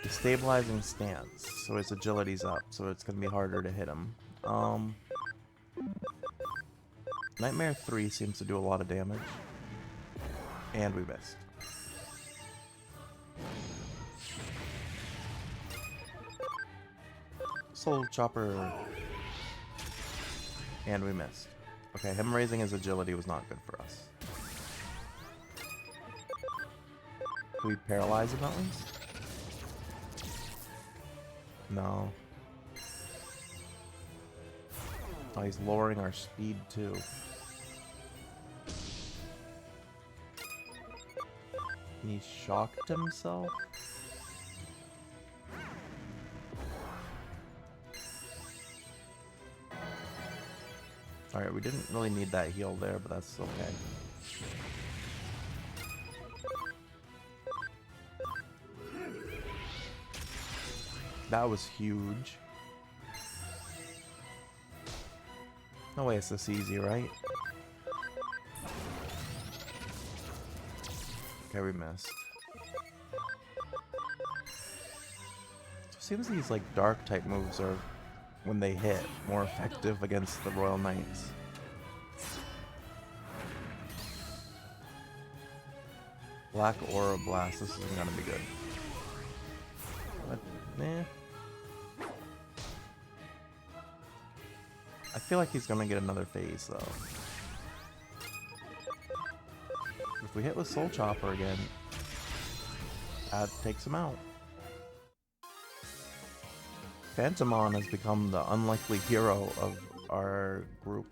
S1: Destabilizing stance, so his agility's up, so it's gonna be harder to hit him. Nightmare 3 seems to do a lot of damage. And we missed. Soul Chopper. And we missed. Okay, him raising his agility was not good for us. Can we paralyze him at least? No. Oh, he's lowering our speed too. And he shocked himself? Alright, we didn't really need that heal there, but that's okay. That was huge. No way it's this easy, right? Okay, we missed. Seems these like dark type moves are, when they hit, more effective against the Royal Knights. Black Aura Blast, this isn't gonna be good. But, eh. I feel like he's gonna get another phase though. If we hit with Soul Chopper again, that takes him out. Phantomon has become the unlikely hero of our group.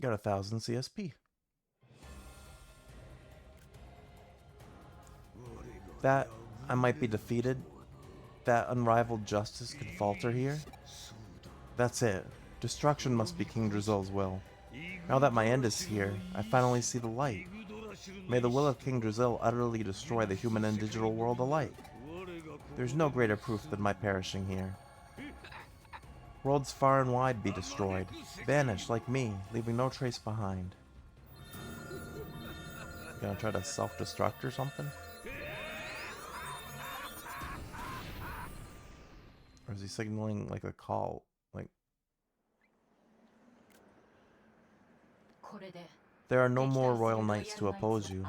S1: Got 1,000 CSP. That I might be defeated. That unrivaled justice could falter here. That's it. Destruction must be King Drazil's will. Now that my end is here, I finally see the light. May the will of King Drazil utterly destroy the human and digital world alike. There's no greater proof than my perishing here. Worlds far and wide be destroyed, vanished like me, leaving no trace behind. Gonna try to self-destruct or something? Or is he signaling like a call? Like, there are no more royal knights to oppose you.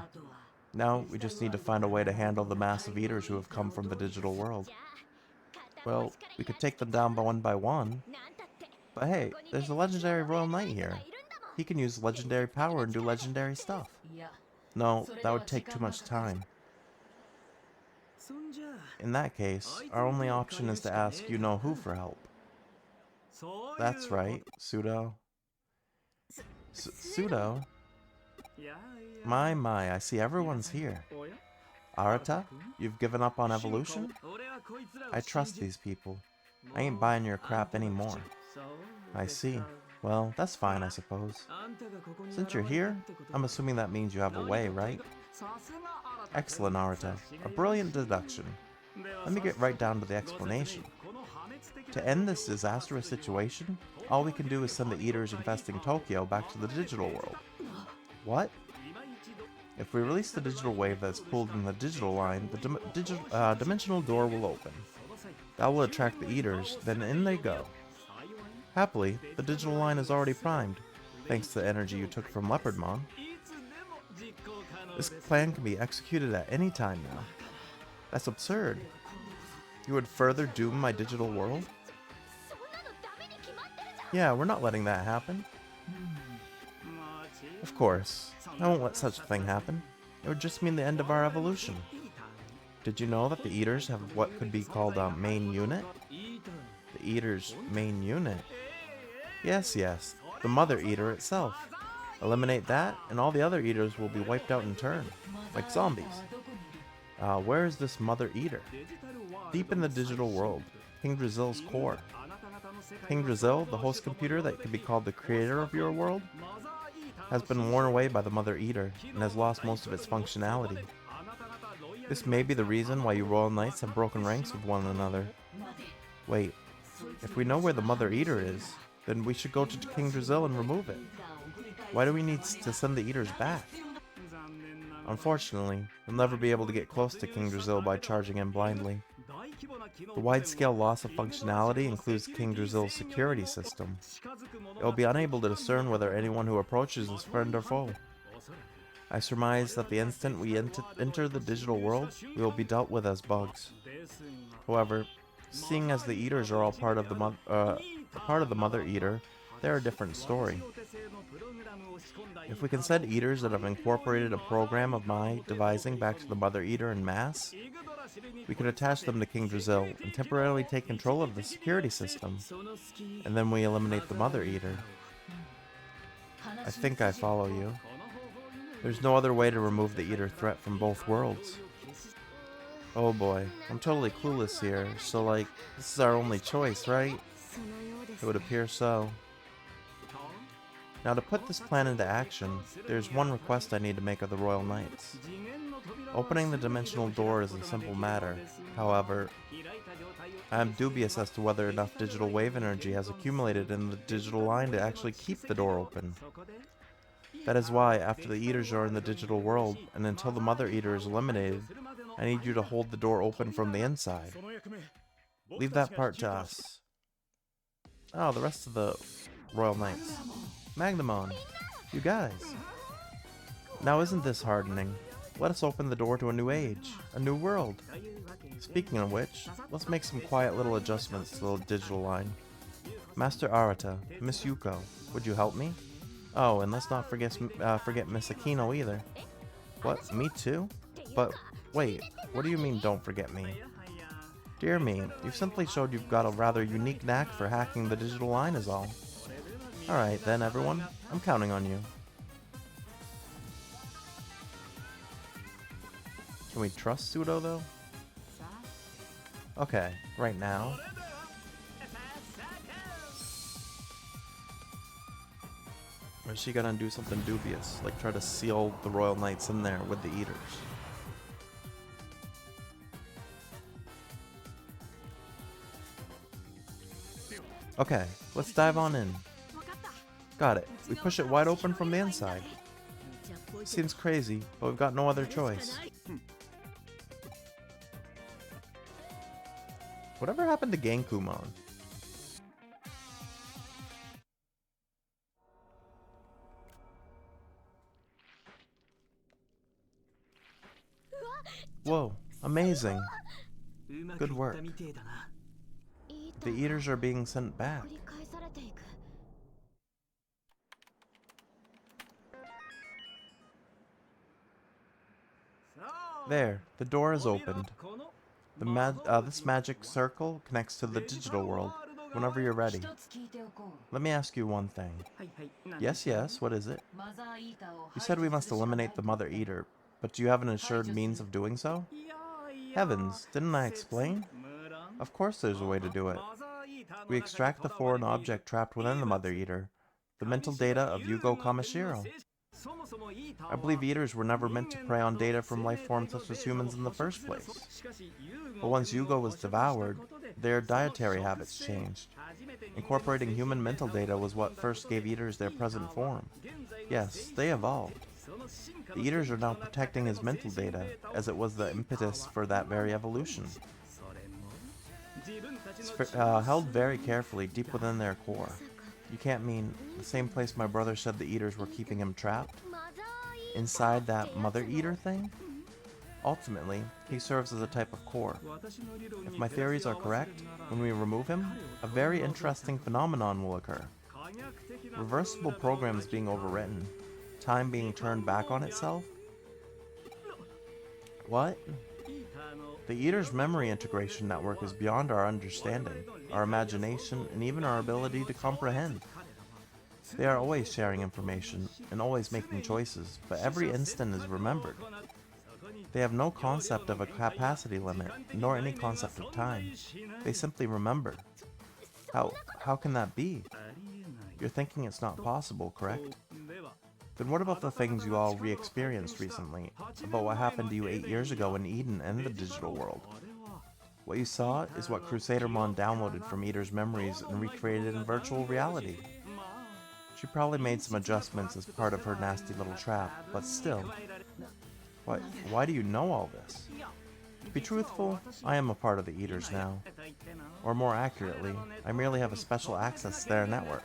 S1: Now we just need to find a way to handle the mass of eaters who have come from the digital world. Well, we could take them down by one. But hey, there's a legendary royal knight here. He can use legendary power and do legendary stuff. No, that would take too much time. In that case, our only option is to ask you-know-who for help. That's right, Pseudo. Pseudo? My, I see everyone's here. Arata, you've given up on evolution? I trust these people. I ain't buying your crap anymore. I see. Well, that's fine, I suppose. Since you're here, I'm assuming that means you have a way, right? Excellent, Arata. A brilliant deduction. Let me get right down to the explanation. To end this disastrous situation, all we can do is send the eaters infesting Tokyo back to the digital world. What? If we release the digital wave that's pulled in the digital line, the dimensional door will open. That will attract the eaters, then in they go. Happily, the digital line is already primed. thanks to the energy you took from Leopardmon. This plan can be executed at any time now. That's absurd. You would further doom my digital world? Yeah, we're not letting that happen. Of course, I won't let such a thing happen. It would just mean the end of our evolution. Did you know that the Eaters have what could be called a main unit? The Eaters' main unit? Yes, the Mother Eater itself. Eliminate that, and all the other Eaters will be wiped out in turn, like zombies. Where is this Mother Eater? Deep in the digital world, King Drazil's core. King Drazil, the host computer that could be called the creator of your world, has been worn away by the Mother Eater and has lost most of its functionality. This may be the reason why you Royal Knights have broken ranks with one another. Wait, if we know where the Mother Eater is, then we should go to King Drazil and remove it. Why do we need to send the Eaters back? Unfortunately, we'll never be able to get close to King Drazil by charging him blindly. The wide-scale loss of functionality includes King Drazil's security system. It will be unable to discern whether anyone who approaches is friend or foe. I surmise that the instant we enter the digital world, we will be dealt with as bugs. However, seeing as the Eaters are all part of the Mother Eater, they're a different story. If we can send Eaters that have incorporated a program of my devising back to the Mother Eater en masse, we could attach them to King Drazil and temporarily take control of the security system, and then we eliminate the Mother Eater. I think I follow you. There's no other way to remove the Eater threat from both worlds. Oh boy, I'm totally clueless here, so like, this is our only choice, right? It would appear so. Now to put this plan into action, there's one request I need to make of the Royal Knights. Opening the dimensional door is a simple matter, however, I am dubious as to whether enough digital wave energy has accumulated in the digital line to actually keep the door open. That is why, after the Eaters are in the digital world, and until the Mother Eater is eliminated, I need you to hold the door open from the inside. Leave that part to us. Oh, the rest of the Royal Knights. Magnamon, you guys. Now isn't this hardening? Let us open the door to a new age, a new world. Speaking of which, let's make some quiet little adjustments to the digital line. Master Arata, Miss Yuko, would you help me? Oh, and let's not forget Miss Aquino either. What, me too? But wait, what do you mean don't forget me? Dear me, you've simply showed you've got a rather unique knack for hacking the digital line is all. Alright then everyone, I'm counting on you. Can we trust Pseudo though? Okay, right now. Or is she gonna do something dubious, like try to seal the Royal Knights in there with the Eaters? Okay, let's dive on in. Got it. We push it wide open from the inside. Seems crazy, but we've got no other choice. Whatever happened to Genkumon? Whoa, amazing. Good work. The Eaters are being sent back. There, the door is opened. This magic circle connects to the digital world. Whenever you're ready. Let me ask you one thing. Yes, what is it? You said we must eliminate the Mother Eater, but do you have an assured means of doing so? Heavens, didn't I explain? Of course there's a way to do it. We extract the foreign object trapped within the Mother Eater, the mental data of Ookamiyoru. I believe Eaters were never meant to prey on data from life forms such as humans in the first place. But once Yugo was devoured, their dietary habits changed. Incorporating human mental data was what first gave Eaters their present form. Yes, they evolved. The Eaters are now protecting his mental data, as it was the impetus for that very evolution. It's held very carefully deep within their core. You can't mean the same place my brother said the eaters were keeping him trapped? Inside that mother eater thing? Ultimately, he serves as a type of core. If my theories are correct, when we remove him, a very interesting phenomenon will occur. Reversible programs being overwritten, time being turned back on itself? What? The Eater's memory integration network is beyond our understanding, our imagination, and even our ability to comprehend. They are always sharing information, and always making choices, but every instant is remembered. They have no concept of a capacity limit, nor any concept of time. They simply remember. How can that be? You're thinking it's not possible, correct? Then what about the things you all re-experienced recently? About what happened to you 8 years ago in Eden and the digital world? What you saw is what Crusadermon downloaded from Eater's memories and recreated in virtual reality. She probably made some adjustments as part of her nasty little trap, but still. Why do you know all this? To be truthful, I am a part of the Eaters now. Or more accurately, I merely have a special access to their network.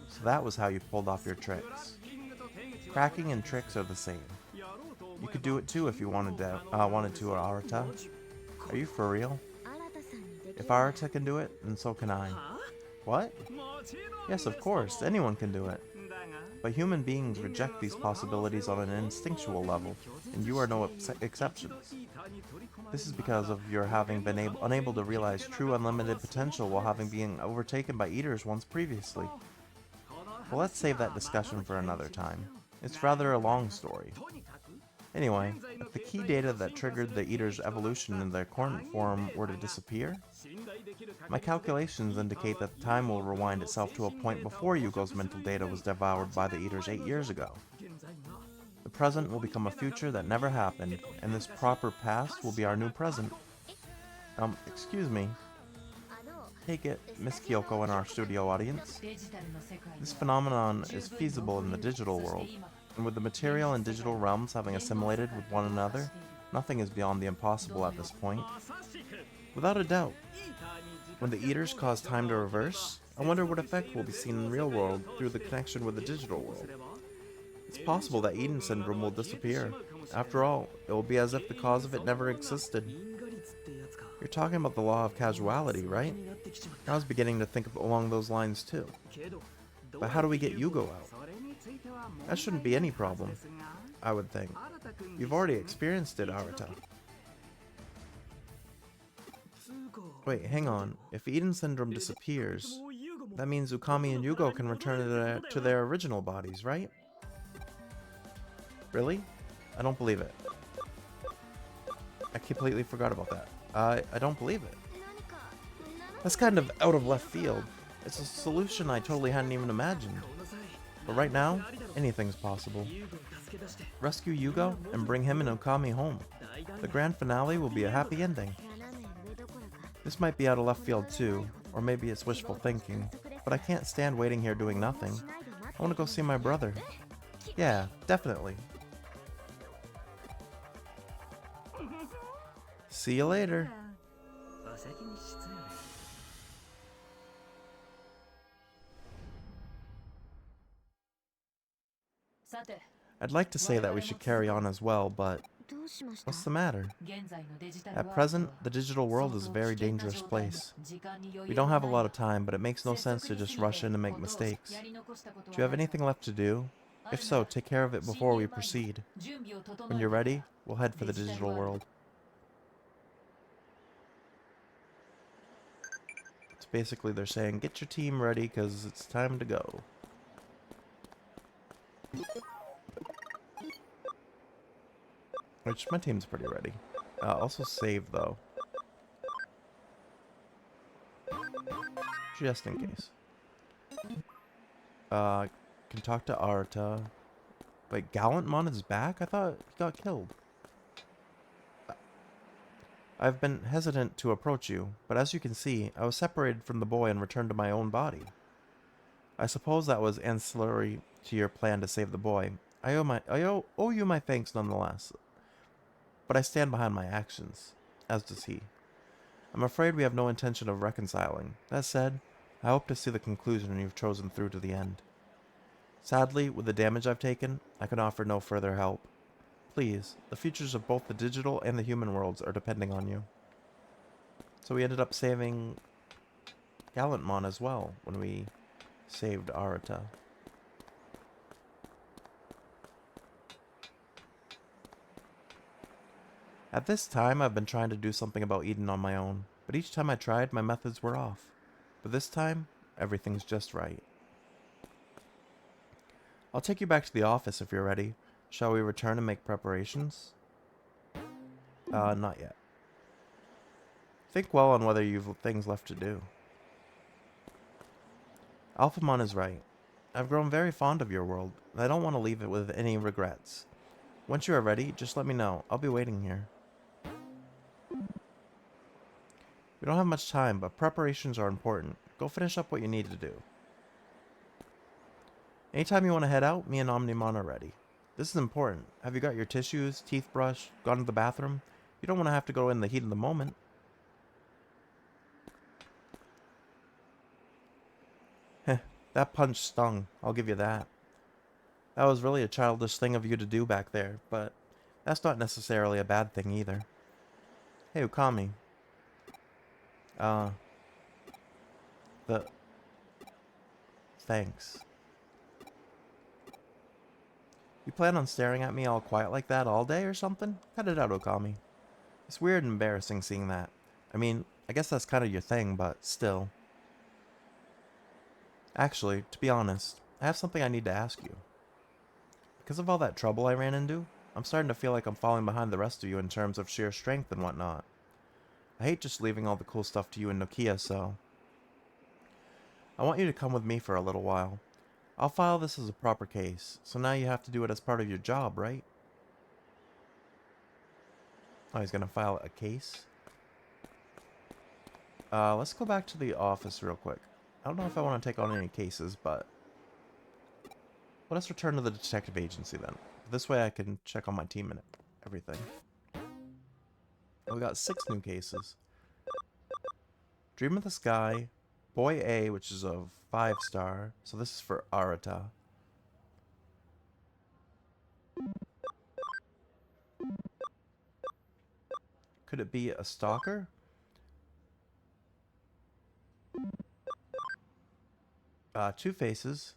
S1: So that was how you pulled off your tricks. Cracking and tricks are the same. You could do it too if you wanted to, Arata. Are you for real? If Arata can do it, then so can I. What? Yes, of course, anyone can do it. But human beings reject these possibilities on an instinctual level, and you are no exceptions. This is because of your having been unable to realize true unlimited potential while having been overtaken by Eaters once previously. Well, let's save that discussion for another time. It's rather a long story. Anyway, if the key data that triggered the Eater's evolution in their current form were to disappear, my calculations indicate that time will rewind itself to a point before Yugo's mental data was devoured by the Eaters 8 years ago. The present will become a future that never happened, and this proper past will be our new present. Excuse me. Take it, Miss Kyoko and our studio audience. This phenomenon is feasible in the digital world, and with the material and digital realms having assimilated with one another, nothing is beyond the impossible at this point. Without a doubt. When the Eaters cause time to reverse, I wonder what effect will be seen in the real world through the connection with the digital world. It's possible that Eden Syndrome will disappear. After all, it will be as if the cause of it never existed. You're talking about the law of causality, right? I was beginning to think along those lines too. But how do we get Yugo out? That shouldn't be any problem, I would think. You've already experienced it, Arata. Wait, hang on. If Eden Syndrome disappears, that means Ukami and Yugo can return to their original bodies, right? Really? I don't believe it. I completely forgot about that. I don't believe it. That's kind of out of left field. It's a solution I totally hadn't even imagined. But right now, anything's possible. Rescue Yugo and bring him and Okami home. The grand finale will be a happy ending. This might be out of left field too, or maybe it's wishful thinking, but I can't stand waiting here doing nothing. I want to go see my brother. Yeah, definitely. See you later. I'd like to say that we should carry on as well, but what's the matter? At present, the digital world is a very dangerous place. We don't have a lot of time, but it makes no sense to just rush in and make mistakes. Do you have anything left to do? If so, take care of it before we proceed. When you're ready, we'll head for the digital world. It's basically they're saying, get your team ready because it's time to go. Which, my team's pretty ready. Also save, though. Just in case. Can talk to Arata. Wait, Gallantmon is back? I thought he got killed. I've been hesitant to approach you, but as you can see, I was separated from the boy and returned to my own body. I suppose that was ancillary to your plan to save the boy. I owe you my thanks nonetheless. But I stand behind my actions, as does he. I'm afraid we have no intention of reconciling. That said, I hope to see the conclusion you've chosen through to the end. Sadly, with the damage I've taken, I can offer no further help. Please, the futures of both the digital and the human worlds are depending on you. So we ended up saving Gallantmon as well when we saved Arata. At this time, I've been trying to do something about Eden on my own, but each time I tried, my methods were off. But this time, everything's just right. I'll take you back to the office if you're ready. Shall we return and make preparations? Not yet. Think well on whether you've things left to do. Alphamon is right. I've grown very fond of your world, and I don't want to leave it with any regrets. Once you are ready, just let me know. I'll be waiting here. We don't have much time, but preparations are important. Go finish up what you need to do. Anytime you want to head out, me and Omnimon are ready. This is important. Have you got your tissues, teeth brush, gone to the bathroom? You don't want to have to go in the heat of the moment. Heh, that punch stung. I'll give you that. That was really a childish thing of you to do back there, but that's not necessarily a bad thing either. Hey, Ukami. Thanks. You plan on staring at me all quiet like that all day or something? Cut it out, Okami. It's weird and embarrassing seeing that. I mean, I guess that's kind of your thing, but still. Actually, to be honest, I have something I need to ask you. Because of all that trouble I ran into, I'm starting to feel like I'm falling behind the rest of you in terms of sheer strength and whatnot. I hate just leaving all the cool stuff to you and Nokia, so I want you to come with me for a little while. I'll file this as a proper case, so now you have to do it as part of your job, right? Oh, he's gonna file a case? Let's go back to the office real quick. I don't know if I want to take on any cases, but let us return to the detective agency then. This way I can check on my team and everything. We got 6 new cases. Dream of the Sky, Boy A, which is a 5-star. So this is for Arata. Could it be a stalker? Two Faces.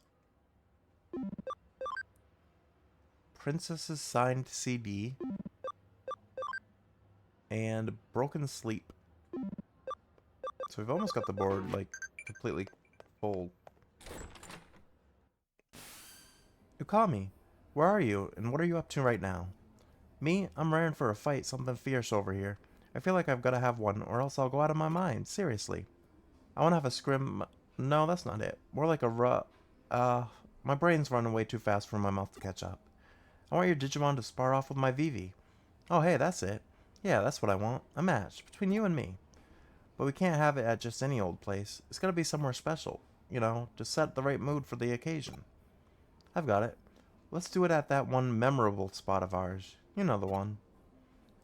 S1: Princess's Signed CD. And Broken Sleep. So we've almost got the board, like, completely full. Ukami, where are you, and what are you up to right now? Me? I'm raring for a fight, something fierce over here. I feel like I've got to have one, or else I'll go out of my mind, seriously. I want to have a scrim... No, that's not it. More like a my brain's running way too fast for my mouth to catch up. I want your Digimon to spar off with my Vivi. Oh, hey, that's it. Yeah, that's what I want. A match, between you and me. But we can't have it at just any old place. It's gotta be somewhere special. You know, to set the right mood for the occasion. I've got it. Let's do it at that one memorable spot of ours. You know the one.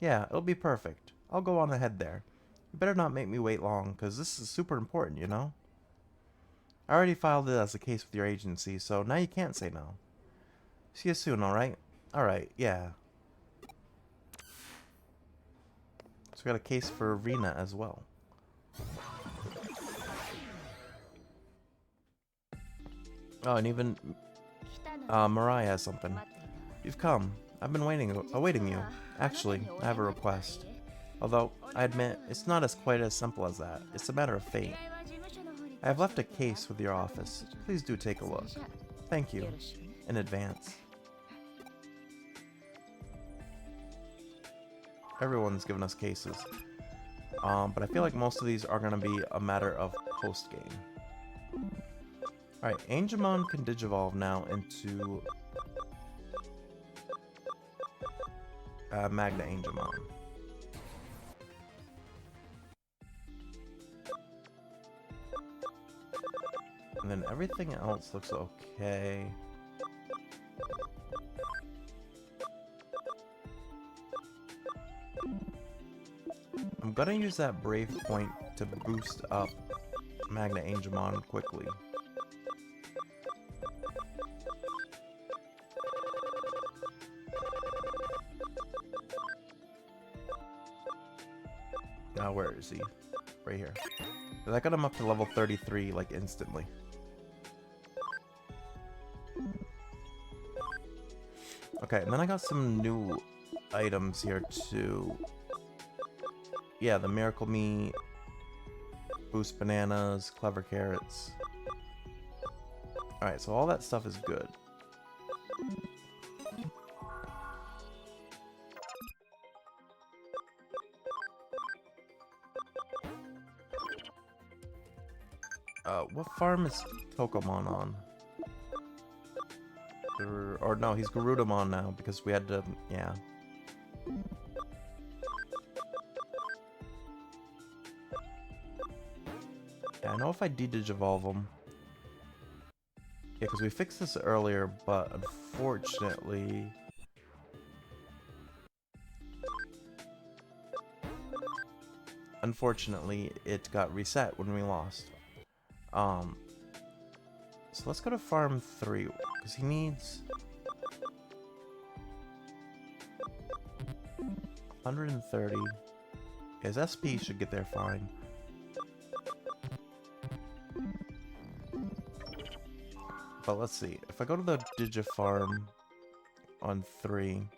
S1: Yeah, it'll be perfect. I'll go on ahead there. You better not make me wait long, because this is super important, you know? I already filed it as a case with your agency, so now you can't say no. See you soon, alright? Alright, yeah. So we got a case for Rena as well. Oh, and even Mariah has something. You've come. I've been awaiting you. Actually, I have a request. Although, I admit, it's not quite as simple as that. It's a matter of fate. I have left a case with your office. Please do take a look. Thank you. In advance. Everyone's given us cases. But I feel like most of these are going to be a matter of post-game. Alright, Angemon can Digivolve now into Magna Angemon. And then everything else looks okay. I'm gonna use that Brave Point to boost up Magna Angemon quickly. Now where is he? Right here. That got him up to level 33 like instantly. Okay, and then I got some new items here too. Yeah, the Miracle Me, Boost Bananas, Clever Carrots. Alright, so all that stuff is good. What farm is Tokomon on? Or no, he's Garudamon now because we had to, yeah. Yeah, I know if I de-digivolve him. Yeah, because we fixed this earlier, but unfortunately... Unfortunately, it got reset when we lost. So let's go to farm 3, because he needs 130. His SP should get there fine. But let's see. If I go to the Digifarm on 3...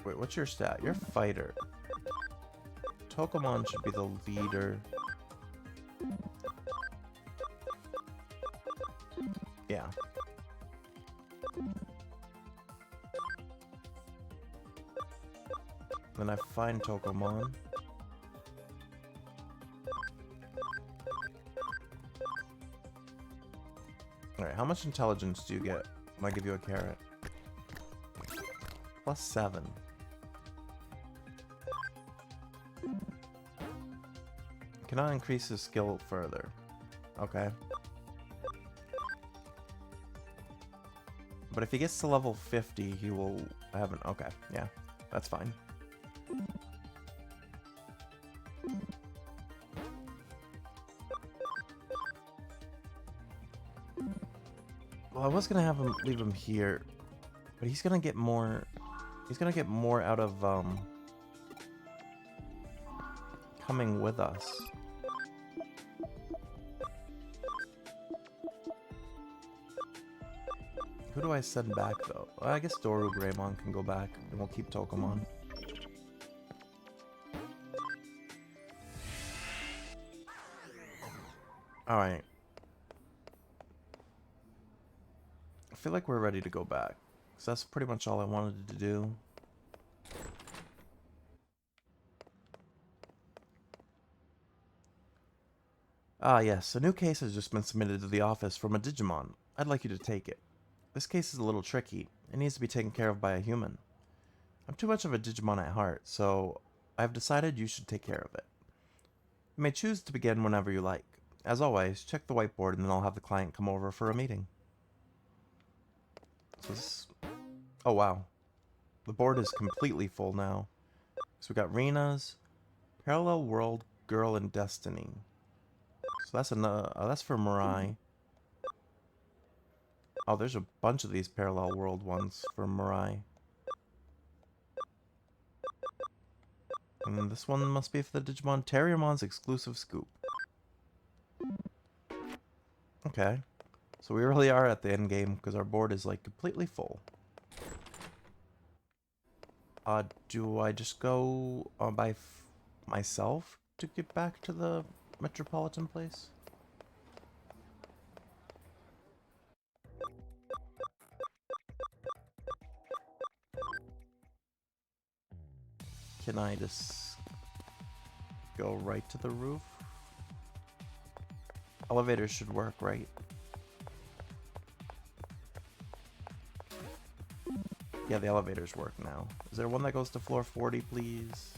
S1: Wait, what's your stat? You're fighter. Tokomon should be the leader. Yeah. Then I find Tokomon. Alright, how much intelligence do you get when I give you a carrot? +7. Cannot increase his skill further. Okay. But if he gets to level 50, he will have an... Okay, yeah. That's fine. Well, I was gonna have him leave him here, but he's gonna get more... He's gonna get more out of, coming with us. Who do I send back, though? Well, I guess Doru Greymon can go back, and we'll keep Tokomon. Alright. I feel like we're ready to go back. So that's pretty much all I wanted to do. Ah, yes. A new case has just been submitted to the office from a Digimon. I'd like you to take it. This case is a little tricky. It needs to be taken care of by a human. I'm too much of a Digimon at heart, so I've decided you should take care of it. You may choose to begin whenever you like. As always, check the whiteboard and then I'll have the client come over for a meeting. So this... Oh, wow. The board is completely full now. So we got Rena's, Parallel World, Girl, and Destiny. So that's another... that's for Mirai. Oh, there's a bunch of these Parallel World ones for Mirai. And this one must be for the Digimon Terriermon's exclusive scoop. Okay. So we really are at the end game because our board is like completely full. Do I just go by myself to get back to the Metropolitan place? Can I just go right to the roof? Elevators should work, right? Yeah, the elevators work now. Is there one that goes to floor 40, please?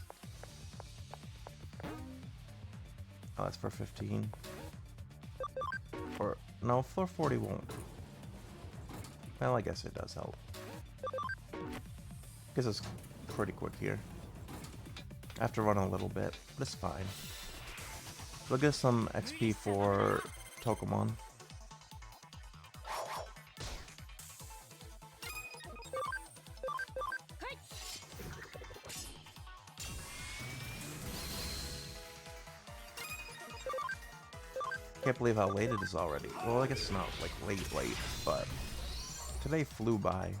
S1: Oh, that's for 15. Or, no, floor 40 won't. Well, I guess it does help. Gives us pretty quick here. I have to run a little bit, but it's fine. We'll get some XP for Tokamon. Can't believe how late it is already. Well, I guess it's not like late, but today flew by.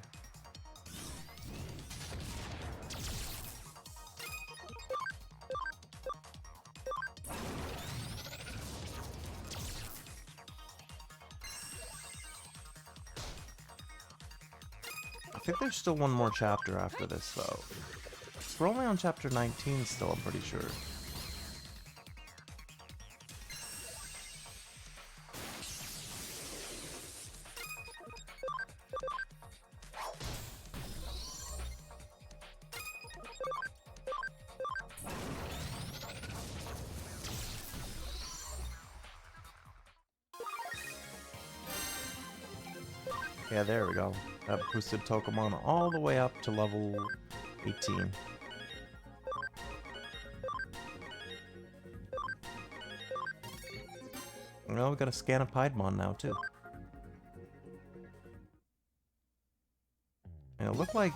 S1: I think there's still one more chapter after this, though. We're only on chapter 19 still, I'm pretty sure. Yeah, there we go. That boosted Tokamon all the way up to level 18. Well, we got a scan of Piedmon now, too. And it looked like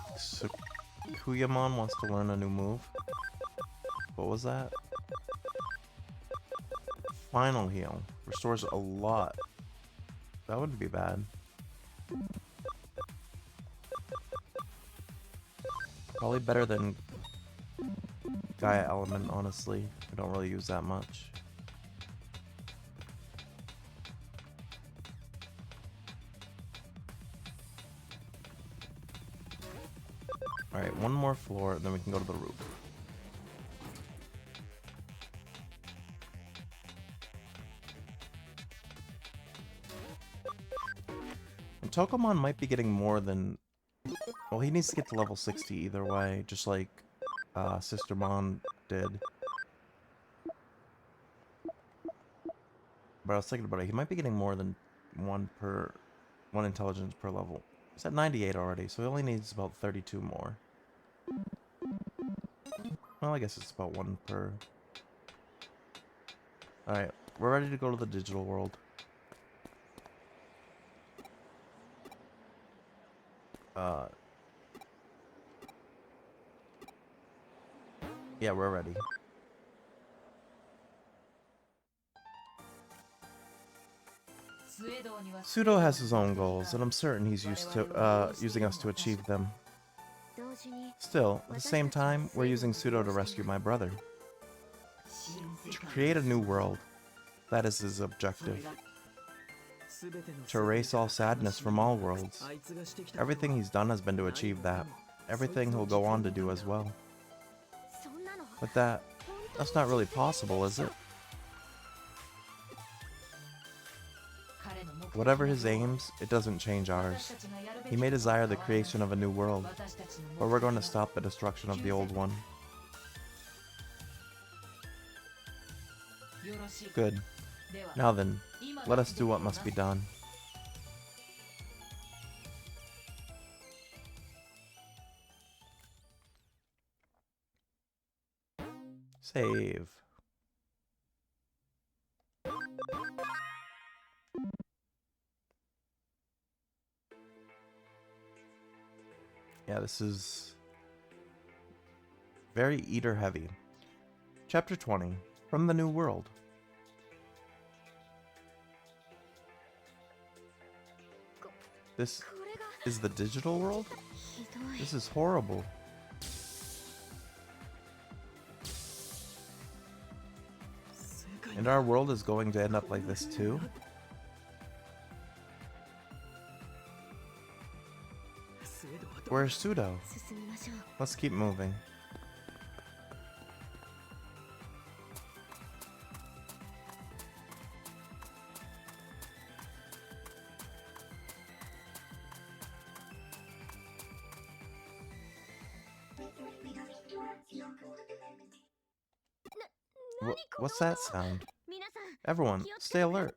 S1: Ookamiyoru wants to learn a new move. What was that? Final heal. Restores a lot. That wouldn't be bad. Probably better than Gaia Element, honestly. I don't really use that much. Alright, one more floor, and then we can go to the roof. And Tokamon might be getting more than... Well, he needs to get to level 60 either way, just like Sister Mon did. But I was thinking about it, he might be getting more than one intelligence per level. He's at 98 already, so he only needs about 32 more. Well, I guess it's about one per... Alright, we're ready to go to the digital world. Yeah, we're ready. Pseudo has his own goals, and I'm certain he's used to using us to achieve them. Still, at the same time, we're using Pseudo to rescue my brother. To create a new world. That is his objective. To erase all sadness from all worlds. Everything he's done has been to achieve that. Everything he'll go on to do as well. But that's not really possible, is it? Whatever his aims, it doesn't change ours. He may desire the creation of a new world, but we're going to stop the destruction of the old one. Good. Now then, let us do what must be done. Save. Yeah, this is very eater heavy. Chapter 20, From the New World. This is the digital world? This is horrible. And our world is going to end up like this too? Where's Pseudo? Let's keep moving. What's that sound? Everyone, stay alert.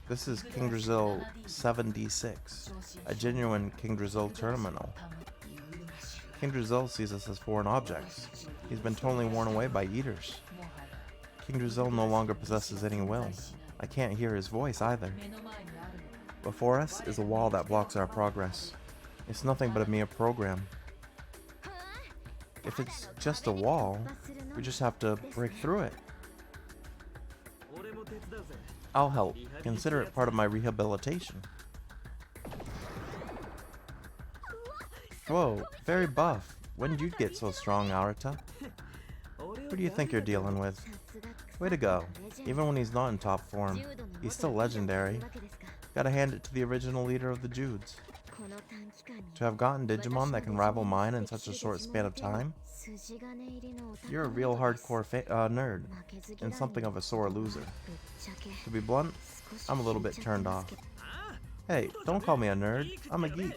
S1: This is King Drizzle 7D6, a genuine King Drizzle terminal. King Drizzle sees us as foreign objects. He's been totally worn away by eaters. King Drizzle no longer possesses any will. I can't hear his voice either. Before us is a wall that blocks our progress. It's nothing but a mere program. If it's just a wall, we just have to break through it. I'll help. Consider it part of my rehabilitation. Whoa, very buff. When did you get so strong, Arata? Who do you think you're dealing with? Way to go. Even when he's not in top form, he's still legendary. Gotta hand it to the original leader of the Judes. To have gotten Digimon that can rival mine in such a short span of time? You're a real hardcore nerd, and something of a sore loser. To be blunt, I'm a little bit turned off. Hey, don't call me a nerd, I'm a geek.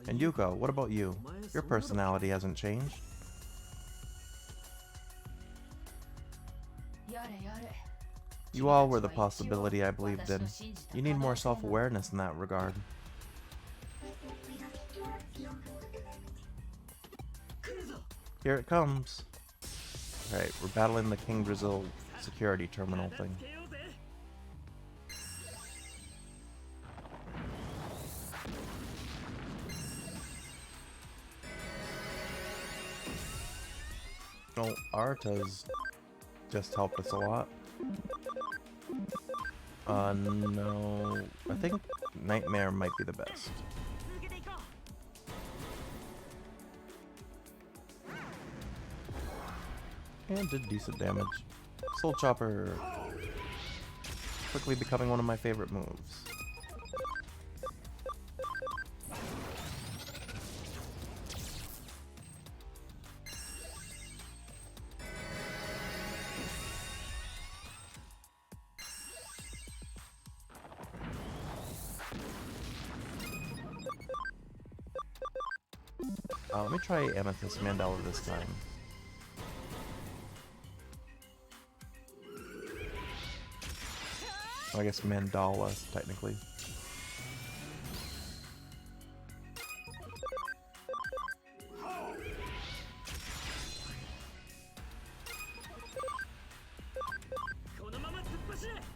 S1: And Yuko, what about you? Your personality hasn't changed. You all were the possibility I believed in. You need more self-awareness in that regard. Here it comes. Alright, we're battling the King Drizzle security terminal thing. Oh, Arta's just helped us a lot. No. I think Nightmare might be the best. And did decent damage. Soul Chopper. Quickly becoming one of my favorite moves. Let me try Amethyst Mandala this time. I guess Mandala, technically.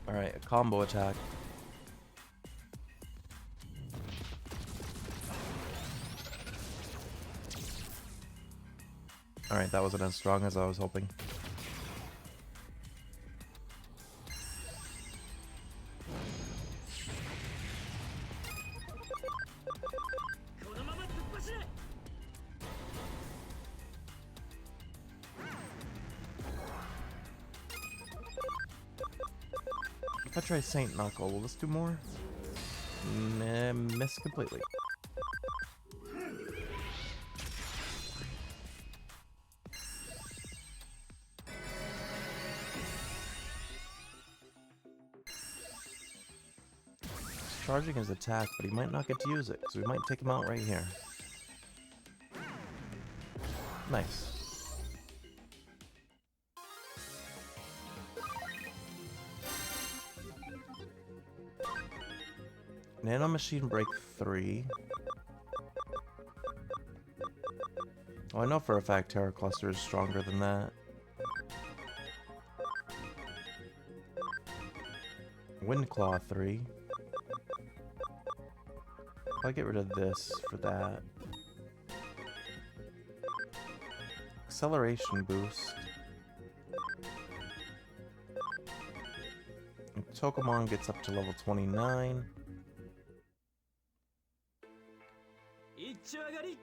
S1: Alright, a combo attack. Alright, that wasn't as strong as I was hoping. If I try Saint Knuckle, will this do more? Miss completely. He's charging his attack, but he might not get to use it, so we might take him out right here. Nice. Nano Machine Break 3. Oh, I know for a fact Terra Cluster is stronger than that. Wind Claw 3. I'll get rid of this for that. Acceleration Boost. And Tokamon gets up to level 29.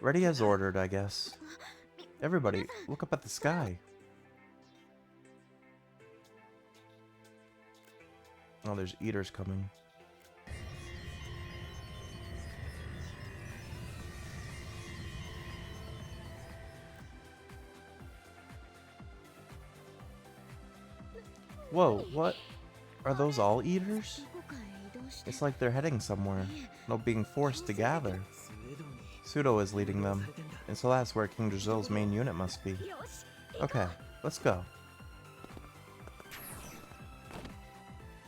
S1: Ready as ordered, I guess. Everybody, look up at the sky. Oh, there's eaters coming. Whoa, what? Are those all eaters? It's like they're heading somewhere. No being forced to gather. Pseudo is leading them, and so that's where King Drizzle's main unit must be. Okay, let's go.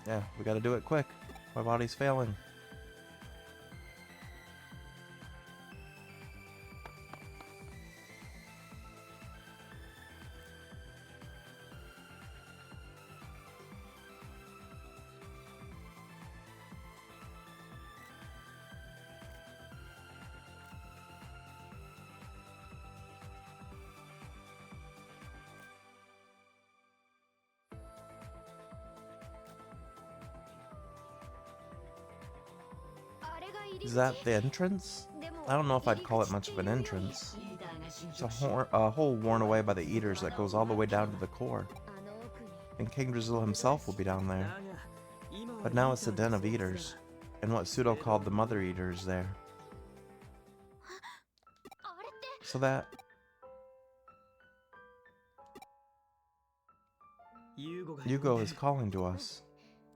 S1: Yeah, we gotta do it quick. My body's failing. Is that the entrance? I don't know if I'd call it much of an entrance. It's a hole worn away by the eaters that goes all the way down to the core. And King Drizzle himself will be down there. But now it's the den of eaters, and what Pseudo called the mother eaters there. So that... Yugo is calling to us.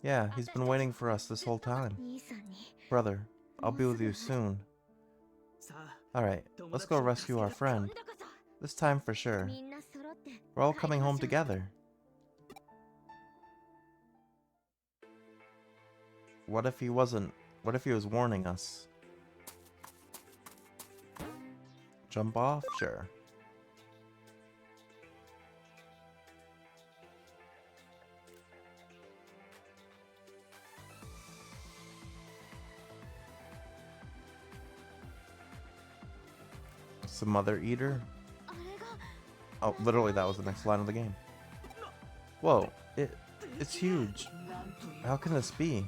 S1: Yeah, he's been waiting for us this whole time. Brother, I'll be with you soon. Alright, let's go rescue our friend. This time for sure. We're all coming home together. What if he wasn't? What if he was warning us? Jump off? Sure. Some mother eater? Oh, literally that was the next line of the game. Whoa, it's huge. How can this be?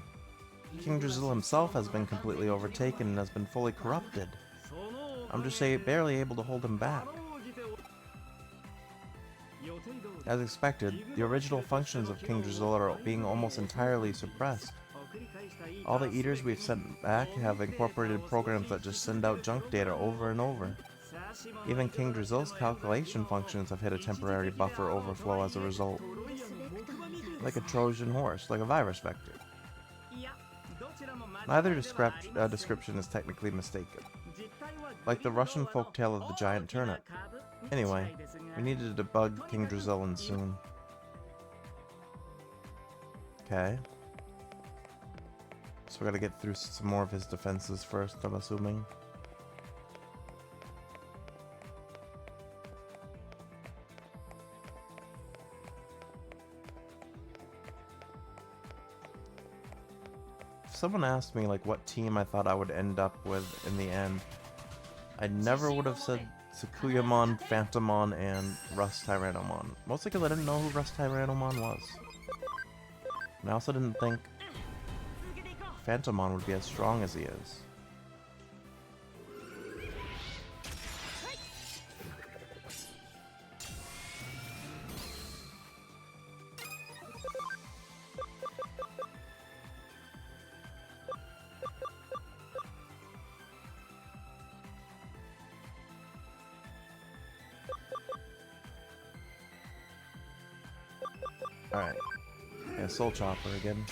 S1: King Drizzle himself has been completely overtaken and has been fully corrupted. I'm just barely able to hold him back. As expected, the original functions of King Drizzle are being almost entirely suppressed. All the eaters we've sent back have incorporated programs that just send out junk data over and over. Even King Drizzle's calculation functions have hit a temporary buffer overflow as a result. Like a Trojan horse, like a virus vector. Neither description is technically mistaken. Like the Russian folktale of the giant turnip. Anyway, we need to debug King Drizzle soon. Okay. So we gotta get through some more of his defenses first, I'm assuming. If someone asked me like what team I thought I would end up with in the end, I never would have said Tsukuyamon, Phantomon, and Rust Tyrannomon. Mostly because I didn't know who Rust Tyrannomon was. And I also didn't think Phantomon would be as strong as he is. Alright. Yeah, Soul Chopper again.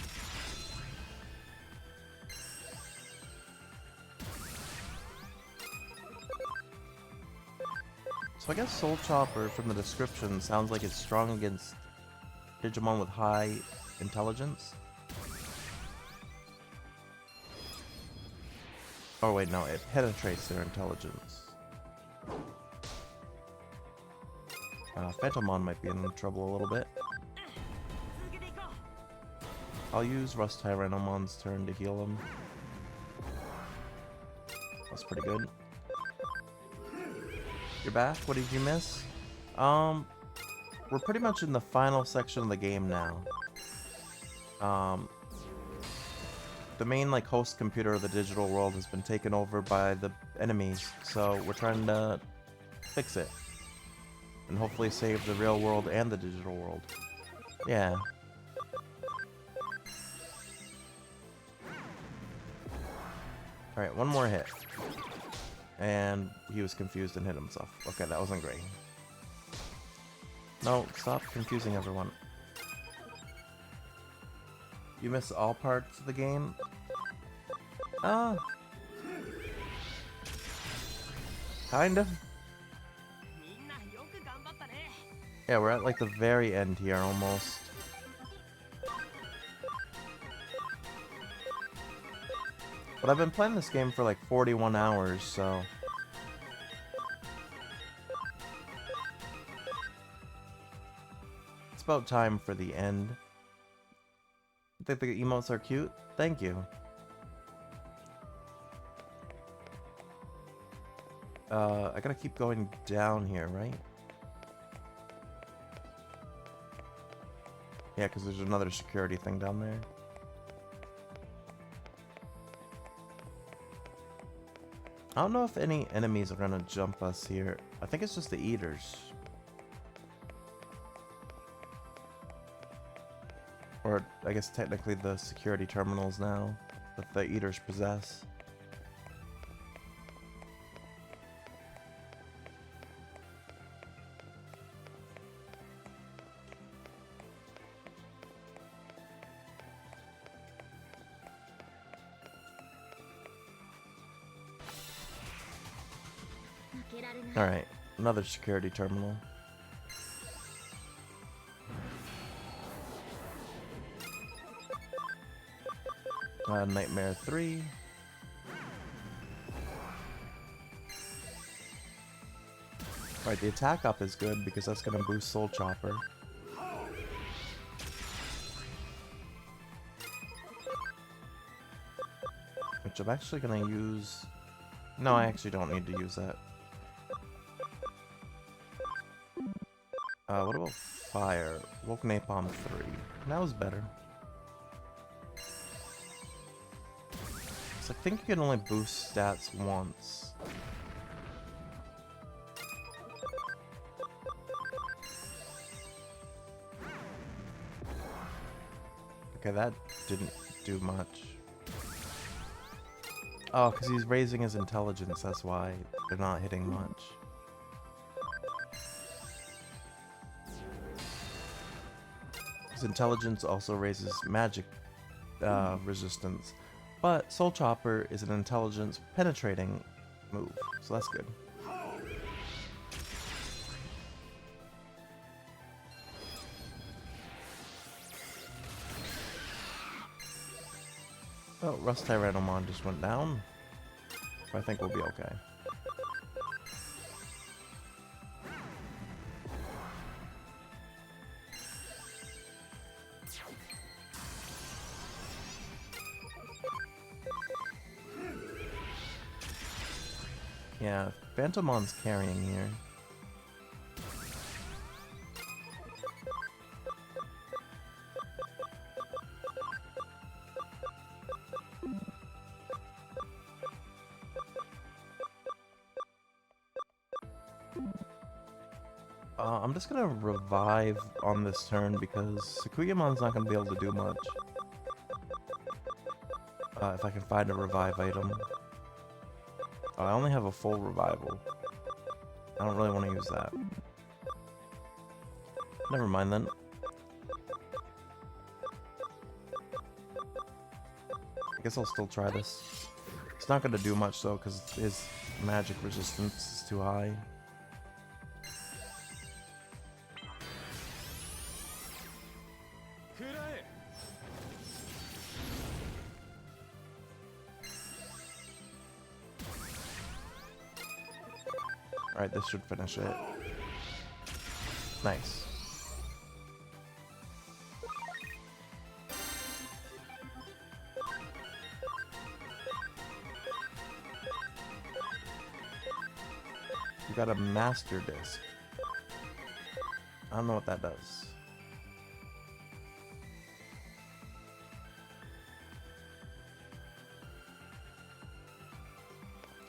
S1: So I guess Soul Chopper, from the description, sounds like it's strong against Digimon with high intelligence. Oh wait, no, it penetrates their intelligence. Phantomon might be in trouble a little bit. I'll use Rust Tyrannomon's turn to heal him. That's pretty good. You're back? What did you miss? We're pretty much in the final section of the game now. The main like host computer of the digital world has been taken over by the enemies, so we're trying to fix it. And hopefully save the real world and the digital world. Yeah. Alright, one more hit. And he was confused and hit himself. Okay, that wasn't great. No, stop confusing everyone. You miss all parts of the game? Kind of. Yeah, we're at like the very end here almost. But I've been playing this game for like 41 hours, so... It's about time for the end. I think the emotes are cute? Thank you. I gotta keep going down here, right? Yeah, because there's another security thing down there. I don't know if any enemies are gonna jump us here. I think it's just the eaters. Or, I guess technically the security terminals now that the eaters possess. Alright, another security terminal. Nightmare 3. Alright, the attack up is good because that's gonna boost Soul Chopper. Which I'm actually gonna use... No, I actually don't need to use that. What about fire? Woke Napalm 3. That was better. So I think you can only boost stats once. Okay, that didn't do much. Oh, because he's raising his intelligence, that's why they're not hitting much. His intelligence also raises magic resistance, but Soul Chopper is an intelligence penetrating move, so that's good. Oh, Rust Tyrannomon just went down. I think we'll be okay. Yeah, Phantomon's carrying here. I'm just gonna revive on this turn because Sukuyamon's not gonna be able to do much. If I can find a revive item. Oh, I only have a full revival. I don't really want to use that. Never mind then. I guess I'll still try this. It's not gonna do much though because his magic resistance is too high. Alright, this should finish it. Nice. You got a Master Disc. I don't know what that does.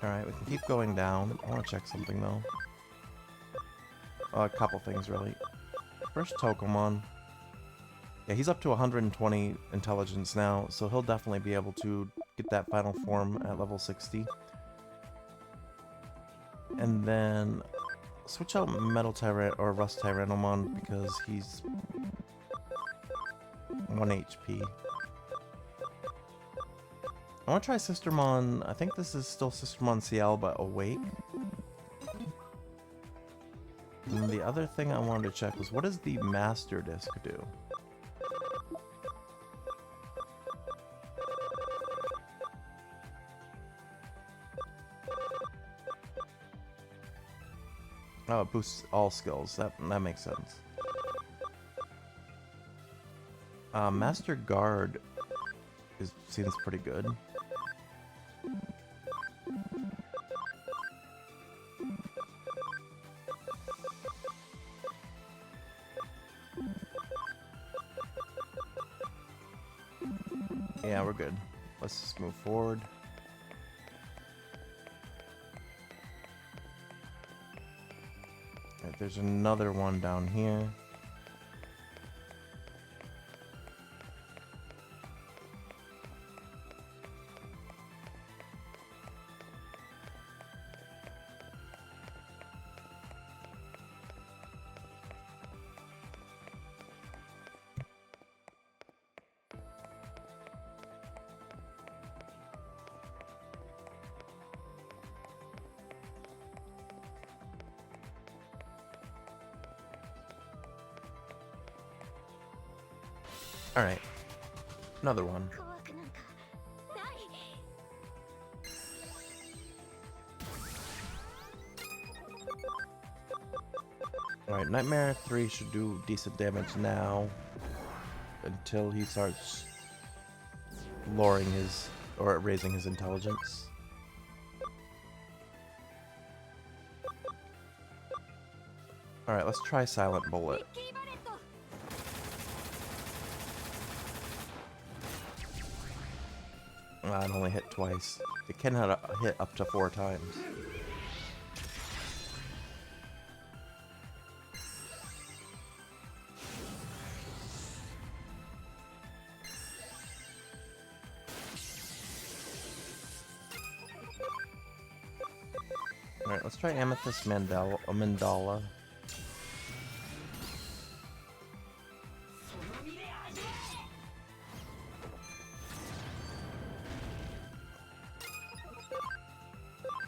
S1: Alright, we can keep going down. I want to check something though. A couple things really. First, Tokomon. Yeah, he's up to 120 intelligence now, so he'll definitely be able to get that final form at level 60. And then switch out Metal Tyrant or Rust Tyrannomon because he's 1 HP. I want to try Sistermon. I think this is still Sistermon CL, but awake. And the other thing I wanted to check was what does the Master Disc do? Oh, it boosts all skills. That makes sense. Master Guard seems pretty good. Yeah, we're good. Let's just move forward. Right, there's another one down here. Alright. Another one. Alright, Nightmare 3 should do decent damage now until he starts lowering his, or raising his intelligence. Alright, let's try Silent Bullet. It only hit twice. It can hit up to 4 times. Alright, let's try Amethyst Mandala.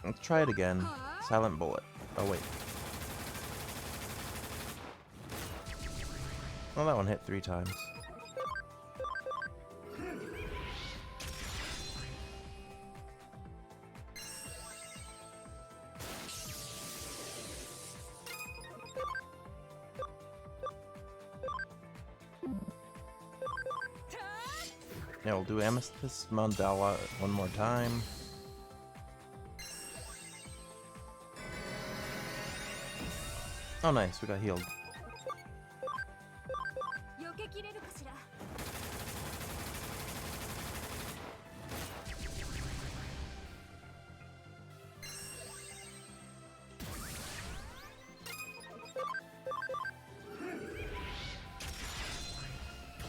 S1: Let's try it again. Silent Bullet. Oh, wait. Well, that one hit 3 times. Yeah, we'll do Amethyst Mandala one more time. Oh, nice. We got healed.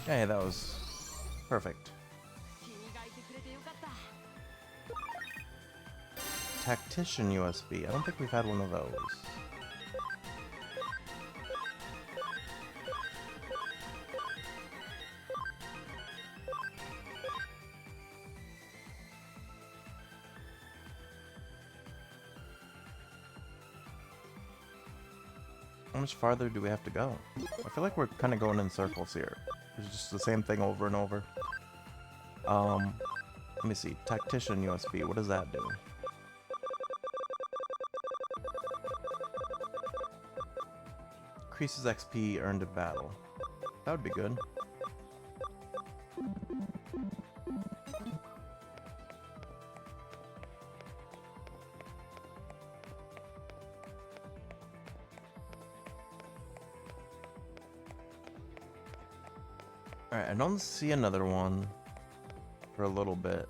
S1: Okay, that was perfect. Tactician USB. I don't think we've had one of those. How much farther do we have to go? I feel like we're kind of going in circles here. It's just the same thing over and over. Let me see. Tactician USB. What does that do? Increases XP earned in battle. That would be good. Alright, I don't see another one for a little bit.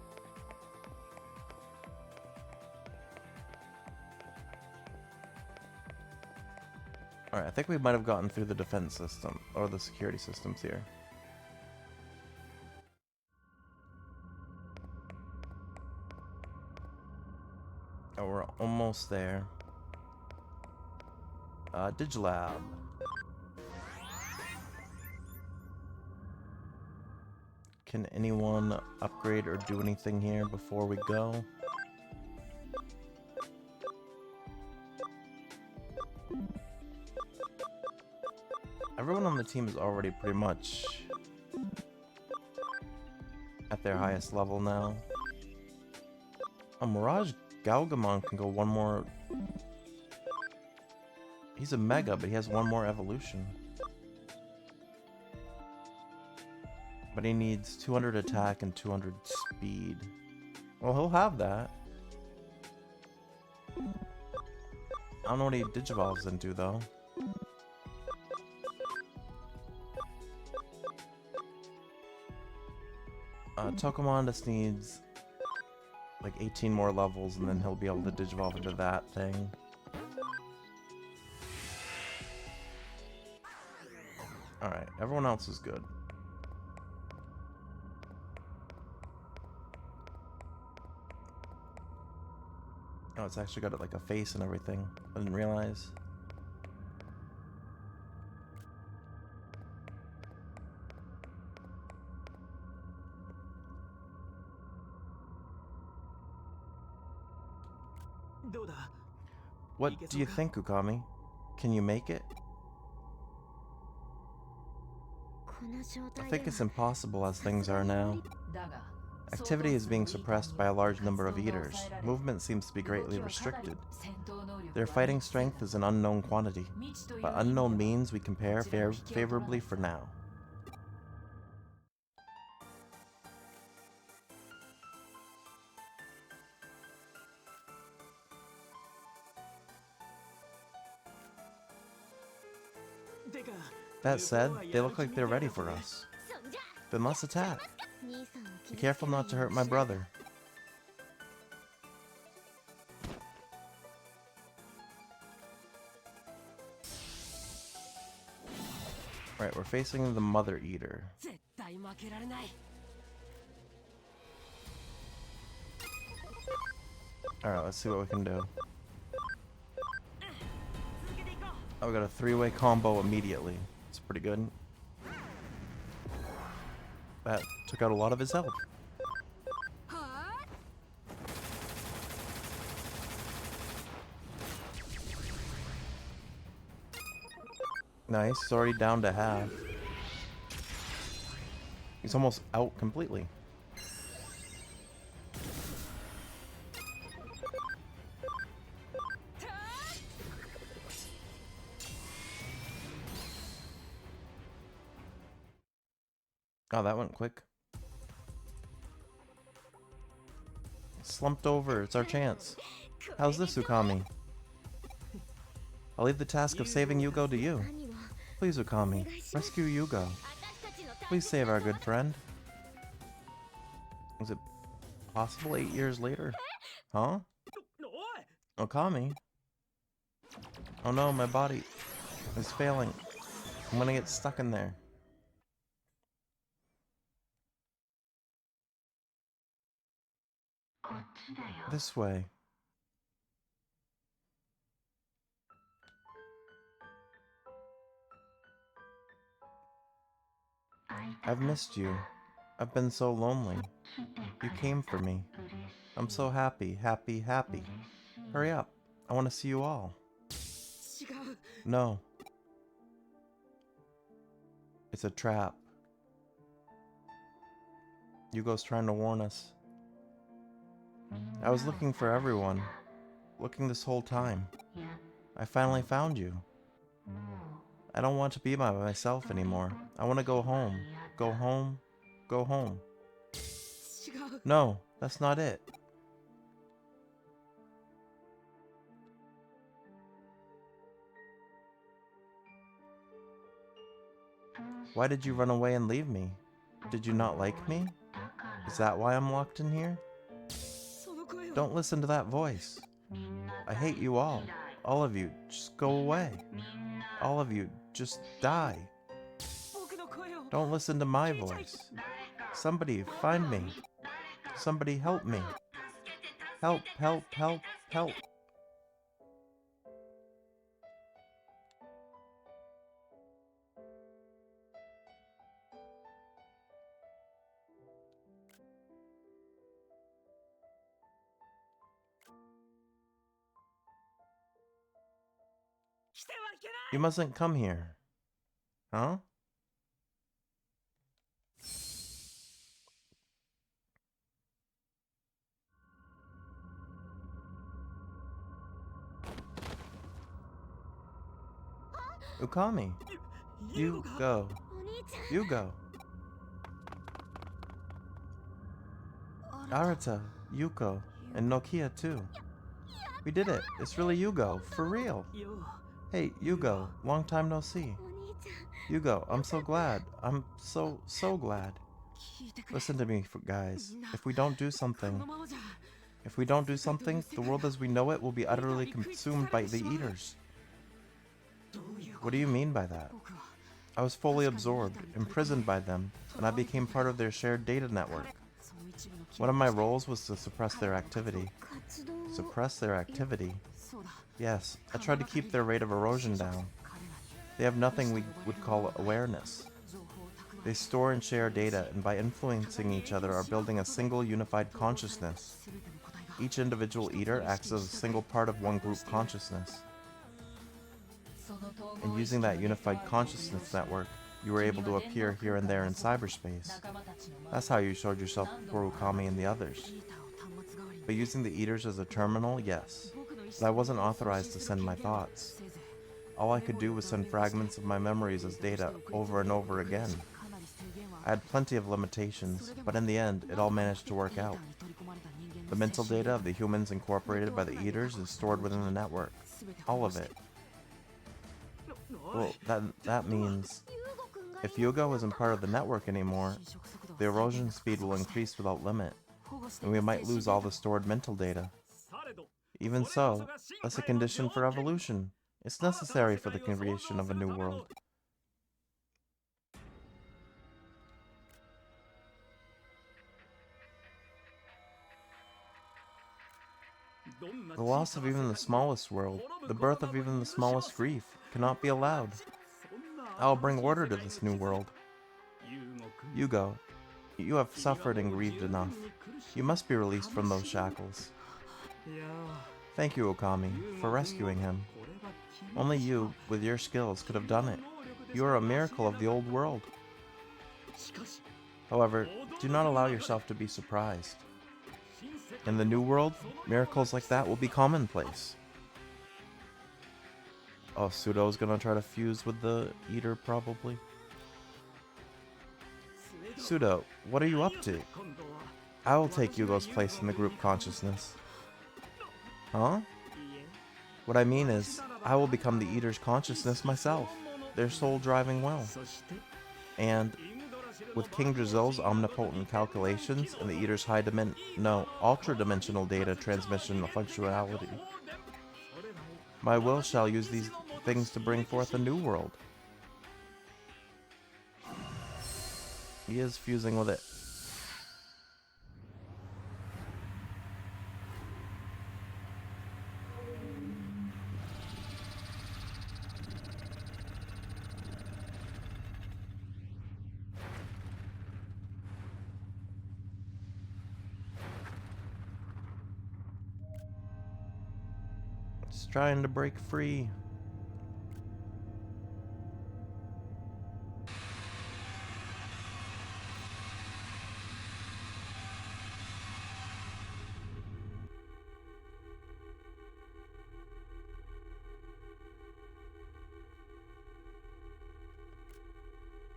S1: Alright, I think we might have gotten through the defense system, or the security systems here. Oh, we're almost there. Digilab. Can anyone upgrade or do anything here before we go? Everyone on the team is already pretty much at their highest level now. A Mirage Galgamon can go one more He's a Mega, but he has one more evolution. But he needs 200 attack and 200 speed. Well, he'll have that. I don't know what he Digivolves into, though. Tokamon just needs like 18 more levels, and then he'll be able to Digivolve into that thing. Alright, everyone else is good. Oh, it's actually got like a face and everything. I didn't realize. What do you think, Ukami? Can you make it? I think it's impossible as things are now. Activity is being suppressed by a large number of eaters. Movement seems to be greatly restricted. Their fighting strength is an unknown quantity, but unknown means we compare favorably for now. That said, they look like they're ready for us. Then let's attack. Be careful not to hurt my brother. Right, we're facing the Mother Eater. Alright, let's see what we can do. Oh, we got a 3-way combo immediately. It's pretty good. That took out a lot of his health. Nice, he's already down to half. He's almost out completely. Oh, that went quick. Slumped over, it's our chance. How's this, Ukami? I'll leave the task of saving Yugo to you. Please, Ukami, rescue Yugo. Please save our good friend. Is it possible 8 years later? Huh? Okami? Oh no, my body is failing. I'm gonna get stuck in there. This way. I've missed you. I've been so lonely. You came for me. I'm so happy, happy, happy. Hurry up. I want to see you all. No. It's a trap. Yugo's trying to warn us. I was looking for everyone. Looking this whole time. I finally found you. I don't want to be by myself anymore. I want to go home. Go home. Go home. No, that's not it. Why did you run away and leave me? Did you not like me? Is that why I'm locked in here? Don't listen to that voice. I hate you all. All of you, just go away. All of you, just die. Don't listen to my voice. Somebody find me. Somebody help me. Help, help, help, help. You mustn't come here. Huh? Ukami! You go. You go. Arata, Yuko, and Nokia too. We did it. It's really Yugo. For real. Hey, Yugo. Long time no see. Yugo, I'm so glad. I'm so glad. Listen to me, guys. If we don't do something, the world as we know it will be utterly consumed by the Eaters. What do you mean by that? I was fully absorbed, imprisoned by them, and I became part of their shared data network. One of my roles was to suppress their activity. Suppress their activity? Yes, I tried to keep their rate of erosion down. They have nothing we would call awareness. They store and share data, and by influencing each other are building a single unified consciousness. Each individual eater acts as a single part of one group consciousness. And using that unified consciousness network, you were able to appear here and there in cyberspace. That's how you showed yourself for Ukami and the others. But using the Eaters as a terminal, yes. But I wasn't authorized to send my thoughts. All I could do was send fragments of my memories as data over and over again. I had plenty of limitations, but in the end, it all managed to work out. The mental data of the humans incorporated by the Eaters is stored within the network. All of it. Well, that means if Yugo isn't part of the network anymore, the erosion speed will increase without limit, and we might lose all the stored mental data. Even so, that's a condition for evolution. It's necessary for the creation of a new world. The loss of even the smallest world, the birth of even the smallest grief, cannot be allowed. I will bring order to this new world. Yugo, you have suffered and grieved enough. You must be released from those shackles. Thank you, Okami, for rescuing him. Only you, with your skills, could have done it. You are a miracle of the old world. However, do not allow yourself to be surprised. In the new world, miracles like that will be commonplace. Oh, Pseudo's gonna try to fuse with the Eater, probably. Pseudo, what are you up to? I will take Yugo's place in the group consciousness. Huh? What I mean is, I will become the Eater's consciousness myself, their soul driving will. And with King Drizzle's omnipotent calculations and the Eater's ultra-dimensional data transmission functionality, my will shall use these things to bring forth a new world. He is fusing with it. Just trying to break free.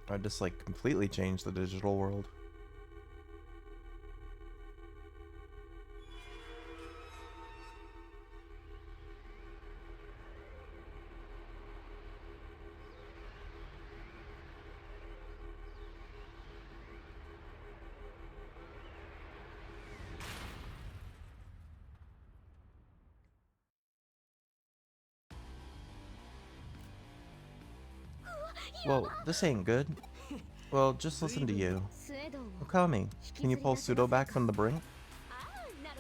S1: I just like completely changed the digital world. Whoa, this ain't good. Well, just listen to you. Okami, can you pull Pseudo back from the brink?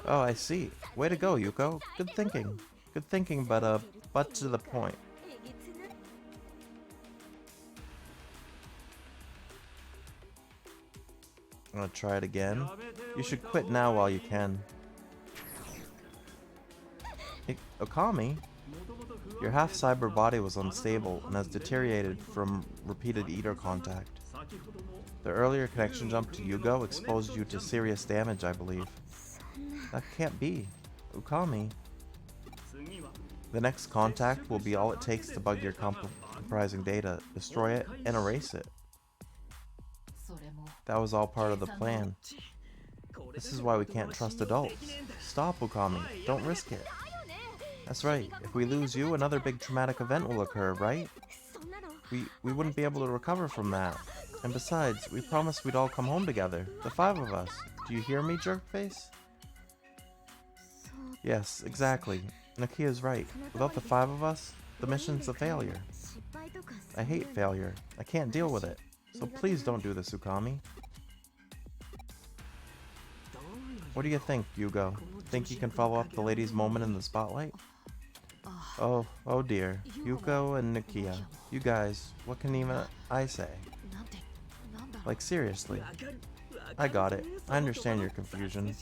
S1: Oh, I see. Way to go, Yuko. Good thinking. Good thinking, but to the point. I'm gonna try it again. You should quit now while you can. Hey, Okami? Your half-cyber body was unstable and has deteriorated from repeated Eater contact. The earlier connection jump to Yugo exposed you to serious damage, I believe. That can't be. Ukami. The next contact will be all it takes to bug your comprising data, destroy it, and erase it. That was all part of the plan. This is why we can't trust adults. Stop, Okami. Don't risk it. That's right. If we lose you, another big traumatic event will occur, right? We wouldn't be able to recover from that. And besides, we promised we'd all come home together. The 5 of us. Do you hear me, jerkface? Yes, exactly. Nakia's right. Without the 5 of us, the mission's a failure. I hate failure. I can't deal with it. So please don't do this, Ukami. What do you think, Yugo? Think you can follow up the lady's moment in the spotlight? Oh dear. Yuko and Nakia. You guys, what can even I say? Like seriously. I got it. I understand your confusion.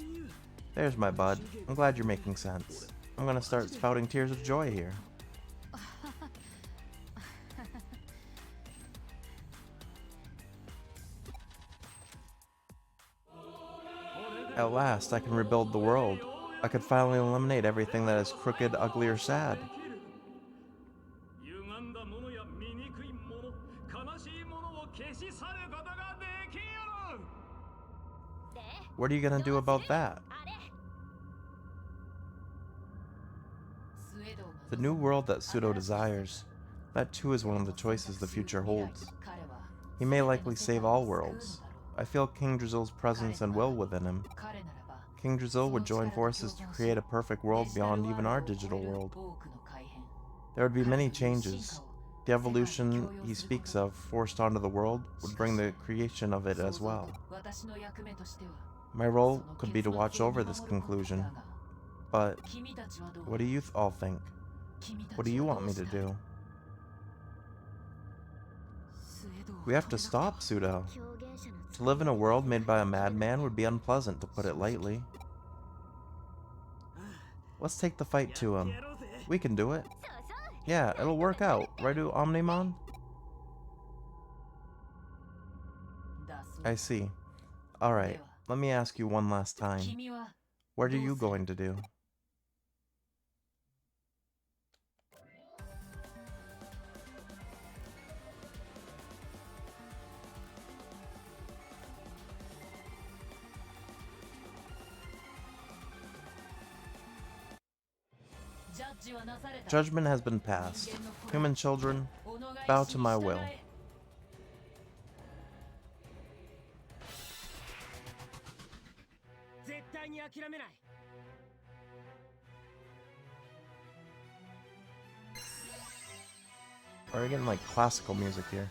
S1: There's my bud. I'm glad you're making sense. I'm gonna start spouting tears of joy here. At last, I can rebuild the world. I could finally eliminate everything that is crooked, ugly, or sad. What are you gonna do about that? The new world that Pseudo desires. That too is one of the choices the future holds. He may likely save all worlds. I feel King Drazil's presence and will within him. King Drazil would join forces to create a perfect world beyond even our digital world. There would be many changes. The evolution he speaks of, forced onto the world, would bring the creation of it as well. My role could be to watch over this conclusion. But what do you all think? What do you want me to do? We have to stop Pseudo. To live in a world made by a madman would be unpleasant, to put it lightly. Let's take the fight to him. We can do it. Yeah, it'll work out, right, Omnimon? I see. Alright, let me ask you one last time. What are you going to do? Judgment has been passed. Human children, bow to my will. Are we getting like classical music here?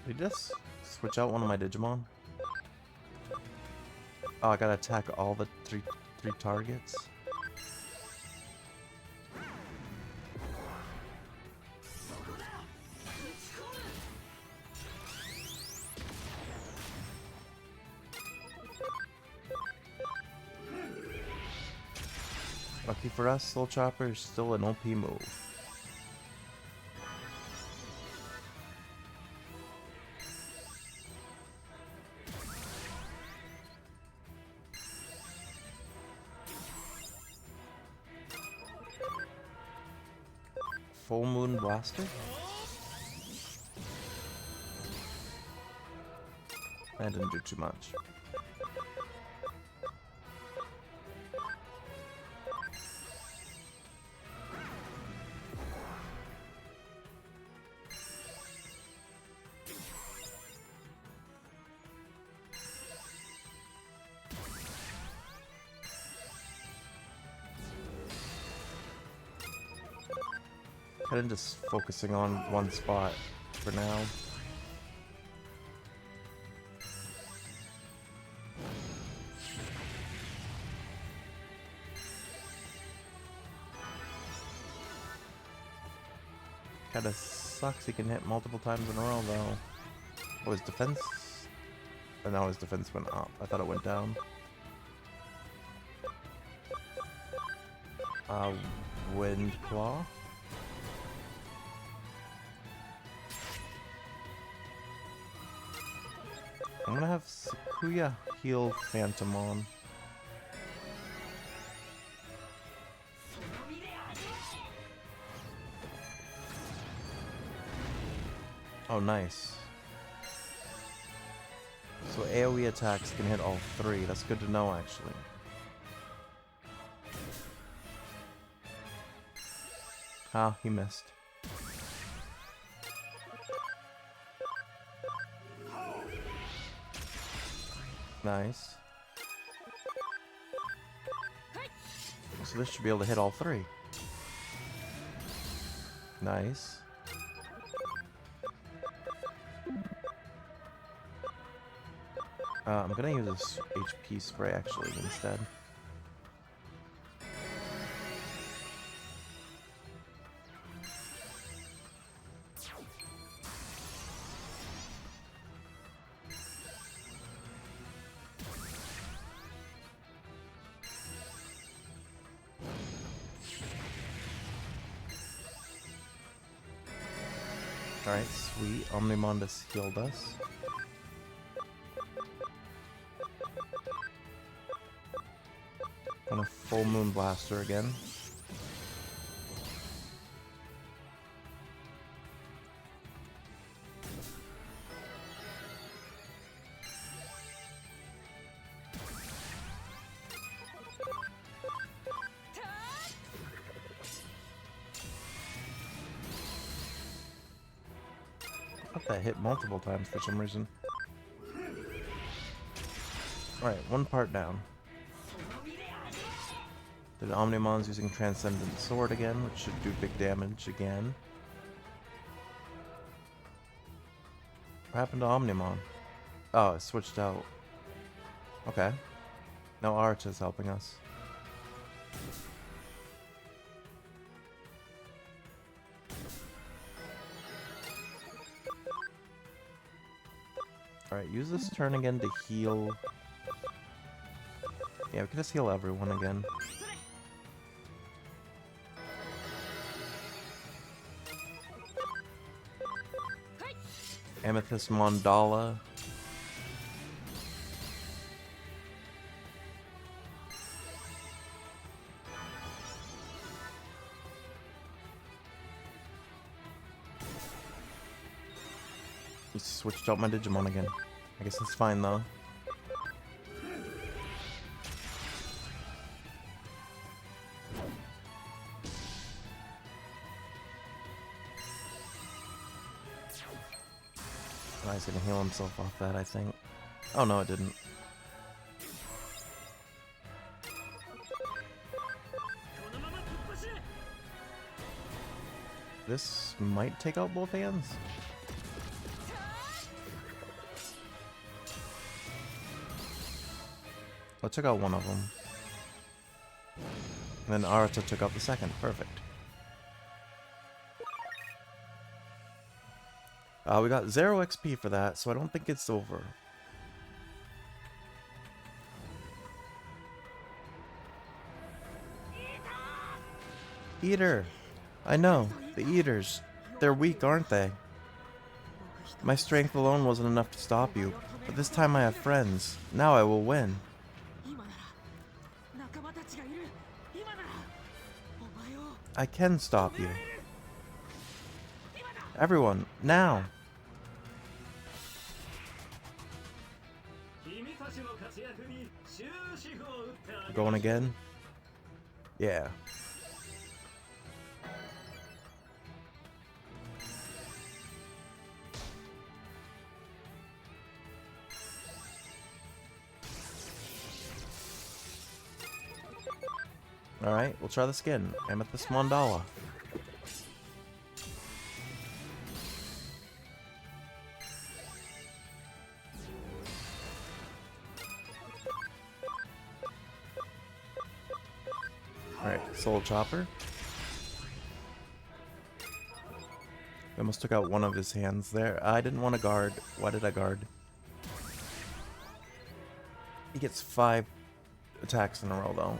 S1: Did I just switch out one of my Digimon? Oh, I gotta attack all the three targets. Lucky for us, Soul Chopper is still an OP move. Full Moon Blaster? That didn't do too much. Kind of just focusing on one spot for now. Kind of sucks he can hit multiple times in a row though. Oh, his defense? Oh, no, his defense went up. I thought it went down. Wind Claw. I'm gonna have Sakuya heal Phantomon. Oh, nice. So AoE attacks can hit all three. That's good to know, actually. Ah, he missed. Nice. So this should be able to hit all three. Nice. I'm gonna use this HP spray actually instead. Alright, sweet. Omnimondus healed us. Gonna full moon blaster again. I thought that hit multiple times for some reason. Alright, one part down. The Omnimon's using Transcendent Sword again, which should do big damage again. What happened to Omnimon? Oh, it switched out. Okay. Now Archa's helping us. Alright, use this turn again to heal. Yeah, we can just heal everyone again. Amethyst Mandala. He switched out my Digimon again. I guess that's fine though. Oh, he's gonna heal himself off that, I think. Oh no, it didn't. This might take out both hands. I took out one of them. And then Arata took out the second. Perfect. We got 0 XP for that, so I don't think it's over. Eater! I know, the Eaters. They're weak, aren't they? My strength alone wasn't enough to stop you, but this time I have friends. Now I will win. I can stop you. Everyone, now! Going again? Yeah. Alright, we'll try the skin. Amethyst Mandala. Alright, Soul Chopper. We almost took out one of his hands there. I didn't want to guard. Why did I guard? He gets 5 attacks in a row though.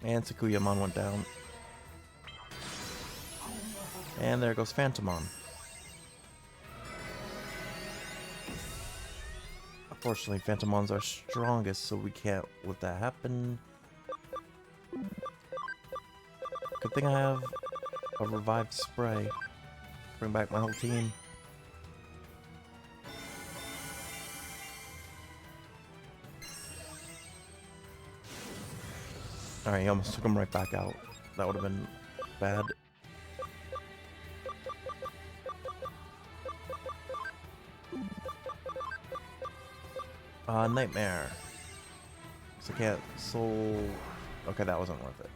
S1: And Sakuyamon went down. And there goes Phantomon. Fortunately, Phantomon's our strongest, so we can't let that happen. Good thing I have a revived spray. Bring back my whole team. Alright, he almost took him right back out. That would have been bad. Nightmare. So I can't soul... Okay, that wasn't worth it.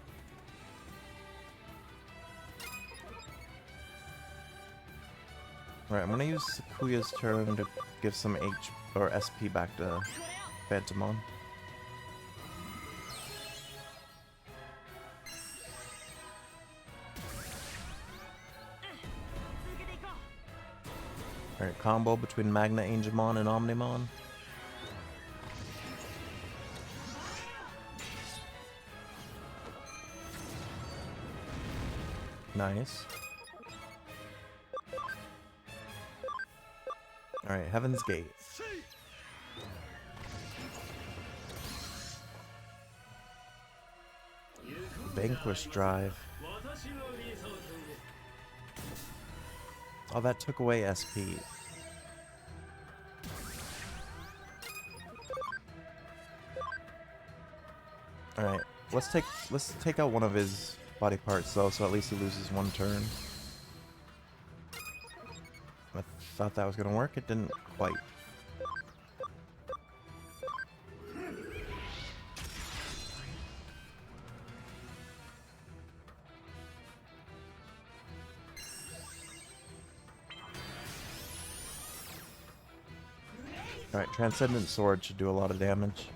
S1: Alright, I'm gonna use Sakuya's turn to give some H or SP back to Phantomon. Alright, combo between Magna Angemon and Omnimon. Nice. Alright, Heaven's Gate. Vanquish Drive. Oh, that took away SP. Alright, let's take out one of his body parts though, so at least he loses one turn. I thought that was gonna work, it didn't quite. Alright, Transcendent Sword should do a lot of damage.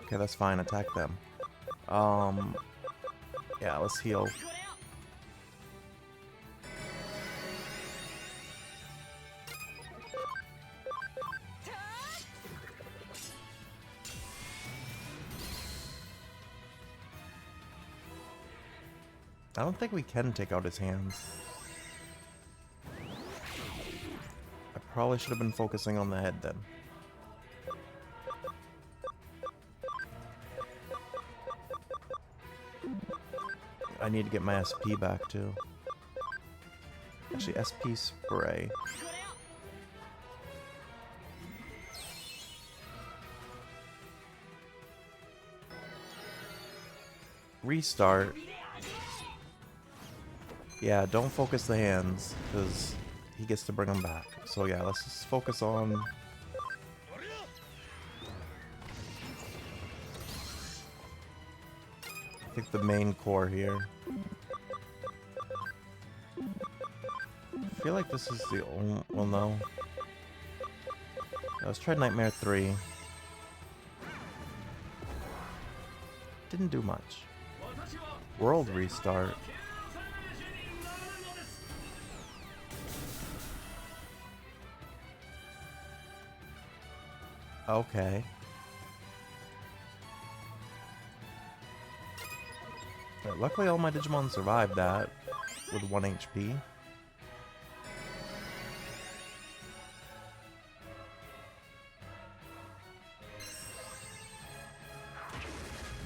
S1: Okay, that's fine. Attack them. Yeah, let's heal. I don't think we can take out his hands. I probably should have been focusing on the head then. I need to get my SP back too. Actually, SP spray. Restart. Yeah, don't focus the hands, because he gets to bring them back. So yeah, let's just focus on... I think the main core here. I feel like this is the only... Well, no. Let's try Nightmare 3. Didn't do much. World Restart. Okay. Right, luckily all my Digimon survived that with 1 HP.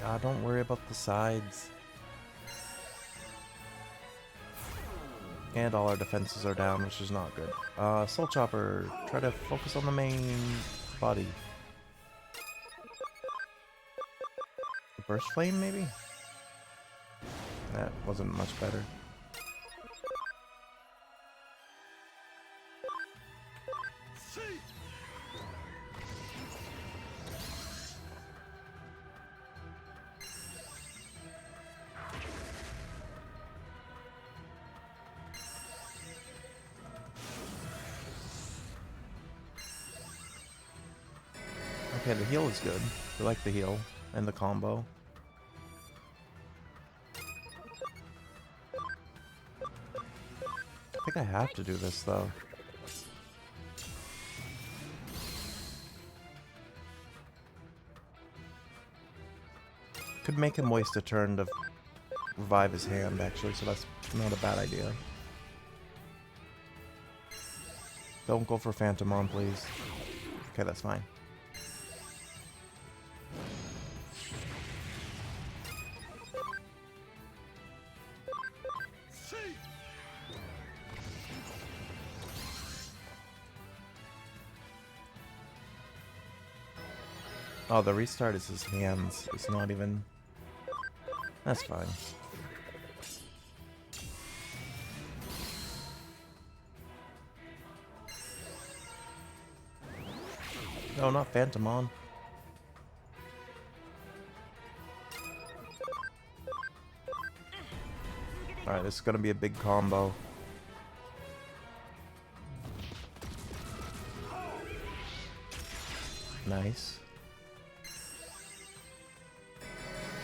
S1: God, don't worry about the sides. And all our defenses are down, which is not good. Soul Chopper, try to focus on the main body. Burst Flame, maybe? That wasn't much better. Okay, the heal is good. We like the heal and the combo. I think I have to do this though. Could make him waste a turn to revive his hand, actually, so that's not a bad idea. Don't go for Phantomon, please. Okay, that's fine. Oh, the restart is his hands. It's not even... That's fine. No, not Phantomon. Alright, this is gonna be a big combo. Nice.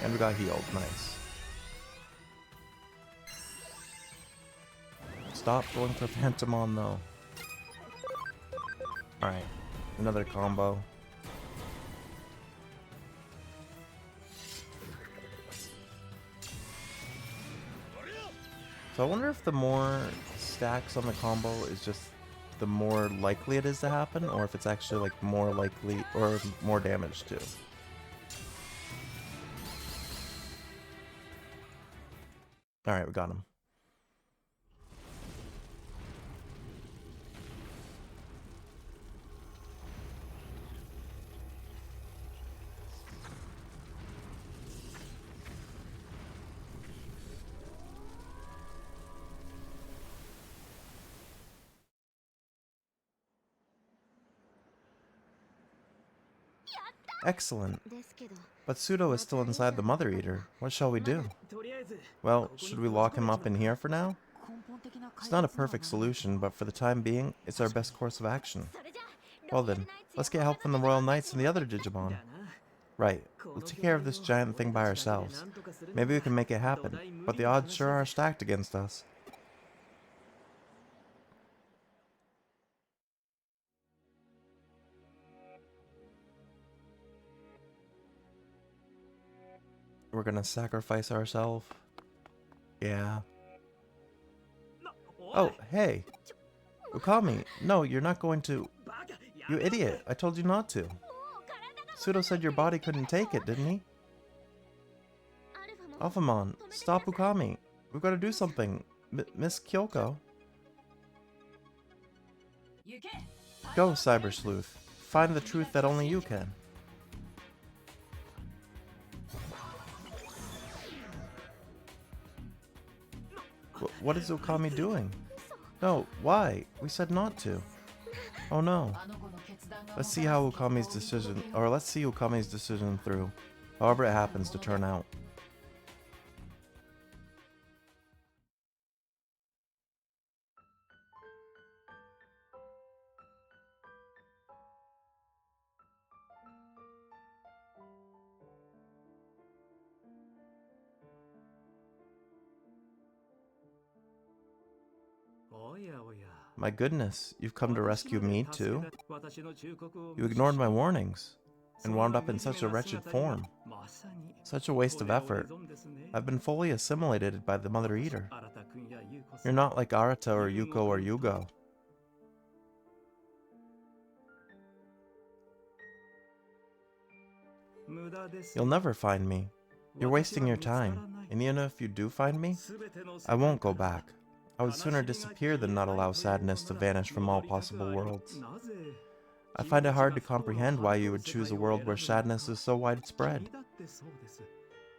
S1: And we got healed. Nice. Stop going for Phantomon, though. Alright. Another combo. So I wonder if the more stacks on the combo is just the more likely it is to happen, or if it's actually like more likely or more damage too. Alright, we got him. Excellent. But Pseudo is still inside the Mother Eater. What shall we do? Well, should we lock him up in here for now? It's not a perfect solution, but for the time being, it's our best course of action. Well then, let's get help from the Royal Knights and the other Digimon. Right, we'll take care of this giant thing by ourselves. Maybe we can make it happen, but the odds sure are stacked against us. We're gonna sacrifice ourselves. Yeah. Oh, hey! Ukami, no, you're not going to... You idiot, I told you not to. Pseudo said your body couldn't take it, didn't he? Alphamon, stop Ukami. We've got to do something. Miss Kyoko. Go, Cyber Sleuth. Find the truth that only you can. What is Okami doing? No, why? We said not to. Oh no. Let's see Okami's decision through, however it happens to turn out. My goodness, you've come to rescue me too? You ignored my warnings, and wound up in such a wretched form. Such a waste of effort. I've been fully assimilated by the Mother Eater. You're not like Arata or Yuko or Yugo. You'll never find me. You're wasting your time, and even if you do find me, I won't go back. I would sooner disappear than not allow sadness to vanish from all possible worlds. I find it hard to comprehend why you would choose a world where sadness is so widespread.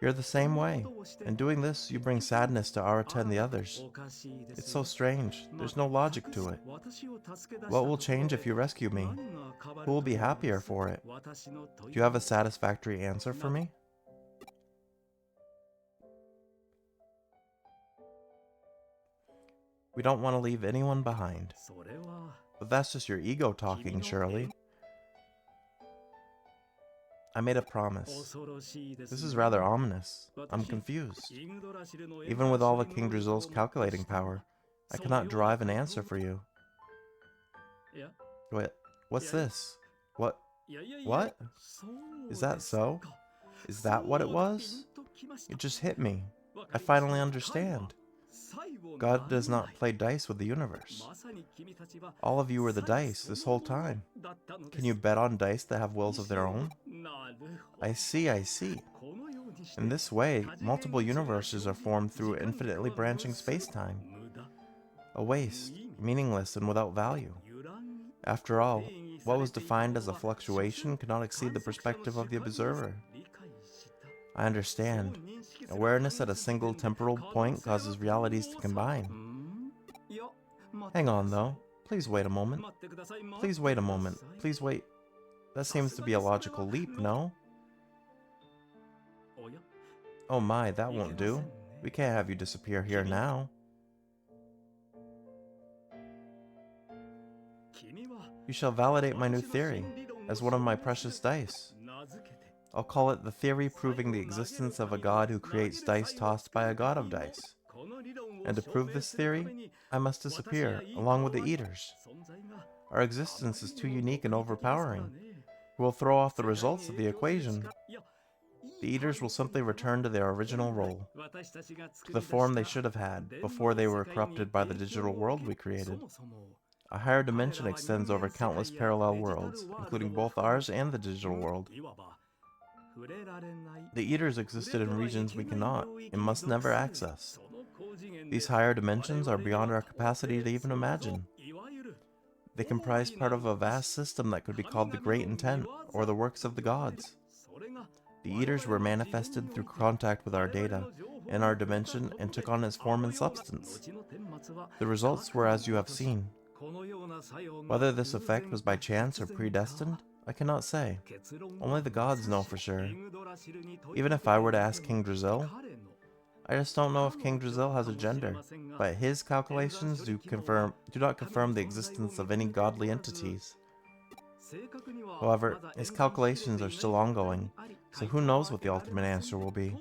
S1: You're the same way. In doing this, you bring sadness to Arata and the others. It's so strange. There's no logic to it. What will change if you rescue me? Who will be happier for it? Do you have a satisfactory answer for me? We don't want to leave anyone behind. But that's just your ego talking, surely. I made a promise. This is rather ominous. I'm confused. Even with all of King Drizzle's calculating power, I cannot derive an answer for you. Wait, what's this? What? Is that so? Is that what it was? It just hit me. I finally understand. God does not play dice with the universe. All of you were the dice this whole time. Can you bet on dice that have wills of their own? I see, I see. In this way, multiple universes are formed through infinitely branching space-time. A waste, meaningless and without value. After all, what was defined as a fluctuation cannot exceed the perspective of the observer. I understand. Awareness at a single temporal point causes realities to combine. Hang on, though. Please wait a moment. Please wait a moment. Please wait. That seems to be a logical leap, no? Oh my, that won't do. We can't have you disappear here now. You shall validate my new theory as one of my precious dice. I'll call it the theory proving the existence of a god who creates dice tossed by a god of dice. And to prove this theory, I must disappear, along with the eaters. Our existence is too unique and overpowering. We'll throw off the results of the equation. The eaters will simply return to their original role, to the form they should have had before they were corrupted by the digital world we created. A higher dimension extends over countless parallel worlds, including both ours and the digital world. The eaters existed in regions we cannot and must never access. These higher dimensions are beyond our capacity to even imagine. They comprise part of a vast system that could be called the Great Intent, or the works of the gods. The eaters were manifested through contact with our data in our dimension and took on its form and substance. The results were as you have seen. Whether this effect was by chance or predestined, I cannot say. Only the gods know for sure. Even if I were to ask King Drizzle, I just don't know if King Drizzle has a gender, but his calculations do not confirm the existence of any godly entities. However, his calculations are still ongoing, so who knows what the ultimate answer will be.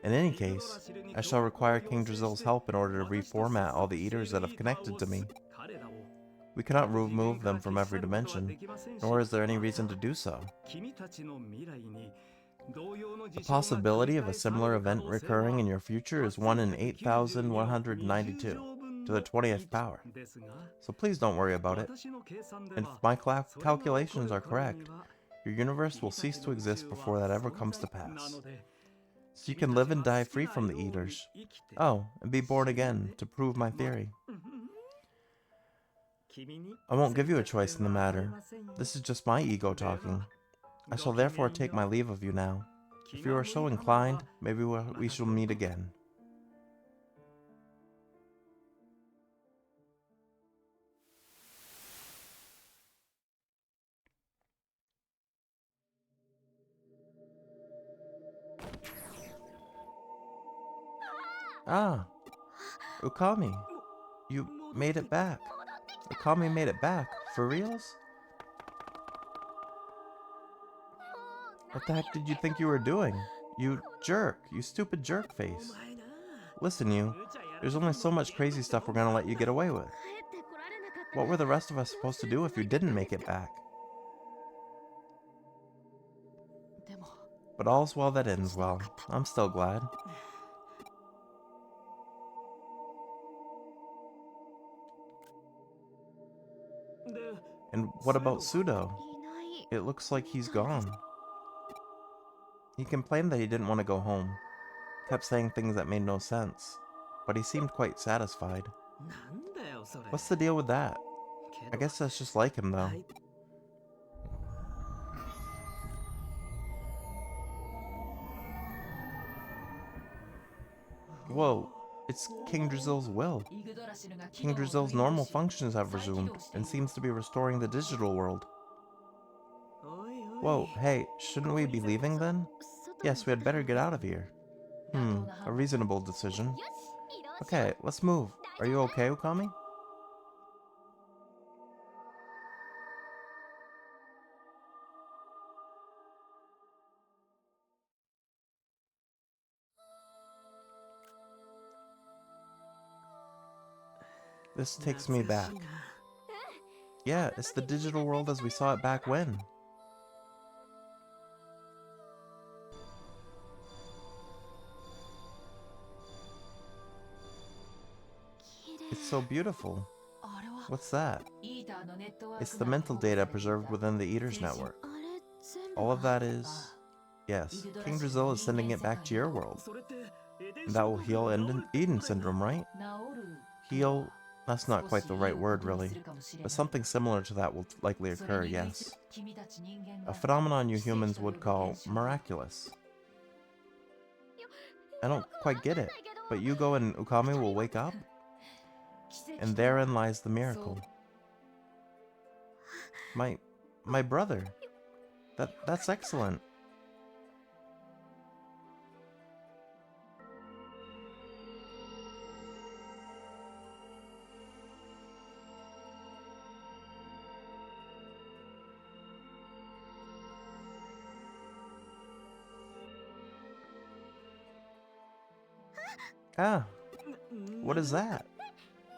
S1: In any case, I shall require King Drizzle's help in order to reformat all the eaters that have connected to me. We cannot remove them from every dimension, nor is there any reason to do so. The possibility of a similar event recurring in your future is 1 in 8,192 to the 20th power. So please don't worry about it. And if my calculations are correct, your universe will cease to exist before that ever comes to pass. So you can live and die free from the eaters. Oh, and be born again to prove my theory. I won't give you a choice in the matter. This is just my ego talking. I shall therefore take my leave of you now. If you are so inclined, maybe we shall meet again. Ah, Ukami, you made it back. Ukami made it back, for reals? What the heck did you think you were doing? You jerk, you stupid jerk face. Listen, you, there's only so much crazy stuff we're gonna let you get away with. What were the rest of us supposed to do if you didn't make it back? But all's well that ends well. I'm still glad. And what about Sudo? It looks like he's gone. He complained that he didn't want to go home. Kept saying things that made no sense. But he seemed quite satisfied. What's the deal with that? I guess that's just like him, though. Whoa, it's King Drizzle's will. King Drizzle's normal functions have resumed, and seems to be restoring the digital world. Whoa, hey, shouldn't we be leaving then? Yes, we had better get out of here. A reasonable decision. Okay, let's move. Are you okay, Okami? This takes me back. Yeah, it's the digital world as we saw it back when. It's so beautiful. What's that? It's the mental data preserved within the Eater's network. All of that is... Yes, King Brazil is sending it back to your world. And that will heal Eden Syndrome, right? Heal... That's not quite the right word, really. But something similar to that will likely occur, yes. A phenomenon you humans would call miraculous. I don't quite get it, but Yugo and Ukami will wake up? And therein lies the miracle. My brother. That's excellent. Ah, what is that?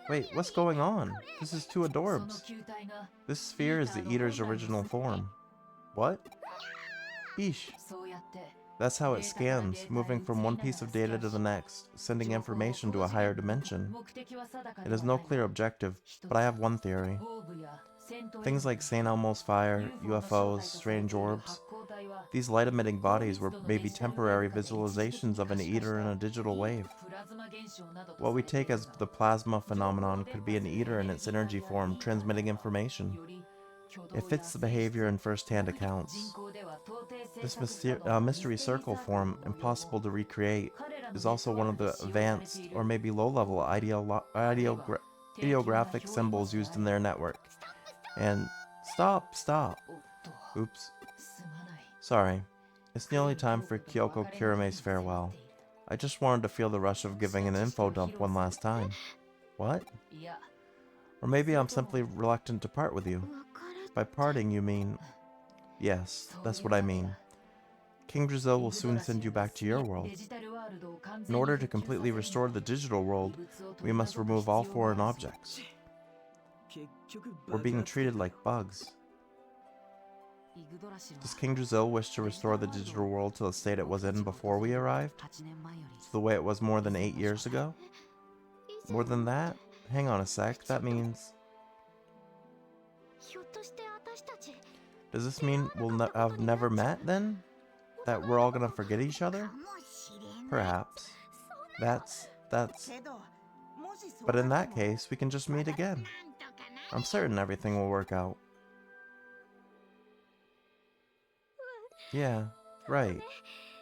S1: Wait, what's going on? This is too adorbs. This sphere is the Eater's original form. What? Eesh. That's how it scans, moving from one piece of data to the next, sending information to a higher dimension. It has no clear objective, but I have one theory. Things like St. Elmo's fire, UFOs, strange orbs, these light-emitting bodies were maybe temporary visualizations of an Eater in a digital wave. What we take as the plasma phenomenon could be an Eater in its energy form transmitting information. It fits the behavior in first-hand accounts. This mystery circle form, impossible to recreate, is also one of the advanced, or maybe low-level ideographic symbols used in their network. And... Stop! Oops. Sorry. It's nearly time for Kyoko Kirame's farewell. I just wanted to feel the rush of giving an info dump one last time. What? Or maybe I'm simply reluctant to part with you. By parting, you mean... Yes, that's what I mean. King Brazil will soon send you back to your world. In order to completely restore the digital world, we must remove all foreign objects. We're being treated like bugs. Does King Brazil wish to restore the digital world to the state it was in before we arrived? To the way it was more than 8 years ago? More than that? Hang on a sec, that means... Does this mean we'll have never met, then? That we're all gonna forget each other? Perhaps. That's... But in that case, we can just meet again. I'm certain everything will work out. Yeah, right.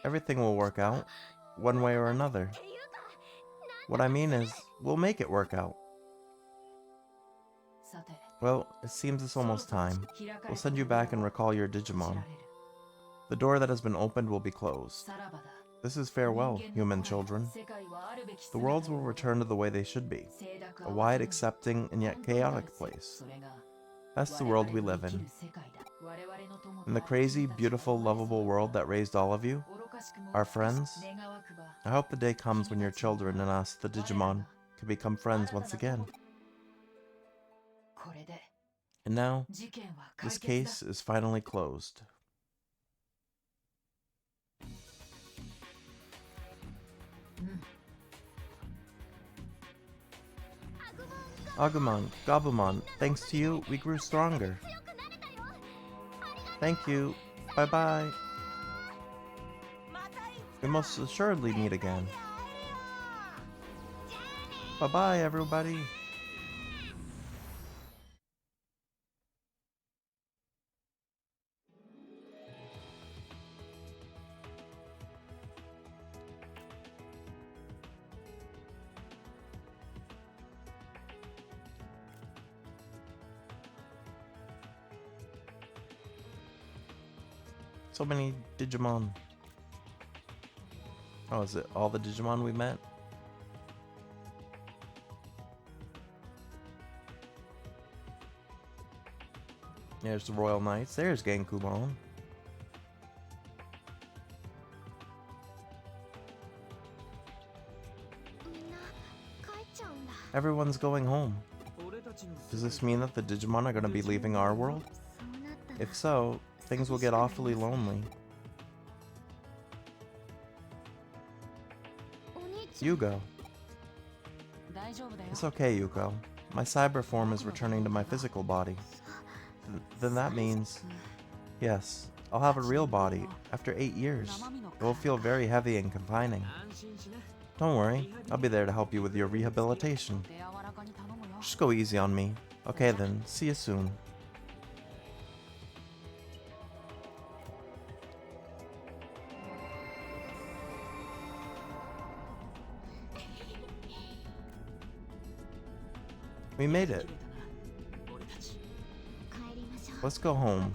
S1: Everything will work out, one way or another. What I mean is, we'll make it work out. Well, it seems it's almost time. We'll send you back and recall your Digimon. The door that has been opened will be closed. This is farewell, human children. The worlds will return to the way they should be. A wide, accepting, and yet chaotic place. That's the world we live in. In the crazy, beautiful, lovable world that raised all of you, our friends, I hope the day comes when your children and us, the Digimon, can become friends once again. And now, this case is finally closed. Agumon, Gabumon, thanks to you, we grew stronger. Thank you. Bye-bye. We most assuredly meet again. Bye-bye, everybody. So many Digimon. Oh, is it all the Digimon we met? There's the Royal Knights. There's Genkumon. Everyone's going home. Does this mean that the Digimon are going to be leaving our world? If so, things will get awfully lonely. Yugo. It's okay, Yuko. My cyber form is returning to my physical body. Then that means... Yes, I'll have a real body after 8 years. It will feel very heavy and confining. Don't worry, I'll be there to help you with your rehabilitation. Just go easy on me. Okay then, see you soon. We made it. Let's go home.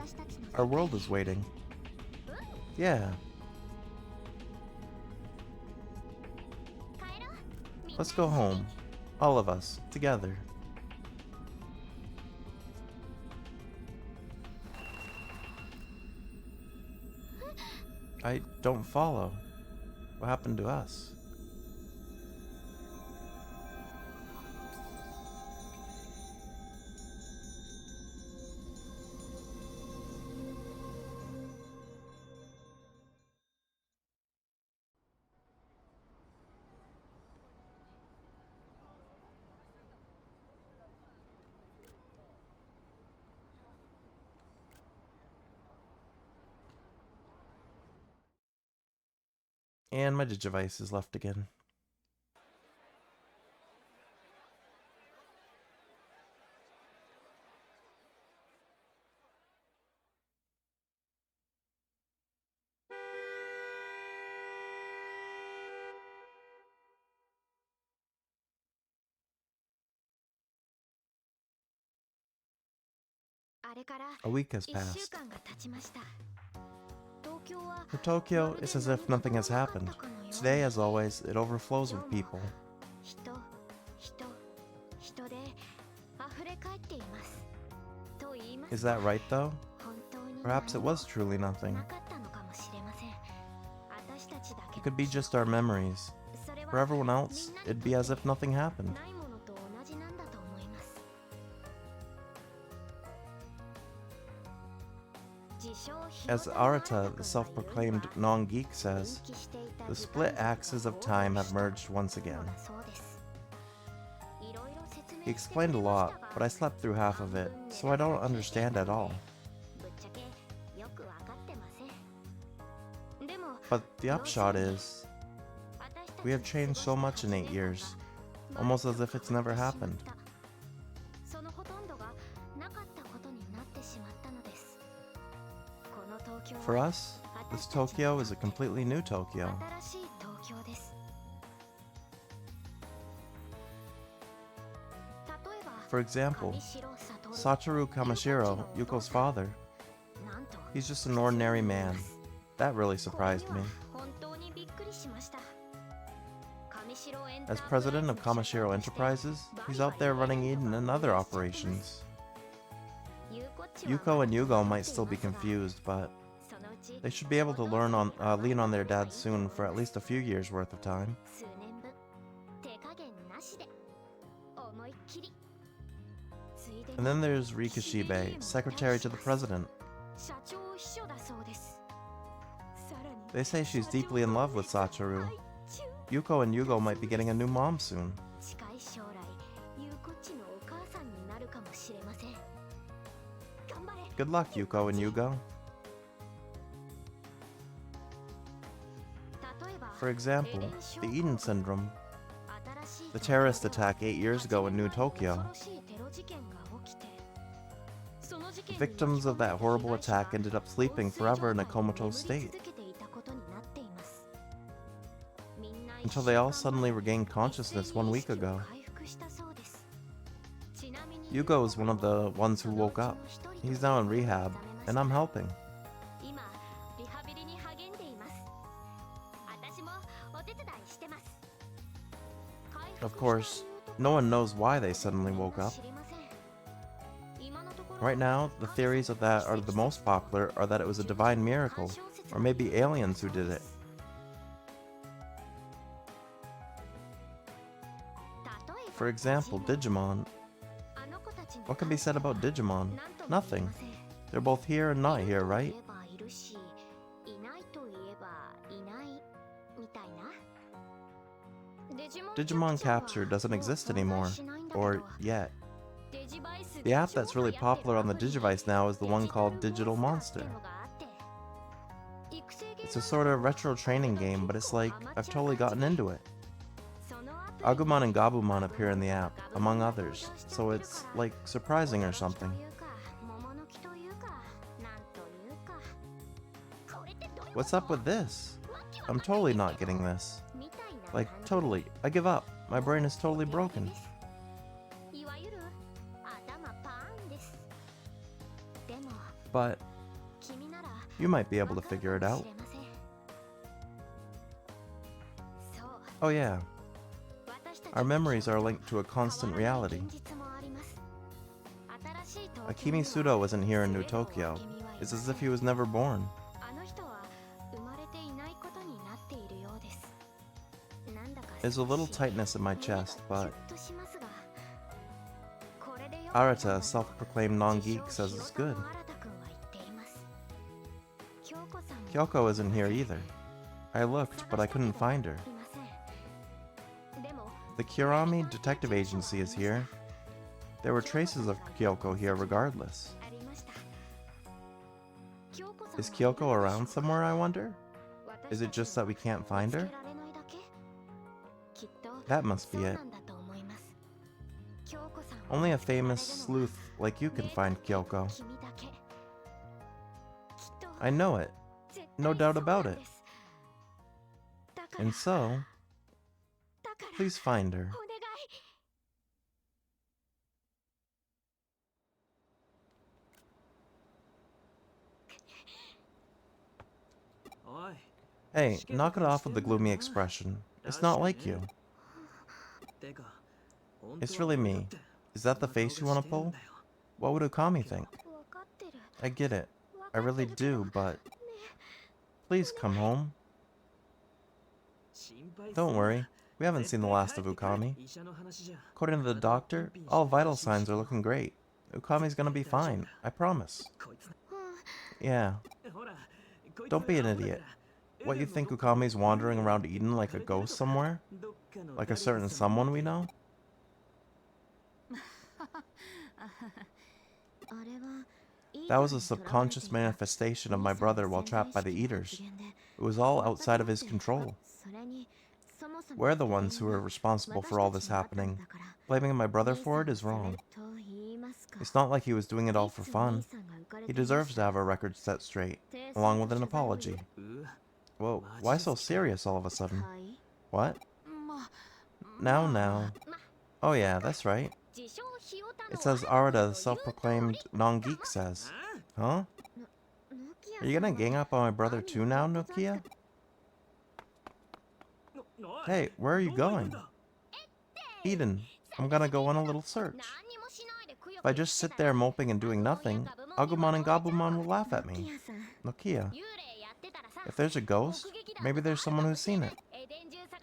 S1: Our world is waiting. Yeah. Let's go home. All of us, together. I don't follow. What happened to us? And my Digivice is left again. A week has passed. For Tokyo, it's as if nothing has happened. Today, as always, it overflows with people. Is that right, though? Perhaps it was truly nothing. It could be just our memories. For everyone else, it'd be as if nothing happened. As Arata, the self-proclaimed non-geek, says, the split axes of time have merged once again. He explained a lot, but I slept through half of it, so I don't understand at all. But the upshot is, we have changed so much in 8 years, almost as if it's never happened. For us, this Tokyo is a completely new Tokyo. For example, Satoru Kamishiro, Yuko's father, he's just an ordinary man. That really surprised me. As president of Kamishiro Enterprises, he's out there running Eden and other operations. Yuko and Yugo might still be confused, but they should be able to lean on their dad soon for at least a few years worth of time. And then there's Rikishibe, secretary to the president. They say she's deeply in love with Satoru. Yuko and Yugo might be getting a new mom soon. Good luck, Yuko and Yugo. For example, the Eden Syndrome, the terrorist attack 8 years ago in New Tokyo. Victims of that horrible attack ended up sleeping forever in a comatose state, until they all suddenly regained consciousness 1 week ago. Yugo is one of the ones who woke up. He's now in rehab, and I'm helping. Of course, no one knows why they suddenly woke up. Right now, the theories that are the most popular are that it was a divine miracle, or maybe aliens who did it. For example, Digimon. What can be said about Digimon? Nothing. They're both here and not here, right? Digimon Capture doesn't exist anymore, or yet. The app that's really popular on the Digivice now is the one called Digital Monster. It's a sort of retro training game, but it's like I've totally gotten into it. Agumon and Gabumon appear in the app, among others, so it's like surprising or something. What's up with this? I'm totally not getting this. Like, totally. I give up. My brain is totally broken. But you might be able to figure it out. Oh yeah. Our memories are linked to a constant reality. Akimi Sudo isn't here in New Tokyo. It's as if he was never born. There's a little tightness in my chest, but Arata, a self-proclaimed non-geek, says it's good. Kyoko isn't here either. I looked, but I couldn't find her. The Kirami Detective Agency is here. There were traces of Kyoko here regardless. Is Kyoko around somewhere, I wonder? Is it just that we can't find her? That must be it. Only a famous sleuth like you can find Kyoko. I know it. No doubt about it. And so, please find her. Hey, knock it off with the gloomy expression. It's not like you. It's really me. Is that the face you want to pull? What would Okami think? I get it. I really do, but please come home. Don't worry. We haven't seen the last of Okami. According to the doctor, all vital signs are looking great. Okami's gonna be fine. I promise. Yeah. Don't be an idiot. What, you think Okami's wandering around Eden like a ghost somewhere? Like a certain someone we know? That was a subconscious manifestation of my brother while trapped by the Eaters. It was all outside of his control. We're the ones who are responsible for all this happening. Blaming my brother for it is wrong. It's not like he was doing it all for fun. He deserves to have our records set straight, along with an apology. Whoa, why so serious all of a sudden? What? Now. Oh yeah, that's right. It says Arata, the self-proclaimed non-geek, says. Huh? Are you gonna gang up on my brother too now, Nokia? Hey, where are you going? Eden, I'm gonna go on a little search. If I just sit there moping and doing nothing, Agumon and Gabumon will laugh at me. Nokia, if there's a ghost, maybe there's someone who's seen it.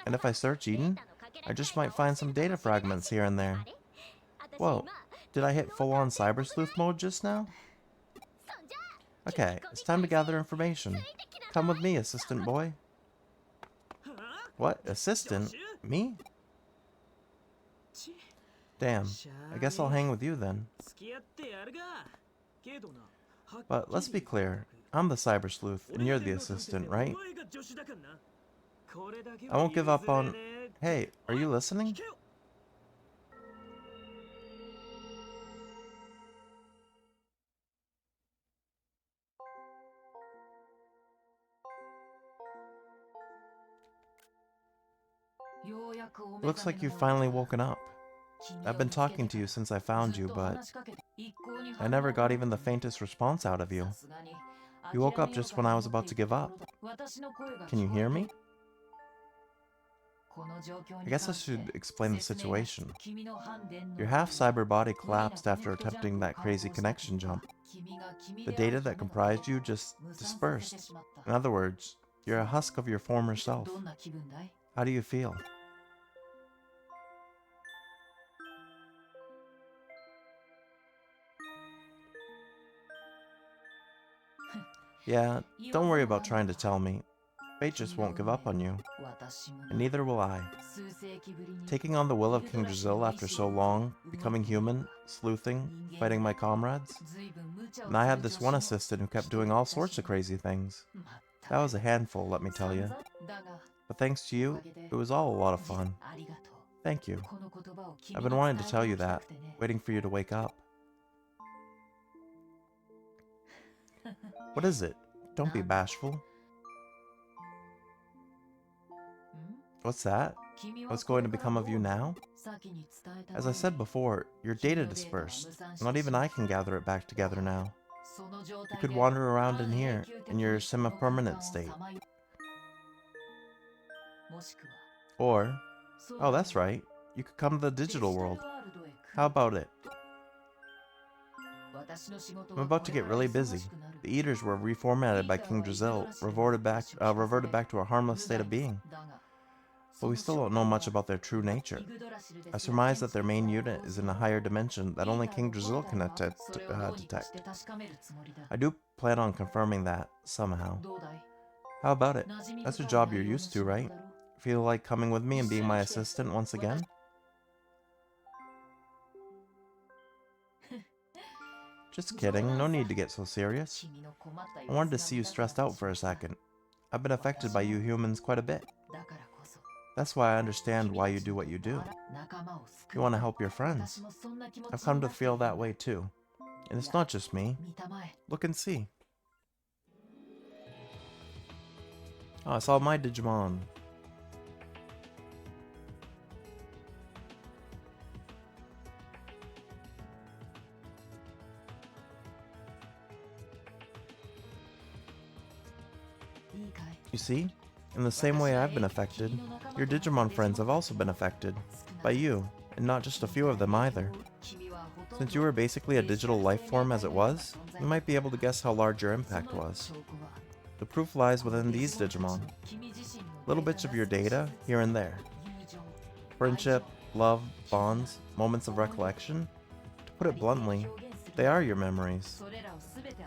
S1: And if I search Eden, I just might find some data fragments here and there. Whoa, did I hit full-on Cyber Sleuth mode just now? Okay, it's time to gather information. Come with me, assistant boy. What? Assistant? Me? Damn, I guess I'll hang with you then. But let's be clear, I'm the Cyber Sleuth and you're the assistant, right? I won't give up on... Hey, are you listening? Looks like you've finally woken up. I've been talking to you since I found you, but I never got even the faintest response out of you. You woke up just when I was about to give up. Can you hear me? I guess I should explain the situation. Your half-cyber body collapsed after attempting that crazy connection jump. The data that comprised you just dispersed. In other words, you're a husk of your former self. How do you feel? Yeah, don't worry about trying to tell me. Fate just won't give up on you, and neither will I. Taking on the will of King Drazil after so long, becoming human, sleuthing, fighting my comrades, and I had this one assistant who kept doing all sorts of crazy things. That was a handful, let me tell you. But thanks to you, it was all a lot of fun. Thank you. I've been wanting to tell you that, waiting for you to wake up. What is it? Don't be bashful. What's that? What's going to become of you now? As I said before, your data dispersed. Not even I can gather it back together now. You could wander around in here, in your semi-permanent state. Or, oh that's right, you could come to the digital world. How about it? I'm about to get really busy. The Eaters were reformatted by King Drazil, reverted back to a harmless state of being. But we still don't know much about their true nature. I surmise that their main unit is in a higher dimension that only King Drazil can detect. I do plan on confirming that, somehow. How about it? That's a job you're used to, right? Feel like coming with me and being my assistant once again? Just kidding, no need to get so serious. I wanted to see you stressed out for a second. I've been affected by you humans quite a bit. That's why I understand why you do what you do. You want to help your friends. I've come to feel that way too. And it's not just me. Look and see. Oh, I saw my Digimon. You see? In the same way I've been affected, your Digimon friends have also been affected. By you, and not just a few of them either. Since you were basically a digital life form as it was, you might be able to guess how large your impact was. The proof lies within these Digimon. Little bits of your data, here and there. Friendship, love, bonds, moments of recollection. To put it bluntly, they are your memories.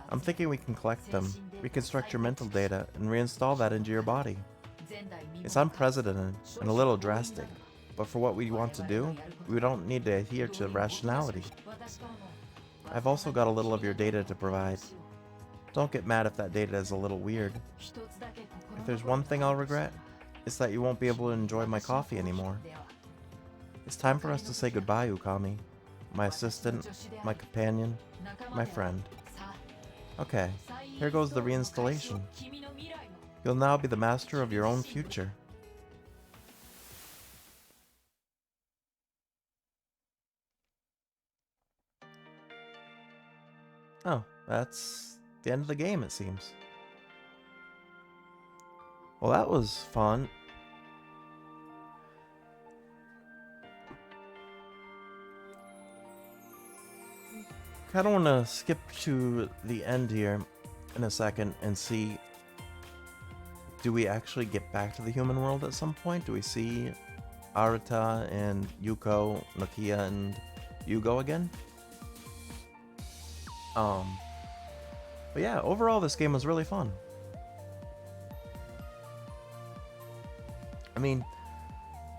S1: I'm thinking we can collect them, reconstruct your mental data, and reinstall that into your body. It's unprecedented and a little drastic, but for what we want to do, we don't need to adhere to rationality. I've also got a little of your data to provide. Don't get mad if that data is a little weird. If there's one thing I'll regret, it's that you won't be able to enjoy my coffee anymore. It's time for us to say goodbye, Ukami. My assistant, my companion, my friend. Okay, here goes the reinstallation. You'll now be the master of your own future. Oh, that's the end of the game, it seems. Well, that was fun. Kinda wanna skip to the end here in a second and see, do we actually get back to the human world at some point? Do we see Arata and Yuko, Nokia, and Yugo again? But yeah, overall this game was really fun. I mean,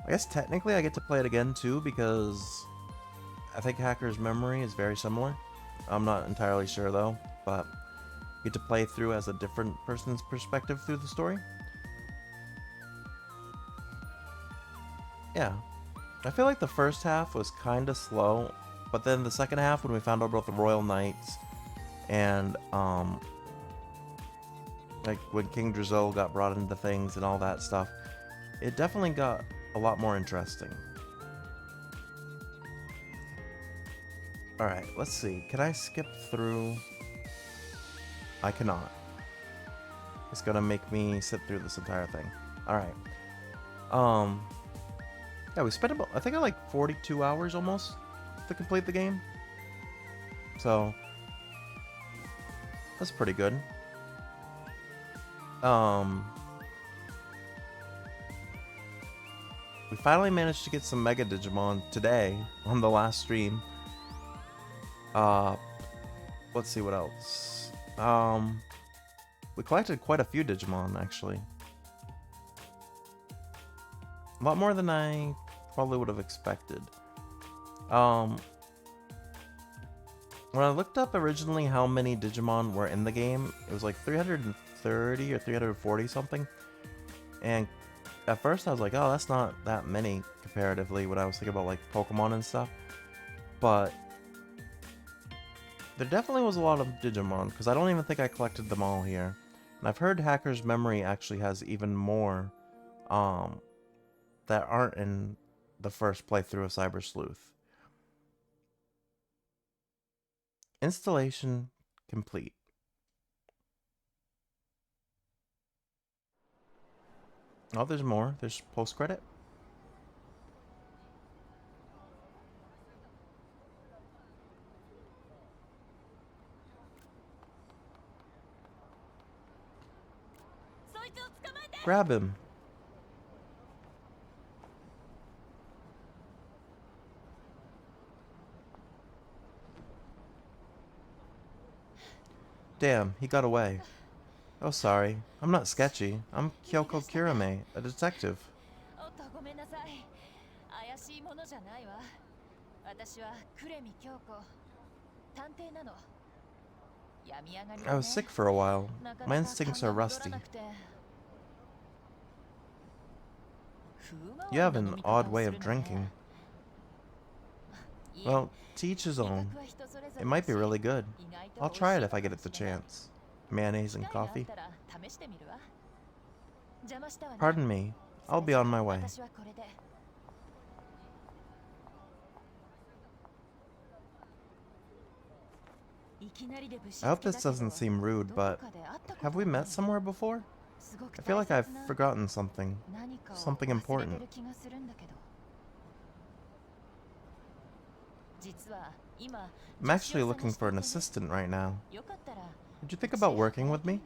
S1: I guess technically I get to play it again too, because I think Hacker's Memory is very similar. I'm not entirely sure though, but you get to play through as a different person's perspective through the story. Yeah, I feel like the first half was kind of slow, but then the second half, when we found out about the Royal Knights and like when King Drazil got brought into things and all that stuff, it definitely got a lot more interesting. Alright, let's see. Can I skip through? I cannot. It's gonna make me sit through this entire thing. Alright. Yeah, we spent about, I think, like 42 hours almost to complete the game. So that's pretty good. We finally managed to get some Mega Digimon today on the last stream. Let's see what else. We collected quite a few Digimon, actually. A lot more than I probably would have expected. When I looked up originally how many Digimon were in the game, it was like 330 or 340 something. And at first I was like, oh, that's not that many comparatively when I was thinking about like Pokemon and stuff. But there definitely was a lot of Digimon, because I don't even think I collected them all here. And I've heard Hacker's Memory actually has even more that aren't in the first playthrough of Cyber Sleuth. Installation complete. Oh, there's more. There's post-credit. Grab him. Damn, he got away. Oh, sorry. I'm not sketchy. I'm Kyoko Kirame, a detective. I was sick for a while. My instincts are rusty. You have an odd way of drinking. Well, to each his own. It might be really good. I'll try it if I get it the chance. Mayonnaise and coffee. Pardon me. I'll be on my way. I hope this doesn't seem rude, but have we met somewhere before? I feel like I've forgotten something. Something important. I'm actually looking for an assistant right now. Would you think about working with me?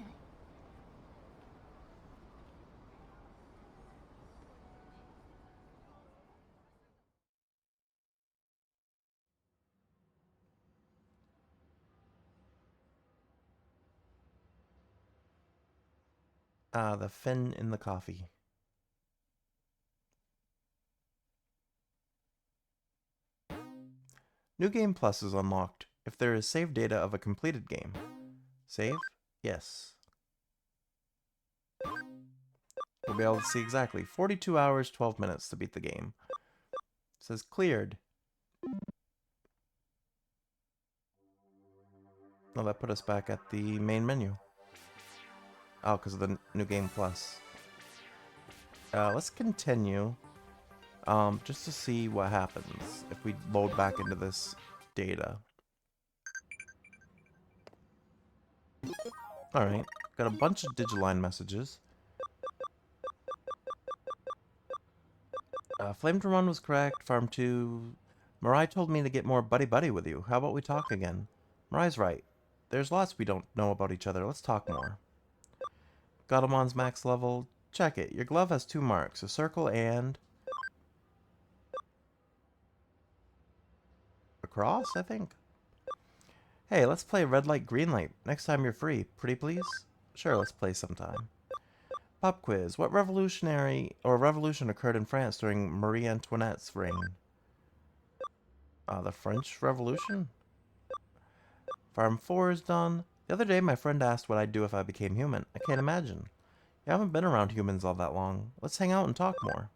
S1: The fin in the coffee. New Game Plus is unlocked if there is save data of a completed game. Save? Yes. We'll be able to see exactly 42 hours, 12 minutes to beat the game. It says cleared. Oh, that put us back at the main menu. Oh, because of the New Game Plus. Let's continue. Just to see what happens if we load back into this data. Alright, got a bunch of Digiline messages. Flame Drum was correct. Farm 2. Mirai told me to get more buddy-buddy with you. How about we talk again? Mirai's right. There's lots we don't know about each other. Let's talk more. Gotamon's max level. Check it. Your glove has 2 marks. A circle and... a cross, I think? Hey, let's play red light, green light. Next time you're free. Pretty please? Sure, let's play sometime. Pop quiz. What revolution occurred in France during Marie Antoinette's reign? The French Revolution? Farm 4 is done. The other day, my friend asked what I'd do if I became human. I can't imagine. You haven't been around humans all that long. Let's hang out and talk more.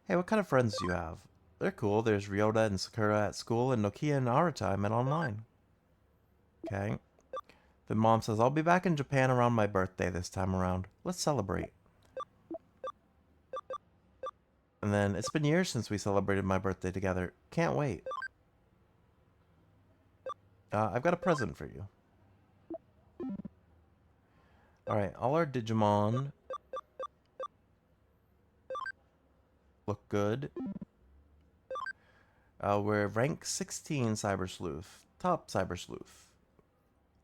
S1: Hey, what kind of friends do you have? They're cool. There's Ryota and Sakura at school, and Nokia and Arata I met online. Okay. Then Mom says, I'll be back in Japan around my birthday this time around. Let's celebrate. And then, it's been years since we celebrated my birthday together. Can't wait. I've got a present for you. Alright, all our Digimon look good. We're rank 16 Cyber Sleuth. Top Cyber Sleuth.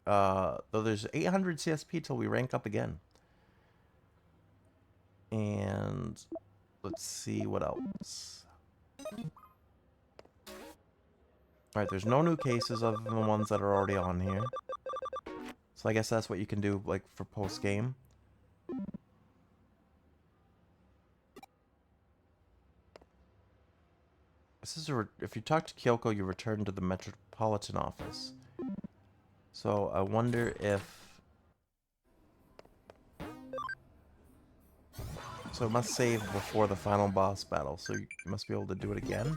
S1: Though there's 800 CSP till we rank up again. And let's see what else. Alright, there's no new cases other than the ones that are already on here. So I guess that's what you can do, like, for post-game. This is if you talk to Kyoko, you return to the Metropolitan Office. So I wonder if... So it must save before the final boss battle, so you must be able to do it again?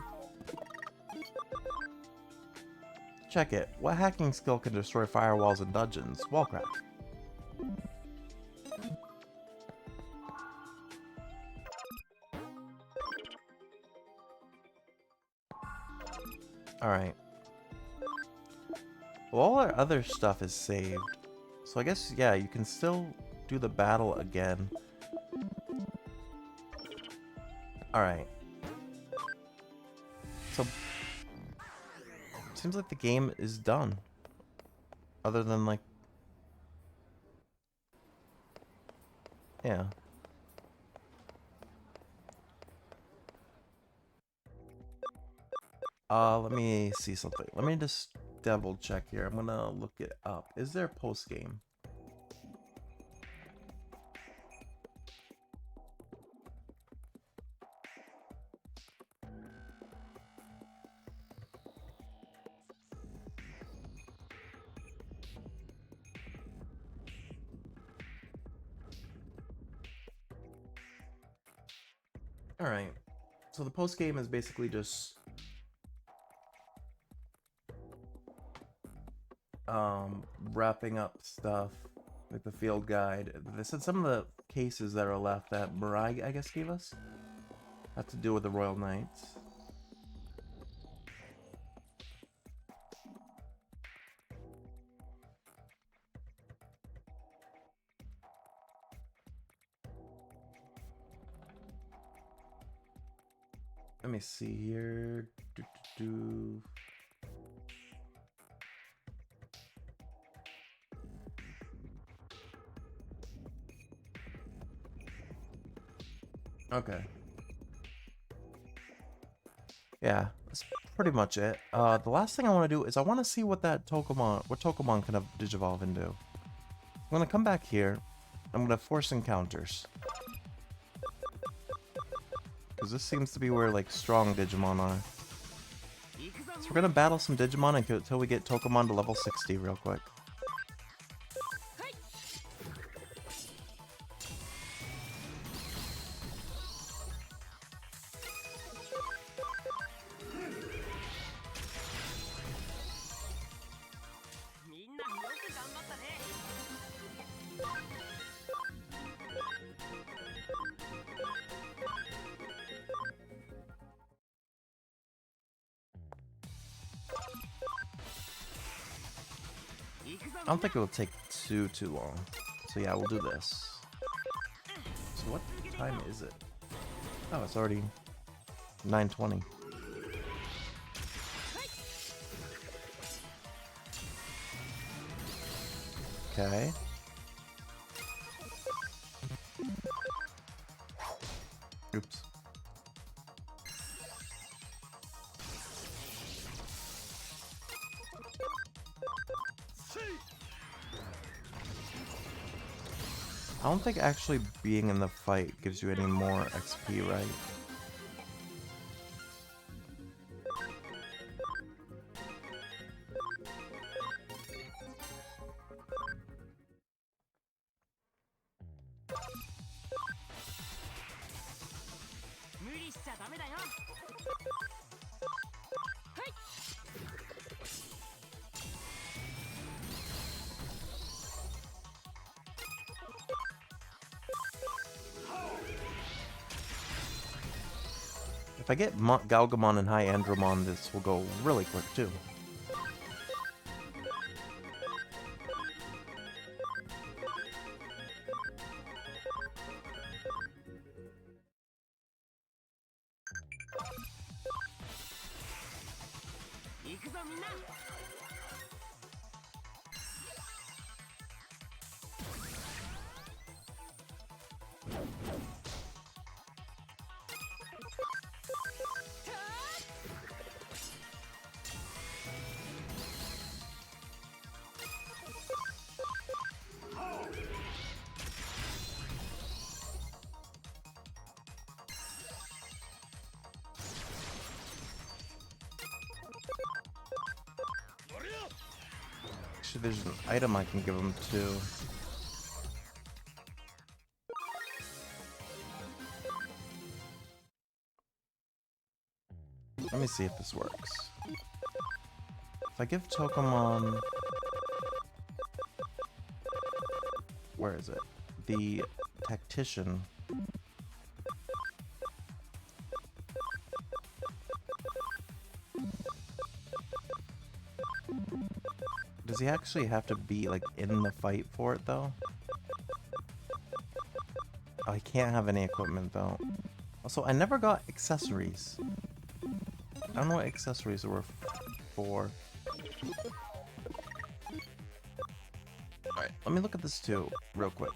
S1: Check it. What hacking skill can destroy firewalls and dungeons? Wallcraft. Alright. Well, all our other stuff is saved. So I guess, yeah, you can still do the battle again. Alright. So, seems like the game is done. Other than, like... Yeah. Let me see something. Let me just double check here. I'm gonna look it up. Is there a post game? Alright. So the post game is basically just wrapping up stuff, like the field guide. They said some of the cases that are left that Mirai, I guess, gave us have to do with the Royal Knights. Let me see here. Okay. Yeah, that's pretty much it. The last thing I want to do is I want to see what Pokemon can digivolve into. I'm gonna come back here. I'm gonna force encounters. Because this seems to be where, like, strong Digimon are. So we're gonna battle some Digimon until we get Tokamon to level 60 real quick. I don't think it will take too long. So yeah, we'll do this. So what time is it? Oh, it's already 9:20. Okay. Oops. I don't think actually being in the fight gives you any more XP, right? If I get Galgamon and High Andromon, this will go really quick too. Actually, there's an item I can give him too. Let me see if this works. If I give Tokamon... Where is it? The Tactician. Does he actually have to be, like, in the fight for it, though? Oh, he can't have any equipment, though. Also, I never got accessories. I don't know what accessories were for. Alright, let me look at this too, real quick.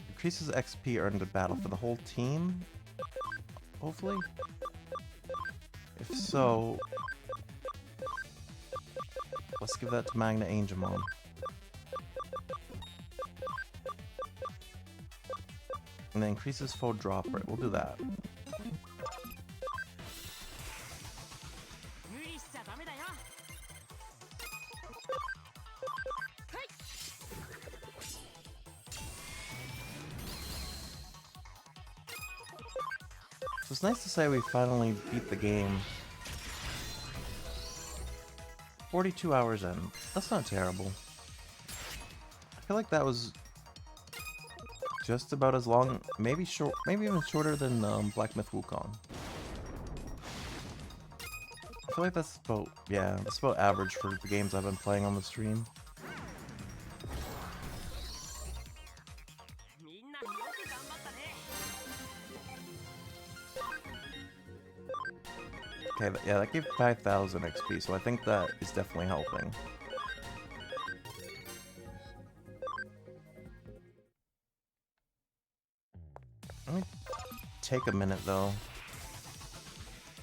S1: Increases XP earned in battle for the whole team? Hopefully? If so... Let's give that to Magna Angemon. And then increases foe drop rate. We'll do that. So it's nice to say we finally beat the game. 42 hours in. That's not terrible. I feel like that was just about as long, maybe short, maybe even shorter than Black Myth Wukong. I feel like that's about, yeah, that's about average for the games I've been playing on the stream. Okay, yeah, that gave 5,000 XP, so I think that is definitely helping. Let me take a minute, though.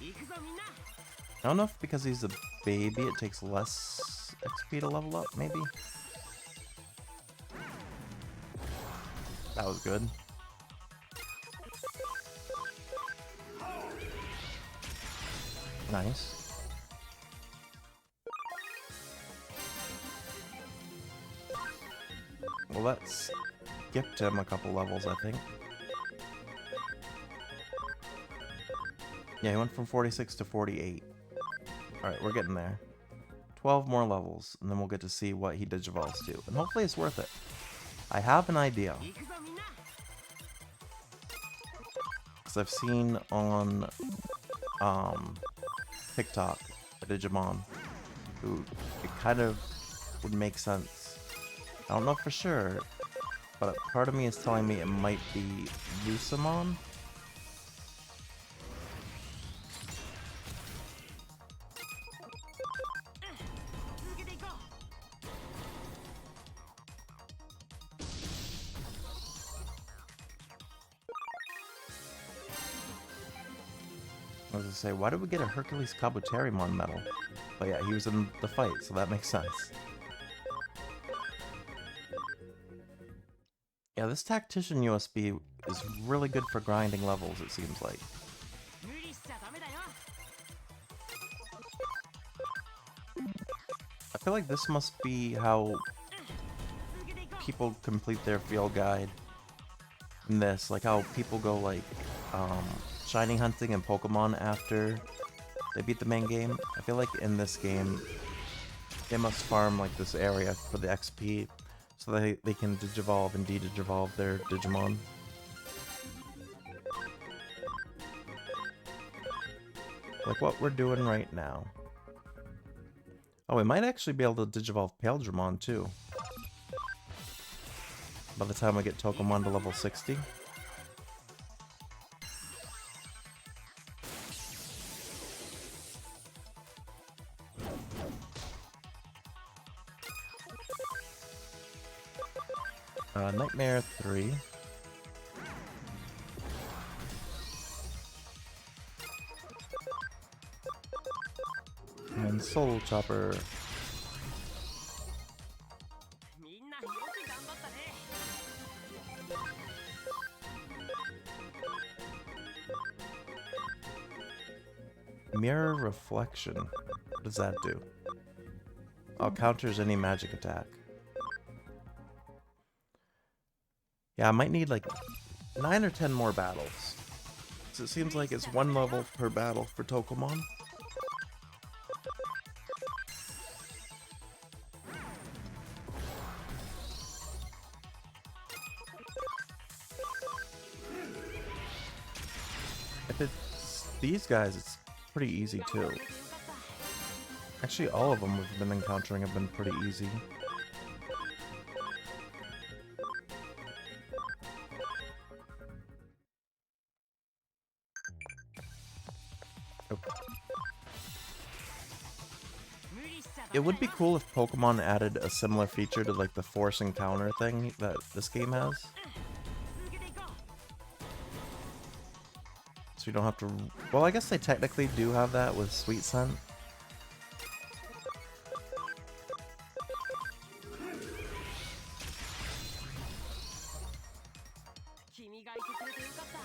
S1: I don't know if because he's a baby it takes less XP to level up, maybe? That was good. Nice. Well, let's gift him a couple levels, I think. Yeah, he went from 46 to 48. Alright, we're getting there. 12 more levels, and then we'll get to see what he digivolves to. And hopefully it's worth it. I have an idea. Because I've seen on TikTok a Digimon who it kind of would make sense. I don't know for sure, but part of me is telling me it might be Lusamon. I was gonna say, why did we get a Hercules Kabuterimon medal? But yeah, he was in the fight, so that makes sense. Yeah, this Tactician USB is really good for grinding levels, it seems like. I feel like this must be how people complete their field guide in this. Like how people go like, shiny hunting and Pokemon after they beat the main game. I feel like in this game, they must farm like this area for the XP so they can digivolve and de-digivolve their Digimon. Like what we're doing right now. Oh, we might actually be able to digivolve Paildramon too. By the time I get Tokamon to level 60. Nightmare 3. And Soul Chopper. Mirror Reflection. What does that do? counters any magic attack. Yeah, I might need like 9 or 10 more battles. So it seems like it's 1 level per battle for Tokomon. If it's these guys, it's pretty easy too. Actually, all of them we've been encountering have been pretty easy. It would be cool if Pokemon added a similar feature to like the force encounter thing that this game has. So you don't have to... Well, I guess they technically do have that with Sweet Scent.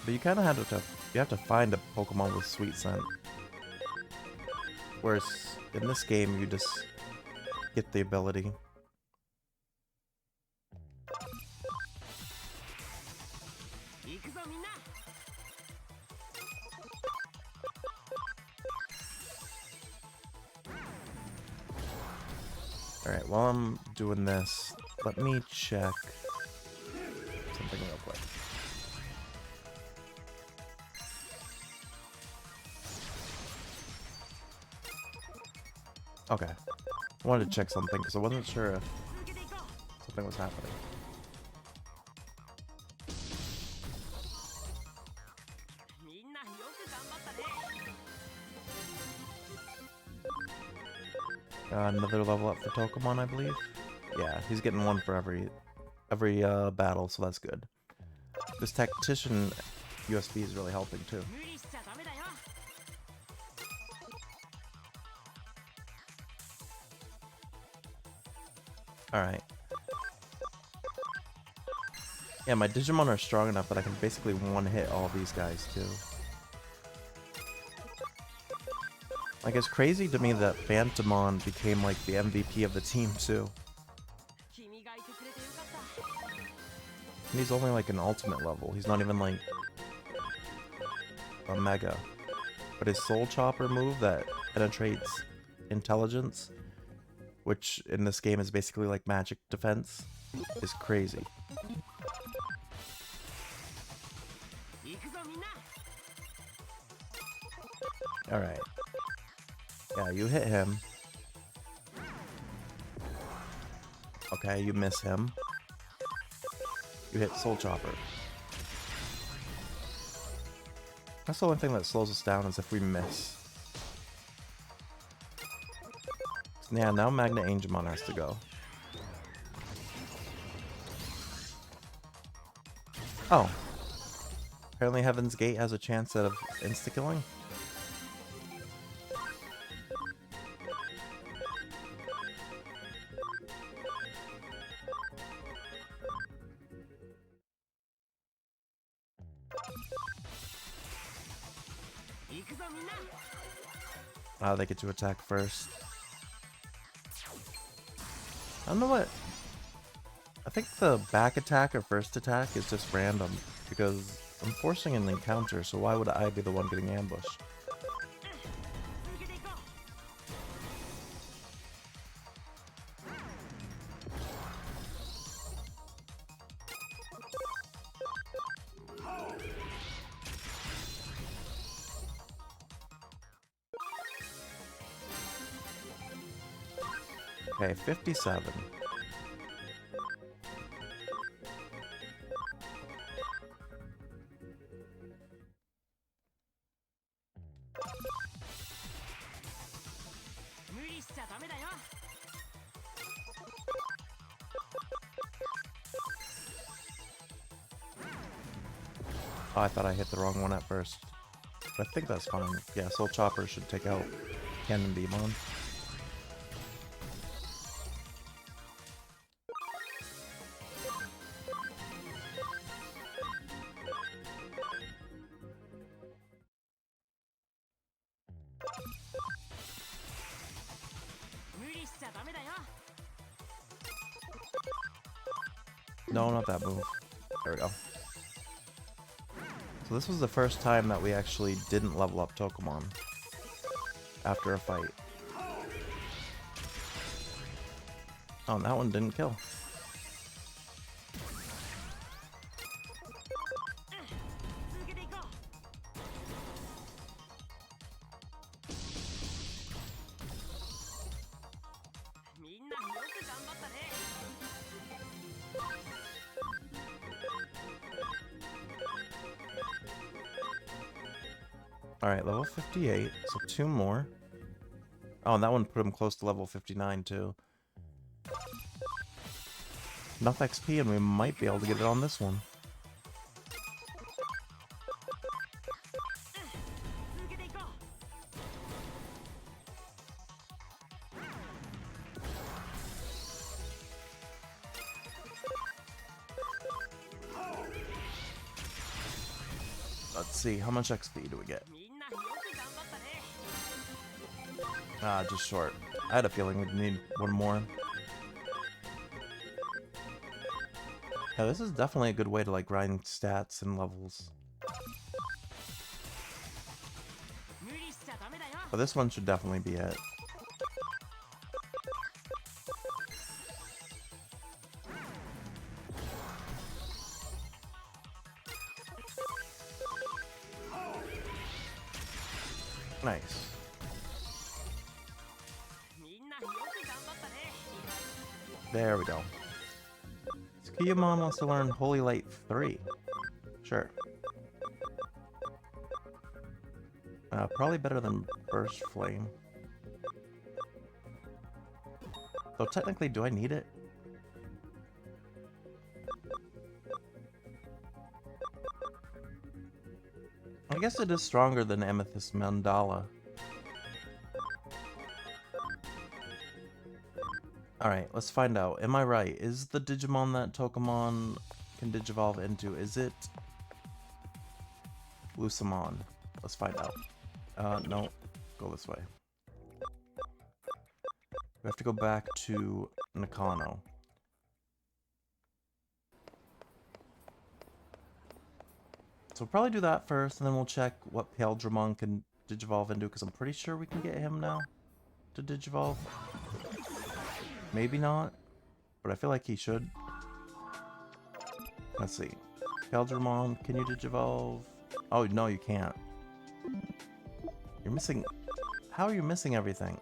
S1: But you kind of have to find a Pokemon with Sweet Scent. Whereas in this game, you just get the ability. Alright, while I'm doing this, let me check something real quick. Okay. I wanted to check something because I wasn't sure if something was happening. Another level up for Tokomon, I believe. Yeah, he's getting 1 for every battle, so that's good. This Tactician USB is really helping too. Alright. Yeah, my Digimon are strong enough that I can basically one-hit all these guys too. Like, it's crazy to me that Phantomon became like the MVP of the team too. And he's only like an ultimate level. He's not even like a mega. But his Soul Chopper move that penetrates intelligence, which in this game is basically like magic defense, is crazy. Alright. Yeah, you hit him. Okay, you miss him. You hit Soul Chopper. That's the only thing that slows us down is if we miss. Yeah, now Magna Angemon has to go. Oh. Apparently Heaven's Gate has a chance of insta-killing. They get to attack first. I don't know what... I think the back attack or first attack is just random, because I'm forcing an encounter, so why would I be the one getting ambushed? Okay, 57. Oh, I thought I hit the wrong one at first. But I think that's fine. Yeah, Soul Chopper should take out Cannon Demon. No, not that move. There we go. So this was the first time that we actually didn't level up Tokamon after a fight. Oh, and that one didn't kill. Alright, level 58, so 2 more. Oh, and that one put him close to level 59 too. Enough XP and we might be able to get it on this one. Let's see, how much XP do we get? Ah, just short. I had a feeling we'd need one more. Yeah, this is definitely a good way to like grind stats and levels. But this one should definitely be it. Nice. There we go. Tsukiyamon wants to learn Holy Light 3. Sure. Probably better than Burst Flame. Though technically, do I need it? I guess it is stronger than Amethyst Mandala. Alright, let's find out. Am I right? Is the Digimon that Tokamon can digivolve into, is it Lucemon? Let's find out. No. Go this way. We have to go back to Nakano. So we'll probably do that first, and then we'll check what Pale Dramon can digivolve into, because I'm pretty sure we can get him now to digivolve. Maybe not, but I feel like he should. Let's see. Pale Dramon, can you digivolve? Oh, no, you can't. You're missing... How are you missing everything?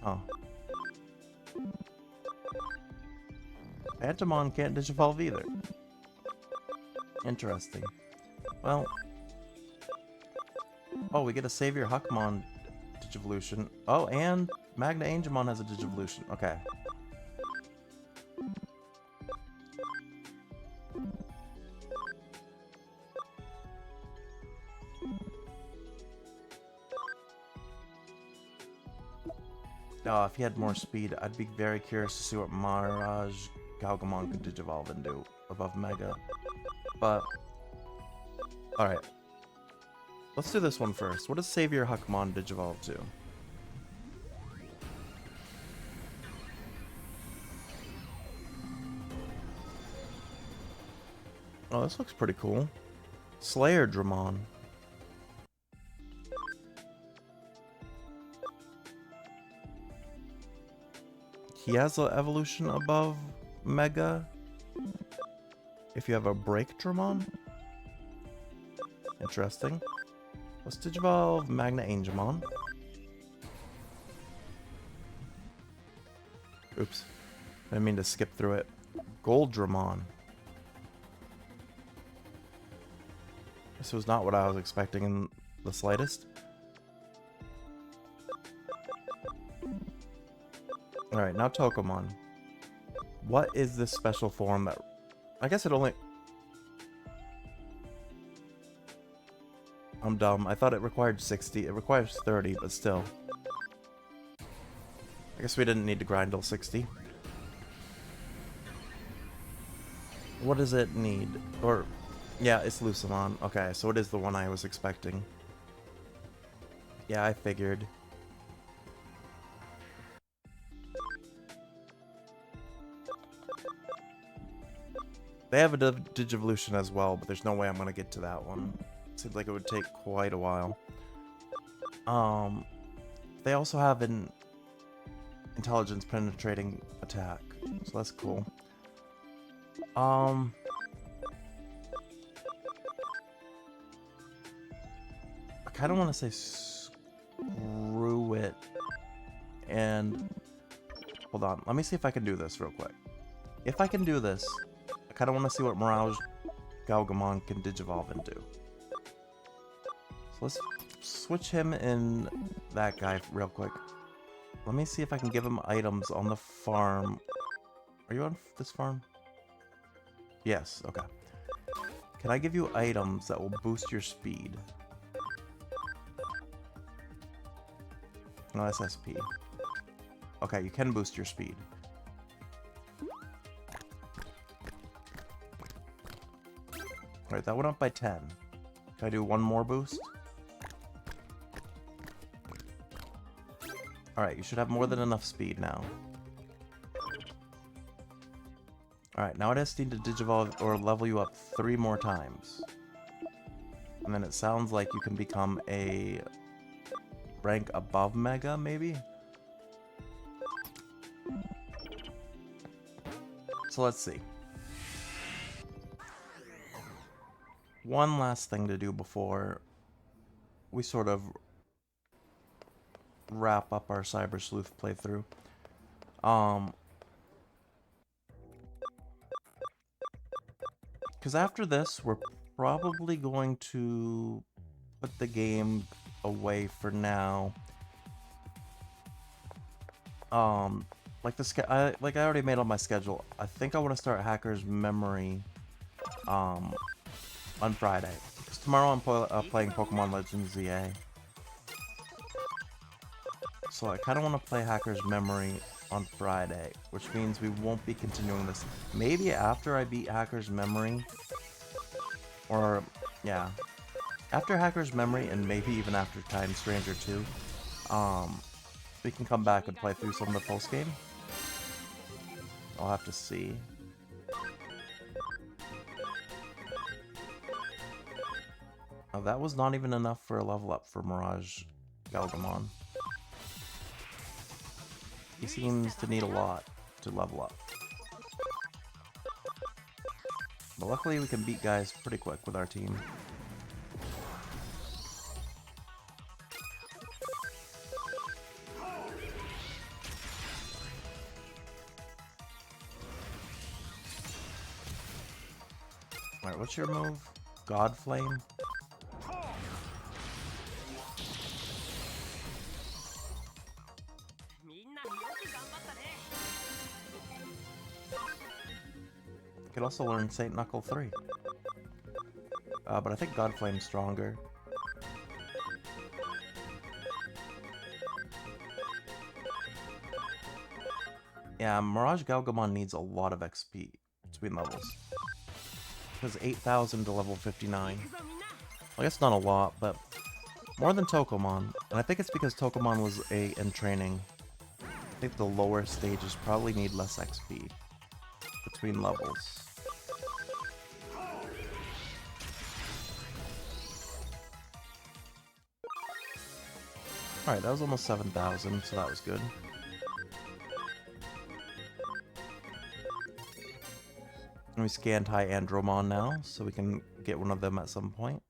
S1: Oh. Phantomon can't digivolve either. Interesting. Well... Oh, we get a Savior Huckmon Digivolution. Oh, and Magna Angemon has a Digivolution. Okay. Oh, if he had more speed, I'd be very curious to see what Maharaj Galgamon could digivolve into above Mega. But, alright. Let's do this one first. What does Savior Huckmon digivolve to? Oh, this looks pretty cool. Slayer Dramon. He has an evolution above Mega. If you have a Break Dramon. Interesting. Let's digivolve Magna Angemon. Oops. I didn't mean to skip through it. Gold Dramon. This was not what I was expecting in the slightest. Alright, now Tokamon. What is this special form that... I guess it only... I'm dumb. I thought it required 60. It requires 30, but still. I guess we didn't need to grind till 60. What does it need? Or... Yeah, it's Lucemon. Okay, so it is the one I was expecting. Yeah, I figured. They have a Digivolution as well, but there's no way I'm gonna get to that one. Seems like it would take quite a while. They also have an intelligence penetrating attack, so that's cool. I kind of want to say screw it, and hold on, let me see if I can do this real quick. If I can do this, I kind of want to see what Mirage Galgamon can Digivolve into. So let's switch him in that guy real quick. Let me see if I can give him items on the farm. Are you on this farm? Yes, okay. Can I give you items that will boost your speed? No, that's SP. Okay, you can boost your speed. Alright, that went up by 10. Can I do one more boost? Alright, you should have more than enough speed now. Alright, now I just need to Digivolve or level you up 3 more times. And then it sounds like you can become a rank above Mega, maybe? So let's see. One last thing to do before we sort of wrap up our Cyber Sleuth playthrough. Because after this, we're probably going to put the game away for now. Like I already made on my schedule. I think I want to start Hacker's Memory, on Friday. Because tomorrow I'm playing Pokemon Legends ZA. So I kind of want to play Hacker's Memory on Friday, which means we won't be continuing this. Maybe after I beat Hacker's Memory, or yeah, after Hacker's Memory and maybe even after Time Stranger 2, we can come back and play through some of the post game. I'll have to see. Oh, that was not even enough for a level up for Mirage Galgamon. He seems to need a lot to level up. But luckily we can beat guys pretty quick with our team. Alright, what's your move? God Flame? Could also learn Saint Knuckle 3. But I think God Flame's stronger. Yeah, Mirage Galgamon needs a lot of XP between levels. Because 8,000 to level 59. Well, I guess not a lot, but more than Tokomon. And I think it's because Tokomon was in training. I think the lower stages probably need less XP between levels. Alright, that was almost 7,000, so that was good. And we scanned High Andromon now, so we can get one of them at some point.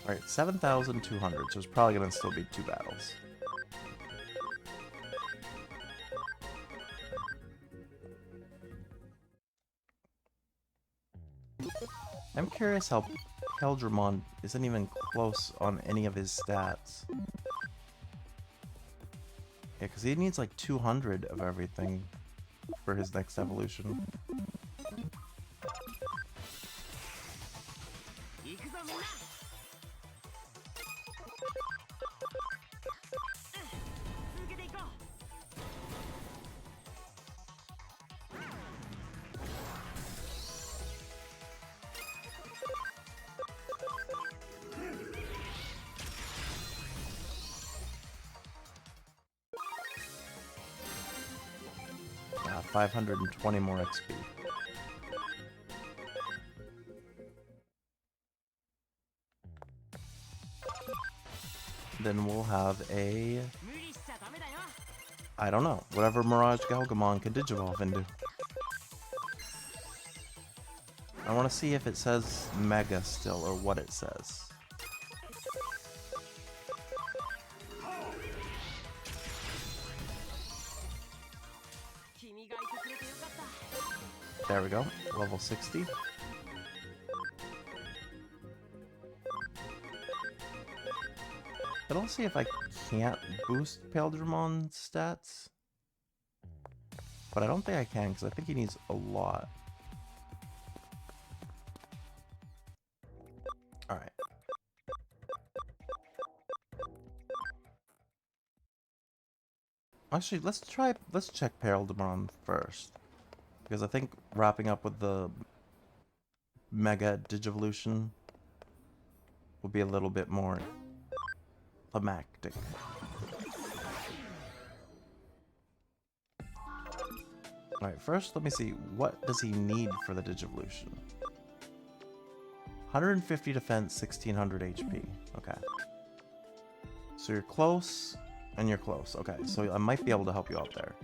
S1: Alright, 7,200, so it's probably going to still be 2 battles. I'm curious how Keldramon isn't even close on any of his stats. Yeah, because he needs like 200 of everything for his next evolution. 520 more XP. Then we'll have a... I don't know, whatever Mirage Galgamon can Digivolve into. I want to see if it says Mega still, or what it says. There we go, level 60. But I'll see if I can't boost Paildramon's stats. But I don't think I can, because I think he needs a lot. Alright. Actually, let's check Paildramon first. Because I think wrapping up with the Mega Digivolution will be a little bit more climactic. Alright, first let me see, what does he need for the Digivolution? 150 defense, 1600 HP. Okay. So you're close, and you're close. Okay, so I might be able to help you out there.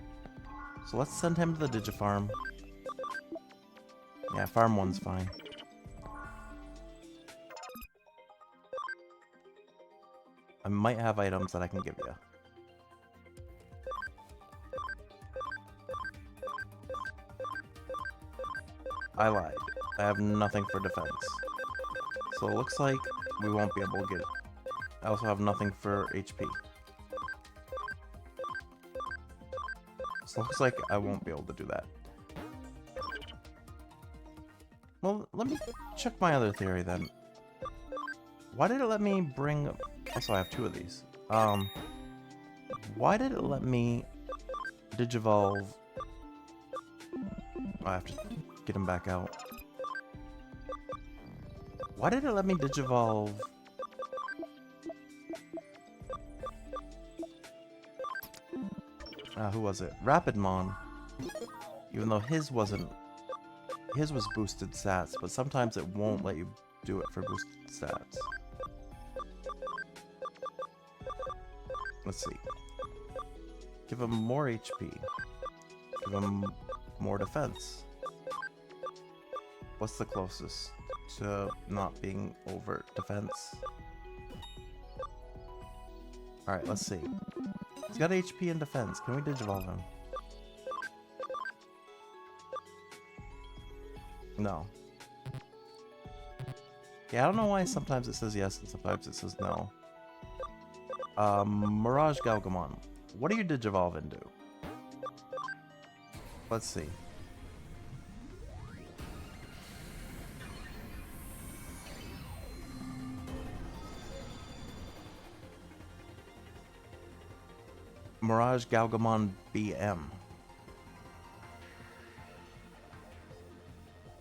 S1: So let's send him to the Digifarm. Yeah, Farm 1's fine. I might have items that I can give you. I lied. I have nothing for defense. So it looks like we won't be able to get it. I also have nothing for HP. So it looks like I won't be able to do that. Well, let me check my other theory then. Why did it let me bring... Also, I have two of these. Why did it let me Digivolve... I have to get him back out. Why did it let me Digivolve... who was it? Rapidmon. Even though his wasn't... His was boosted stats, but sometimes it won't let you do it for boosted stats. Let's see. Give him more HP. Give him more defense. What's the closest to not being over defense? Alright, let's see. He's got HP and defense. Can we Digivolve him? No. Yeah, I don't know why sometimes it says yes and sometimes it says no. Mirage Galgamon. What do you Digivolve into? Let's see. Mirage Galgamon BM.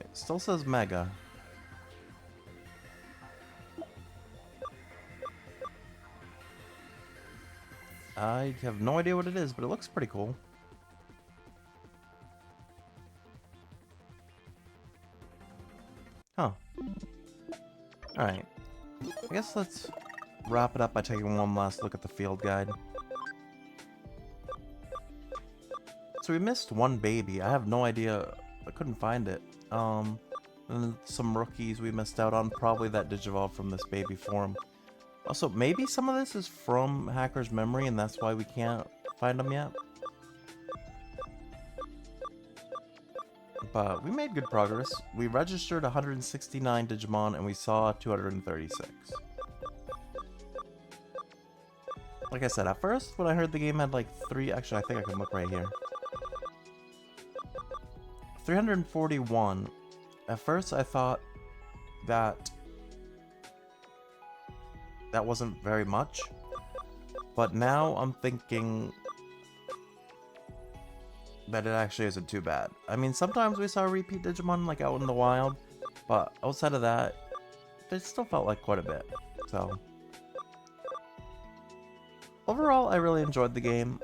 S1: It still says Mega. I have no idea what it is, but it looks pretty cool. Huh. Alright. I guess let's wrap it up by taking one last look at the field guide. So we missed one baby. I have no idea. I couldn't find it. And some rookies we missed out on. Probably that Digivolve from this baby form. Also, maybe some of this is from Hacker's memory and that's why we can't find them yet. But we made good progress. We registered 169 Digimon and we saw 236. Like I said, at first, when I heard the game had like 3... Actually, I think I can look right here. 341. At first, I thought that that wasn't very much, but now I'm thinking that it actually isn't too bad. I mean, sometimes we saw repeat Digimon like out in the wild, but outside of that, it still felt like quite a bit. So overall, I really enjoyed the game.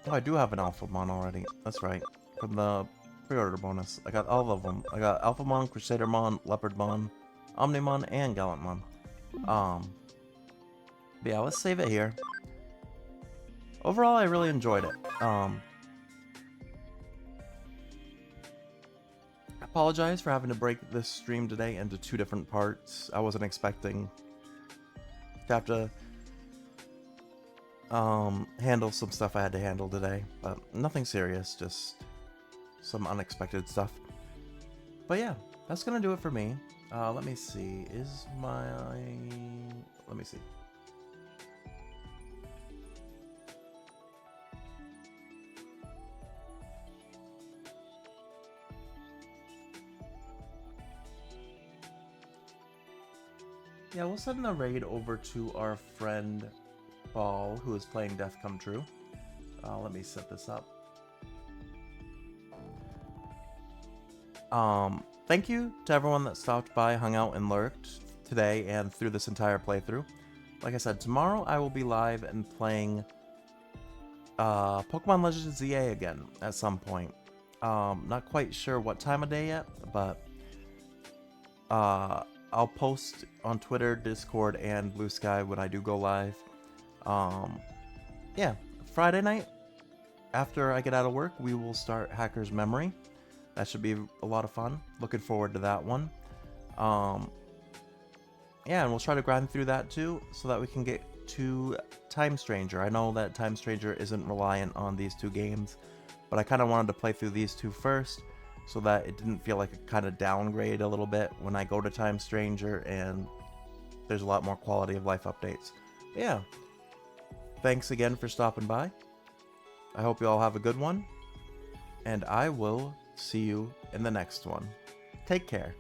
S1: Oh, I do have an Alphamon already. That's right. From the pre-order bonus. I got all of them. I got Alphamon, Crusadermon, Leopardmon, Omnimon, and Gallantmon. But yeah, let's save it here. Overall, I really enjoyed it. Apologize for having to break this stream today into 2 different parts. I wasn't expecting to have to handle some stuff I had to handle today, but nothing serious, just some unexpected stuff. But yeah, that's gonna do it for me. Let me see. Let me see. Yeah, we'll send the raid over to our friend Ball, who is playing Death Come True. Let me set this up. Thank you to everyone that stopped by, hung out, and lurked today and through this entire playthrough. Like I said, tomorrow I will be live and playing Pokemon Legends ZA again at some point. Not quite sure what time of day yet, but I'll post on Twitter, Discord, and Blue Sky when I do go live. Yeah, Friday night, after I get out of work, we will start Hacker's Memory. That should be a lot of fun. Looking forward to that one. Yeah, and we'll try to grind through that too, so that we can get to Time Stranger. I know that Time Stranger isn't reliant on these 2 games, but I kind of wanted to play through these 2 first, so that it didn't feel like a kind of downgrade a little bit when I go to Time Stranger, and there's a lot more quality of life updates. But yeah, thanks again for stopping by. I hope you all have a good one, and I will see you in the next one. Take care.